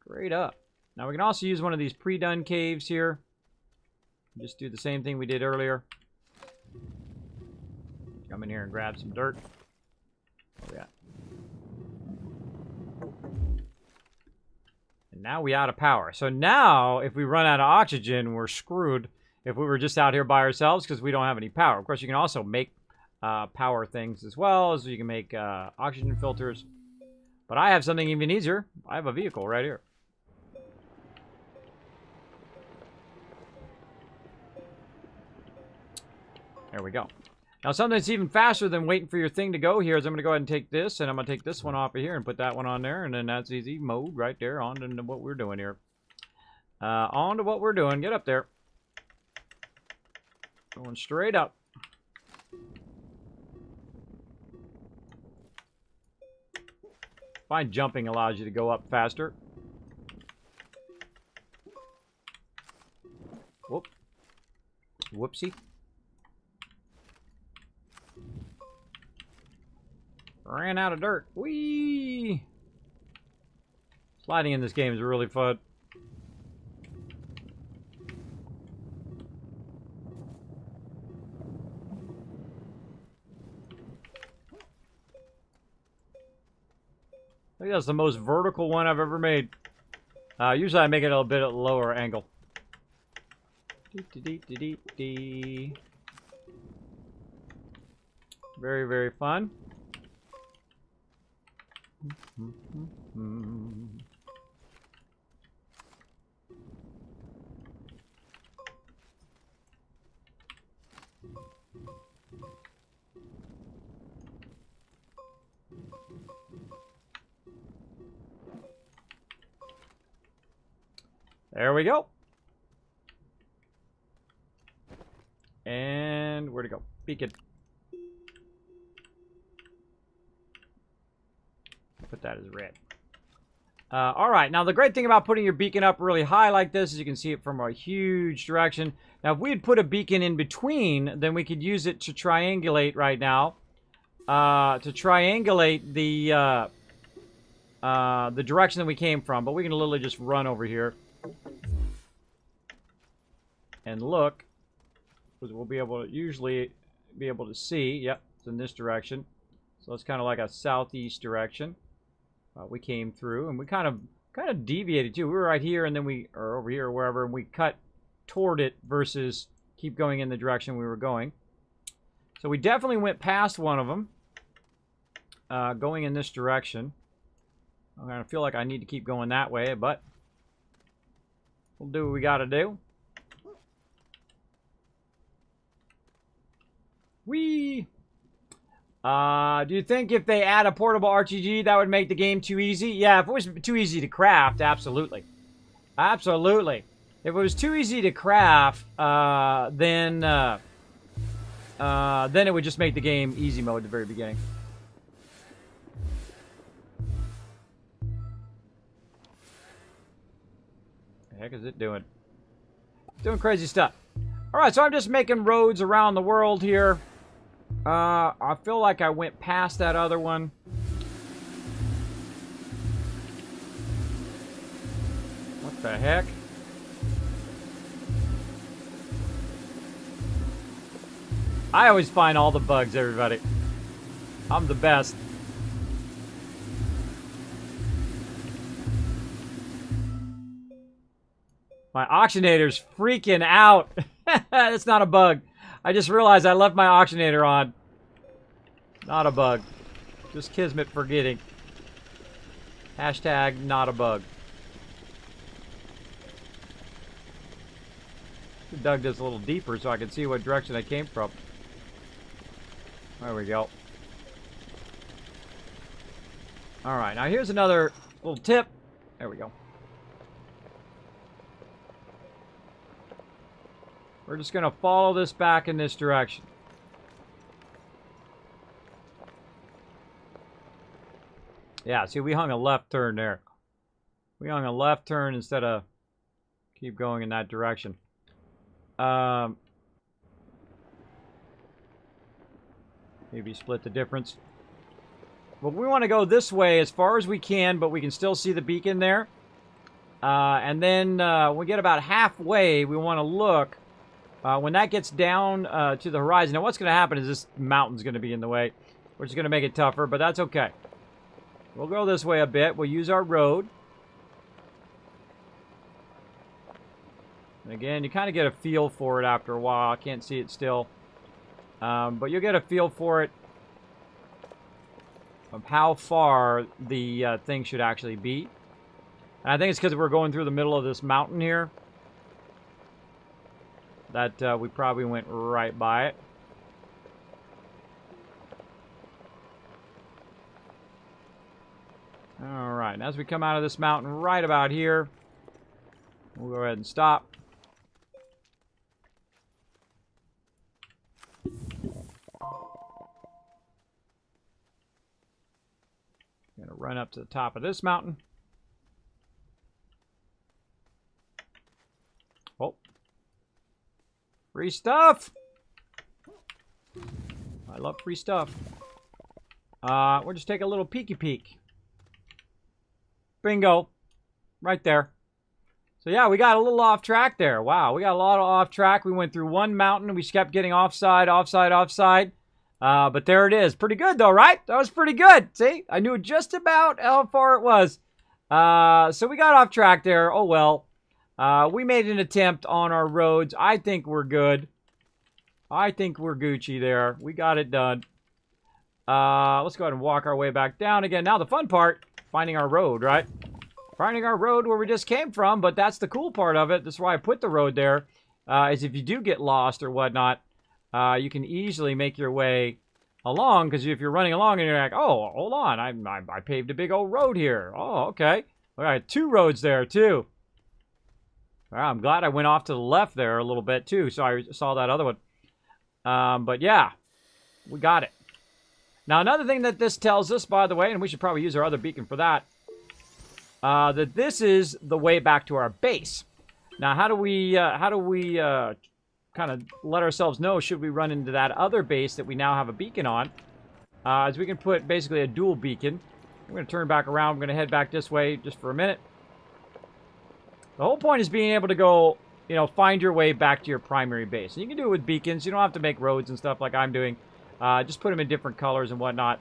Straight up. Now we can also use one of these pre-done caves here. Just do the same thing we did earlier. Come in here and grab some dirt. Oh, yeah. And now we out of power. So now, if we run out of oxygen, we're screwed. If we were just out here by ourselves, because we don't have any power. Of course, you can also make power things as well, as you can make oxygen filters. But I have something even easier. I have a vehicle right here. There we go. Now, something that's even faster than waiting for your thing to go here is I'm going to go ahead and take this, and I'm going to take this one off of here and put that one on there, and then that's easy mode right there on to what we're doing here. On to what we're doing. Get up there. Going straight up. Find jumping allows you to go up faster. Whoop. Whoopsie. Ran out of dirt. Whee! Sliding in this game is really fun. I think that's the most vertical one I've ever made. Usually I make it a bit at a lower angle. Very, very fun. There we go. And where'd it go? Beacon. Put that as red. All right. Now, the great thing about putting your beacon up really high like this is you can see it from a huge direction. Now, if we had put a beacon in between, then we could use it to triangulate right now. To triangulate the direction that we came from. But we can literally just run over here. And look. Because we'll be able to usually be able to see. Yep, it's in this direction. So it's kind of like a southeast direction. We came through, and we kind of deviated too. We were right here, and then or over here or wherever, and we cut toward it versus keep going in the direction we were going. So we definitely went past one of them, going in this direction. I'm gonna feel like I need to keep going that way, but we'll do what we got to do. Whee! Do you think if they add a portable RTG, that would make the game too easy? Yeah, if it was too easy to craft, absolutely. Absolutely. If it was too easy to craft, then it would just make the game easy mode at the very beginning. The heck is it doing? It's doing crazy stuff. Alright, so I'm just making roads around the world here. I feel like I went past that other one. What the heck? I always find all the bugs, everybody. I'm the best. My auctionator's freaking out. That's not a bug. I just realized I left my auctionator on. Not a bug. Just Kismet forgetting. Hashtag not a bug. Dug this a little deeper so I can see what direction I came from. There we go. Alright, now here's another little tip. There we go. We're just going to follow this back in this direction. Yeah, see, we hung a left turn there. We hung a left turn instead of keep going in that direction. Maybe split the difference. But we want to go this way as far as we can, but we can still see the beacon there. And then when we get about halfway, we want to look. When that gets down to the horizon, now what's going to happen is this mountain's going to be in the way, which is going to make it tougher, but that's okay. We'll go this way a bit. We'll use our road. And again, you kind of get a feel for it after a while. I can't see it still. But you'll get a feel for it of how far the thing should actually be. And I think it's because we're going through the middle of this mountain here that we probably went right by it. Alright, and as we come out of this mountain right about here, we'll go ahead and stop. Gonna run up to the top of this mountain. Oh. Free stuff! I love free stuff. We'll just take a little peeky peek. Bingo. Right there. So yeah, we got a little off track there. Wow, we got a lot of off track. We went through one mountain. We kept getting offside, offside, offside. But there it is. Pretty good though, right? That was pretty good. See? I knew just about how far it was. So we got off track there. Oh well. We made an attempt on our roads. I think we're good. I think we're Gucci there. We got it done. Let's go ahead and walk our way back down again. Now the fun part, finding our road, right? Finding our road where we just came from, but that's the cool part of it. That's why I put the road there, is if you do get lost or whatnot, you can easily make your way along, because if you're running along and you're like, oh, hold on, I paved a big old road here. Oh, okay. We got two roads there, too. Well, I'm glad I went off to the left there a little bit, too, so I saw that other one. But yeah, we got it. Now, another thing that this tells us, by the way, and we should probably use our other beacon for that, that this is the way back to our base. Now, how do we kind of let ourselves know should we run into that other base that we now have a beacon on? As we can put basically a dual beacon. I'm going to turn back around. I'm going to head back this way just for a minute. The whole point is being able to go, you know, find your way back to your primary base. And you can do it with beacons. You don't have to make roads and stuff like I'm doing. Just put them in different colors and whatnot.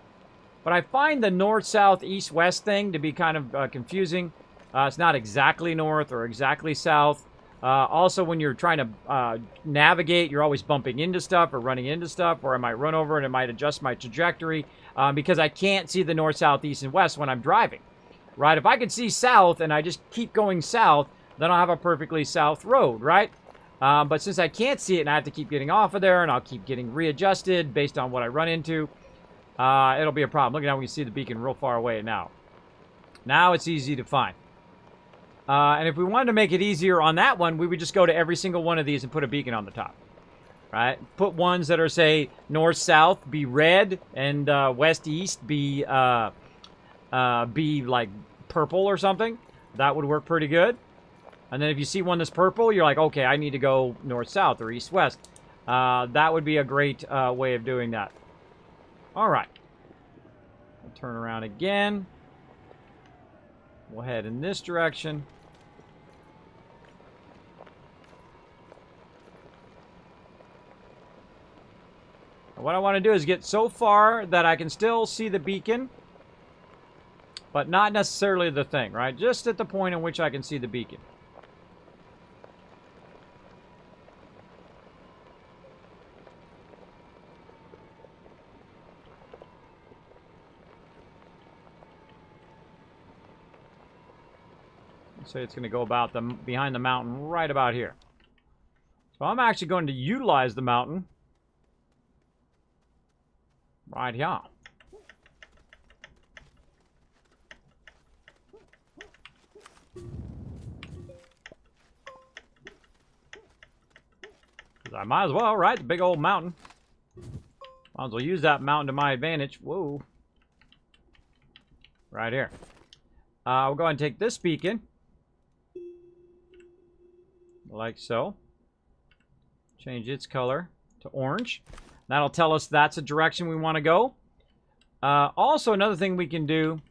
But I find the north, south, east, west thing to be kind of confusing. It's not exactly north or exactly south. Also, when you're trying to navigate, you're always bumping into stuff or running into stuff, or I might run over and it might adjust my trajectory because I can't see the north, south, east, and west when I'm driving. Right? If I could see south and I just keep going south, then I'll have a perfectly south road, right? But since I can't see it and I have to keep getting off of there and I'll keep getting readjusted based on what I run into, it'll be a problem. Look at how we can see the beacon real far away now. Now it's easy to find. And if we wanted to make it easier on that one, we would just go to every single one of these and put a beacon on the top. Right? Put ones that are, say, north-south be red and west-east be like purple or something. That would work pretty good. And then if you see one that's purple, you're like, okay, I need to go north-south or east-west. That would be a great way of doing that. All right. We'll turn around again. We'll head in this direction. What I want to do is get so far that I can still see the beacon, but not necessarily the thing, right? Just at the point in which I can see the beacon. Say it's going to go about behind the mountain right about here. So I'm actually going to utilize the mountain right here. I might as well, right? The big old mountain. Might as well use that mountain to my advantage. Whoa. Right here. We'll go ahead and take this beacon. Like so. Change its color to orange. That'll tell us that's a direction we want to go. Also, another thing we can do,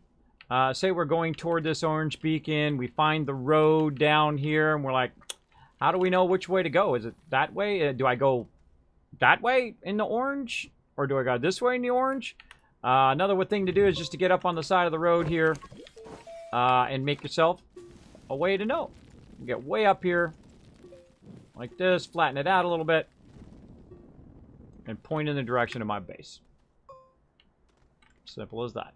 say we're going toward this orange beacon. We find the road down here, and we're like, how do we know which way to go? Is it that way? Do I go that way in the orange? Or do I go this way in the orange? Another thing to do is just to get up on the side of the road here and make yourself a way to know. You get way up here like this, flatten it out a little bit, and point in the direction of my base. Simple as that.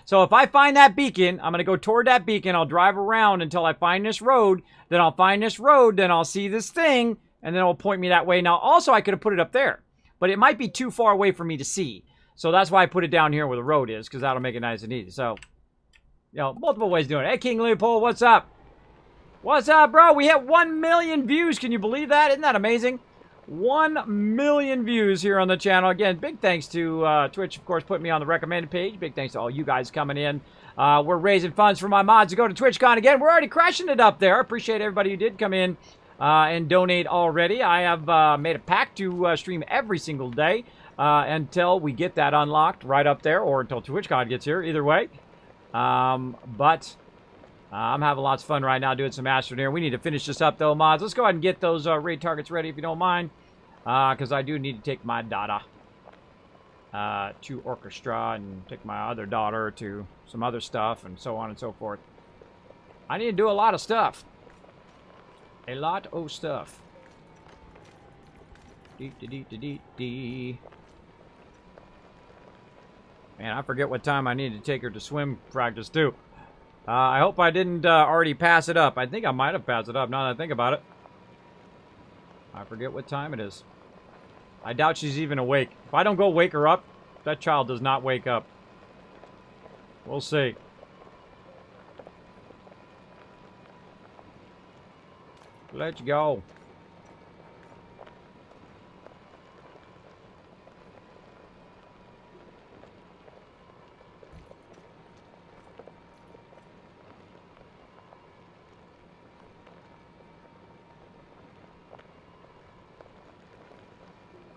So if I find that beacon, I'm going to go toward that beacon. I'll drive around until I find this road. Then I'll find this road. Then I'll see this thing. And then it'll point me that way. Now, also, I could have put it up there. But it might be too far away for me to see. So that's why I put it down here where the road is. Because that'll make it nice and easy. So, you know, multiple ways of doing it. Hey, King Leopold, what's up? What's up, bro? We hit 1 million views. Can you believe that? Isn't that amazing? 1 million views here on the channel. Again, big thanks to Twitch, of course, putting me on the recommended page. Big thanks to all you guys coming in. We're raising funds for my mods to go to TwitchCon again. We're already crushing it up there. I appreciate everybody who did come in and donate already. I have made a pact to stream every single day until we get that unlocked right up there, or until TwitchCon gets here, either way. But I'm having lots of fun right now doing some Astroneer. We need to finish this up, though, mods. Let's go ahead and get those raid targets ready, if you don't mind. Because I do need to take my daughter to orchestra and take my other daughter to some other stuff and so on and so forth. I need to do a lot of stuff. A lot of stuff. Man, I forget what time I need to take her to swim practice, too. I hope I didn't already pass it up. I think I might have passed it up now that I think about it. I forget what time it is. I doubt she's even awake. If I don't go wake her up, that child does not wake up. We'll see. Let's go.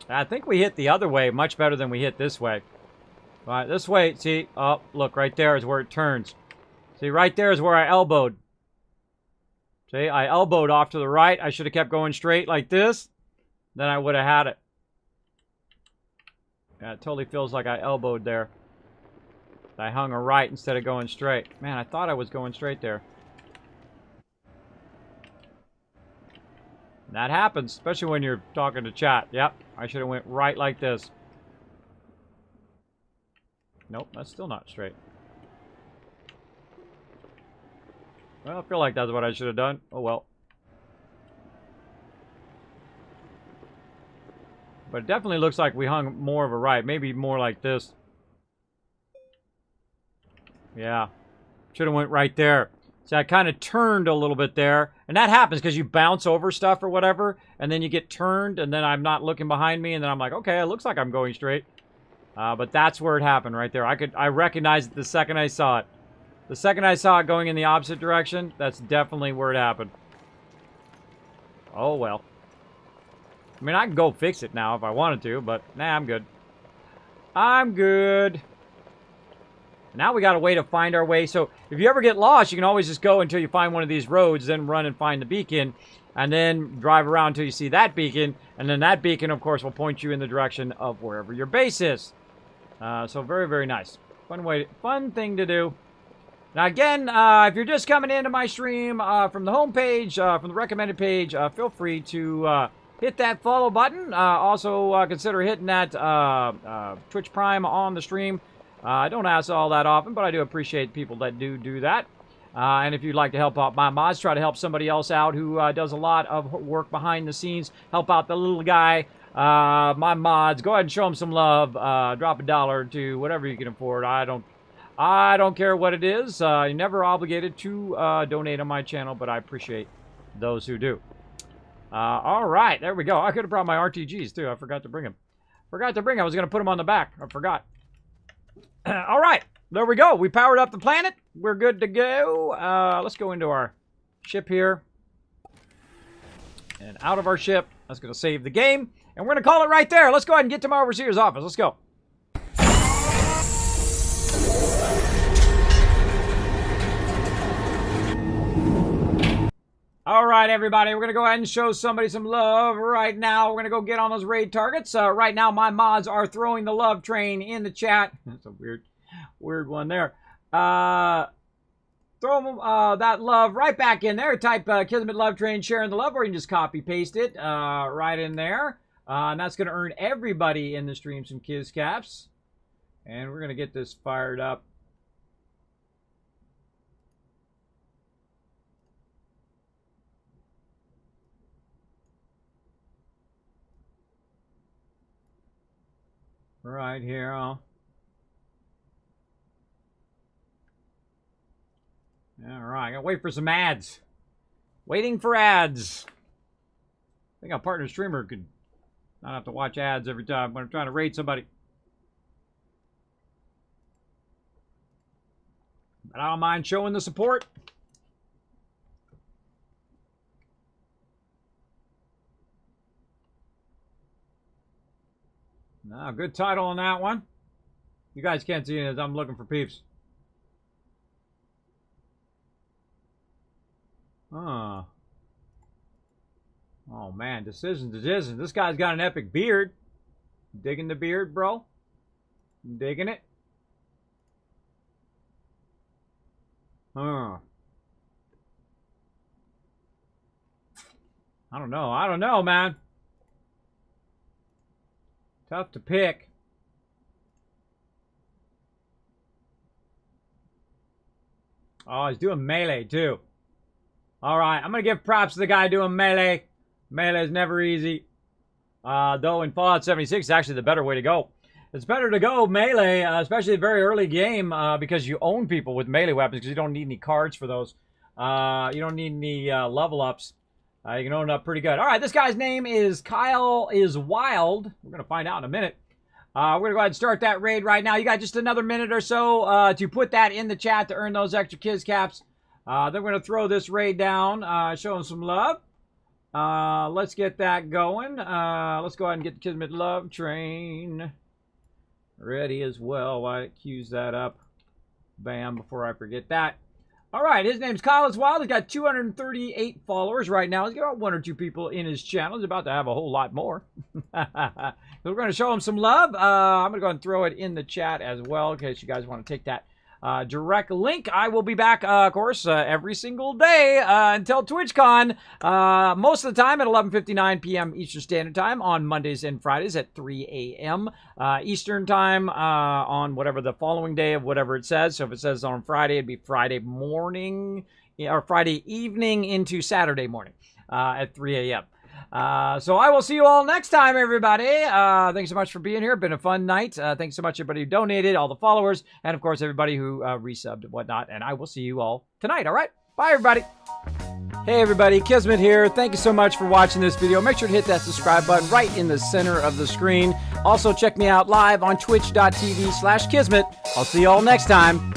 I think we hit the other way much better than we hit this way. All right, this way, see, oh, look, right there is where it turns. See, right there is where I elbowed. See, I elbowed off to the right. I should have kept going straight like this. Then I would have had it. Yeah, it totally feels like I elbowed there. I hung a right instead of going straight. Man, I thought I was going straight there. That happens, especially when you're talking to chat. Yep, I should have went right like this. Nope, that's still not straight. Well, I feel like that's what I should have done. Oh well. But it definitely looks like we hung more of a right. Maybe more like this. Yeah. Should have went right there. See, I kind of turned a little bit there. And that happens because you bounce over stuff or whatever. And then you get turned. And then I'm not looking behind me. And then I'm like, okay, it looks like I'm going straight. But that's where it happened right there. I recognized it the second I saw it. The second I saw it going in the opposite direction, that's definitely where it happened. Oh, well. I mean, I can go fix it now if I wanted to. But, nah, I'm good. I'm good. Now we got a way to find our way. So if you ever get lost, you can always just go until you find one of these roads, then run and find the beacon, and then drive around until you see that beacon, and then that beacon, of course, will point you in the direction of wherever your base is. So very, very nice. Fun thing to do. Now again, if you're just coming into my stream from the home page, from the recommended page, feel free to hit that follow button. Also consider hitting that Twitch Prime on the stream. I don't ask all that often, but I do appreciate people that do that. And if you'd like to help out my mods, try to help somebody else out who does a lot of work behind the scenes, help out the little guy, my mods, go ahead and show them some love. Drop $1 or $2, whatever you can afford. I don't care what it is. You're never obligated to donate on my channel, but I appreciate those who do. All right, there we go. I could have brought my RTGs, too. I forgot to bring them. I was going to put them on the back. I forgot. All right, there we go. We powered up the planet. We're good to go. Let's go into our ship here. And out of our ship. That's going to save the game. And we're going to call it right there. Let's go ahead and get to my overseer's office. Let's go. All right, everybody, we're going to go ahead and show somebody some love right now. We're going to go get on those raid targets. Right now, my mods are throwing the love train in the chat. That's a weird one there. Throw that love right back in there. Type Kismet love train sharing the love, or you can just copy paste it right in there. And that's going to earn everybody in the stream some Kiz caps. And we're going to get this fired up. Right here. All right, I gotta wait for some ads. Waiting for ads. I think a partner streamer could not have to watch ads every time when I'm trying to raid somebody. But I don't mind showing the support. No, good title on that one. You guys can't see it as I'm looking for peeps. Oh man, decision. This guy's got an epic beard. Digging the beard, bro? Digging it? I don't know, man. Tough to pick. Oh, he's doing melee, too. All right, I'm going to give props to the guy doing melee. Melee is never easy. Though in Fallout 76, it's actually the better way to go. It's better to go melee, especially very early game, because you own people with melee weapons, because you don't need any cards for those. You don't need any level ups. You can own it up pretty good. All right, this guy's name is Kyle is Wild. We're going to find out in a minute. We're going to go ahead and start that raid right now. You got just another minute or so to put that in the chat to earn those extra Kiz caps. Then we're going to throw this raid down, show them some love. Let's get that going. Let's go ahead and get the Kismet love train ready as well. Why don't I queue that up? Bam, before I forget that. All right, his name's Kyle is Wild. He's got 238 followers right now. He's got 1 or 2 people in his channel. He's about to have a whole lot more. So we're going to show him some love. I'm going to go ahead and throw it in the chat as well in case you guys want to take that direct link. I will be back, of course, every single day until TwitchCon. Most of the time at 11:59 p.m. Eastern Standard Time on Mondays and Fridays at 3 a.m. Eastern Time on whatever the following day of whatever it says. So if it says on Friday, it'd be Friday morning or Friday evening into Saturday morning at 3 a.m. So I will see you all next time, everybody. Thanks so much for being here. Been a fun night. Thanks so much, everybody who donated, all the followers, and, of course, everybody who resubbed and whatnot. And I will see you all tonight, all right? Bye, everybody. Hey, everybody. Kismet here. Thank you so much for watching this video. Make sure to hit that subscribe button right in the center of the screen. Also, check me out live on twitch.tv/Kismet. I'll see you all next time.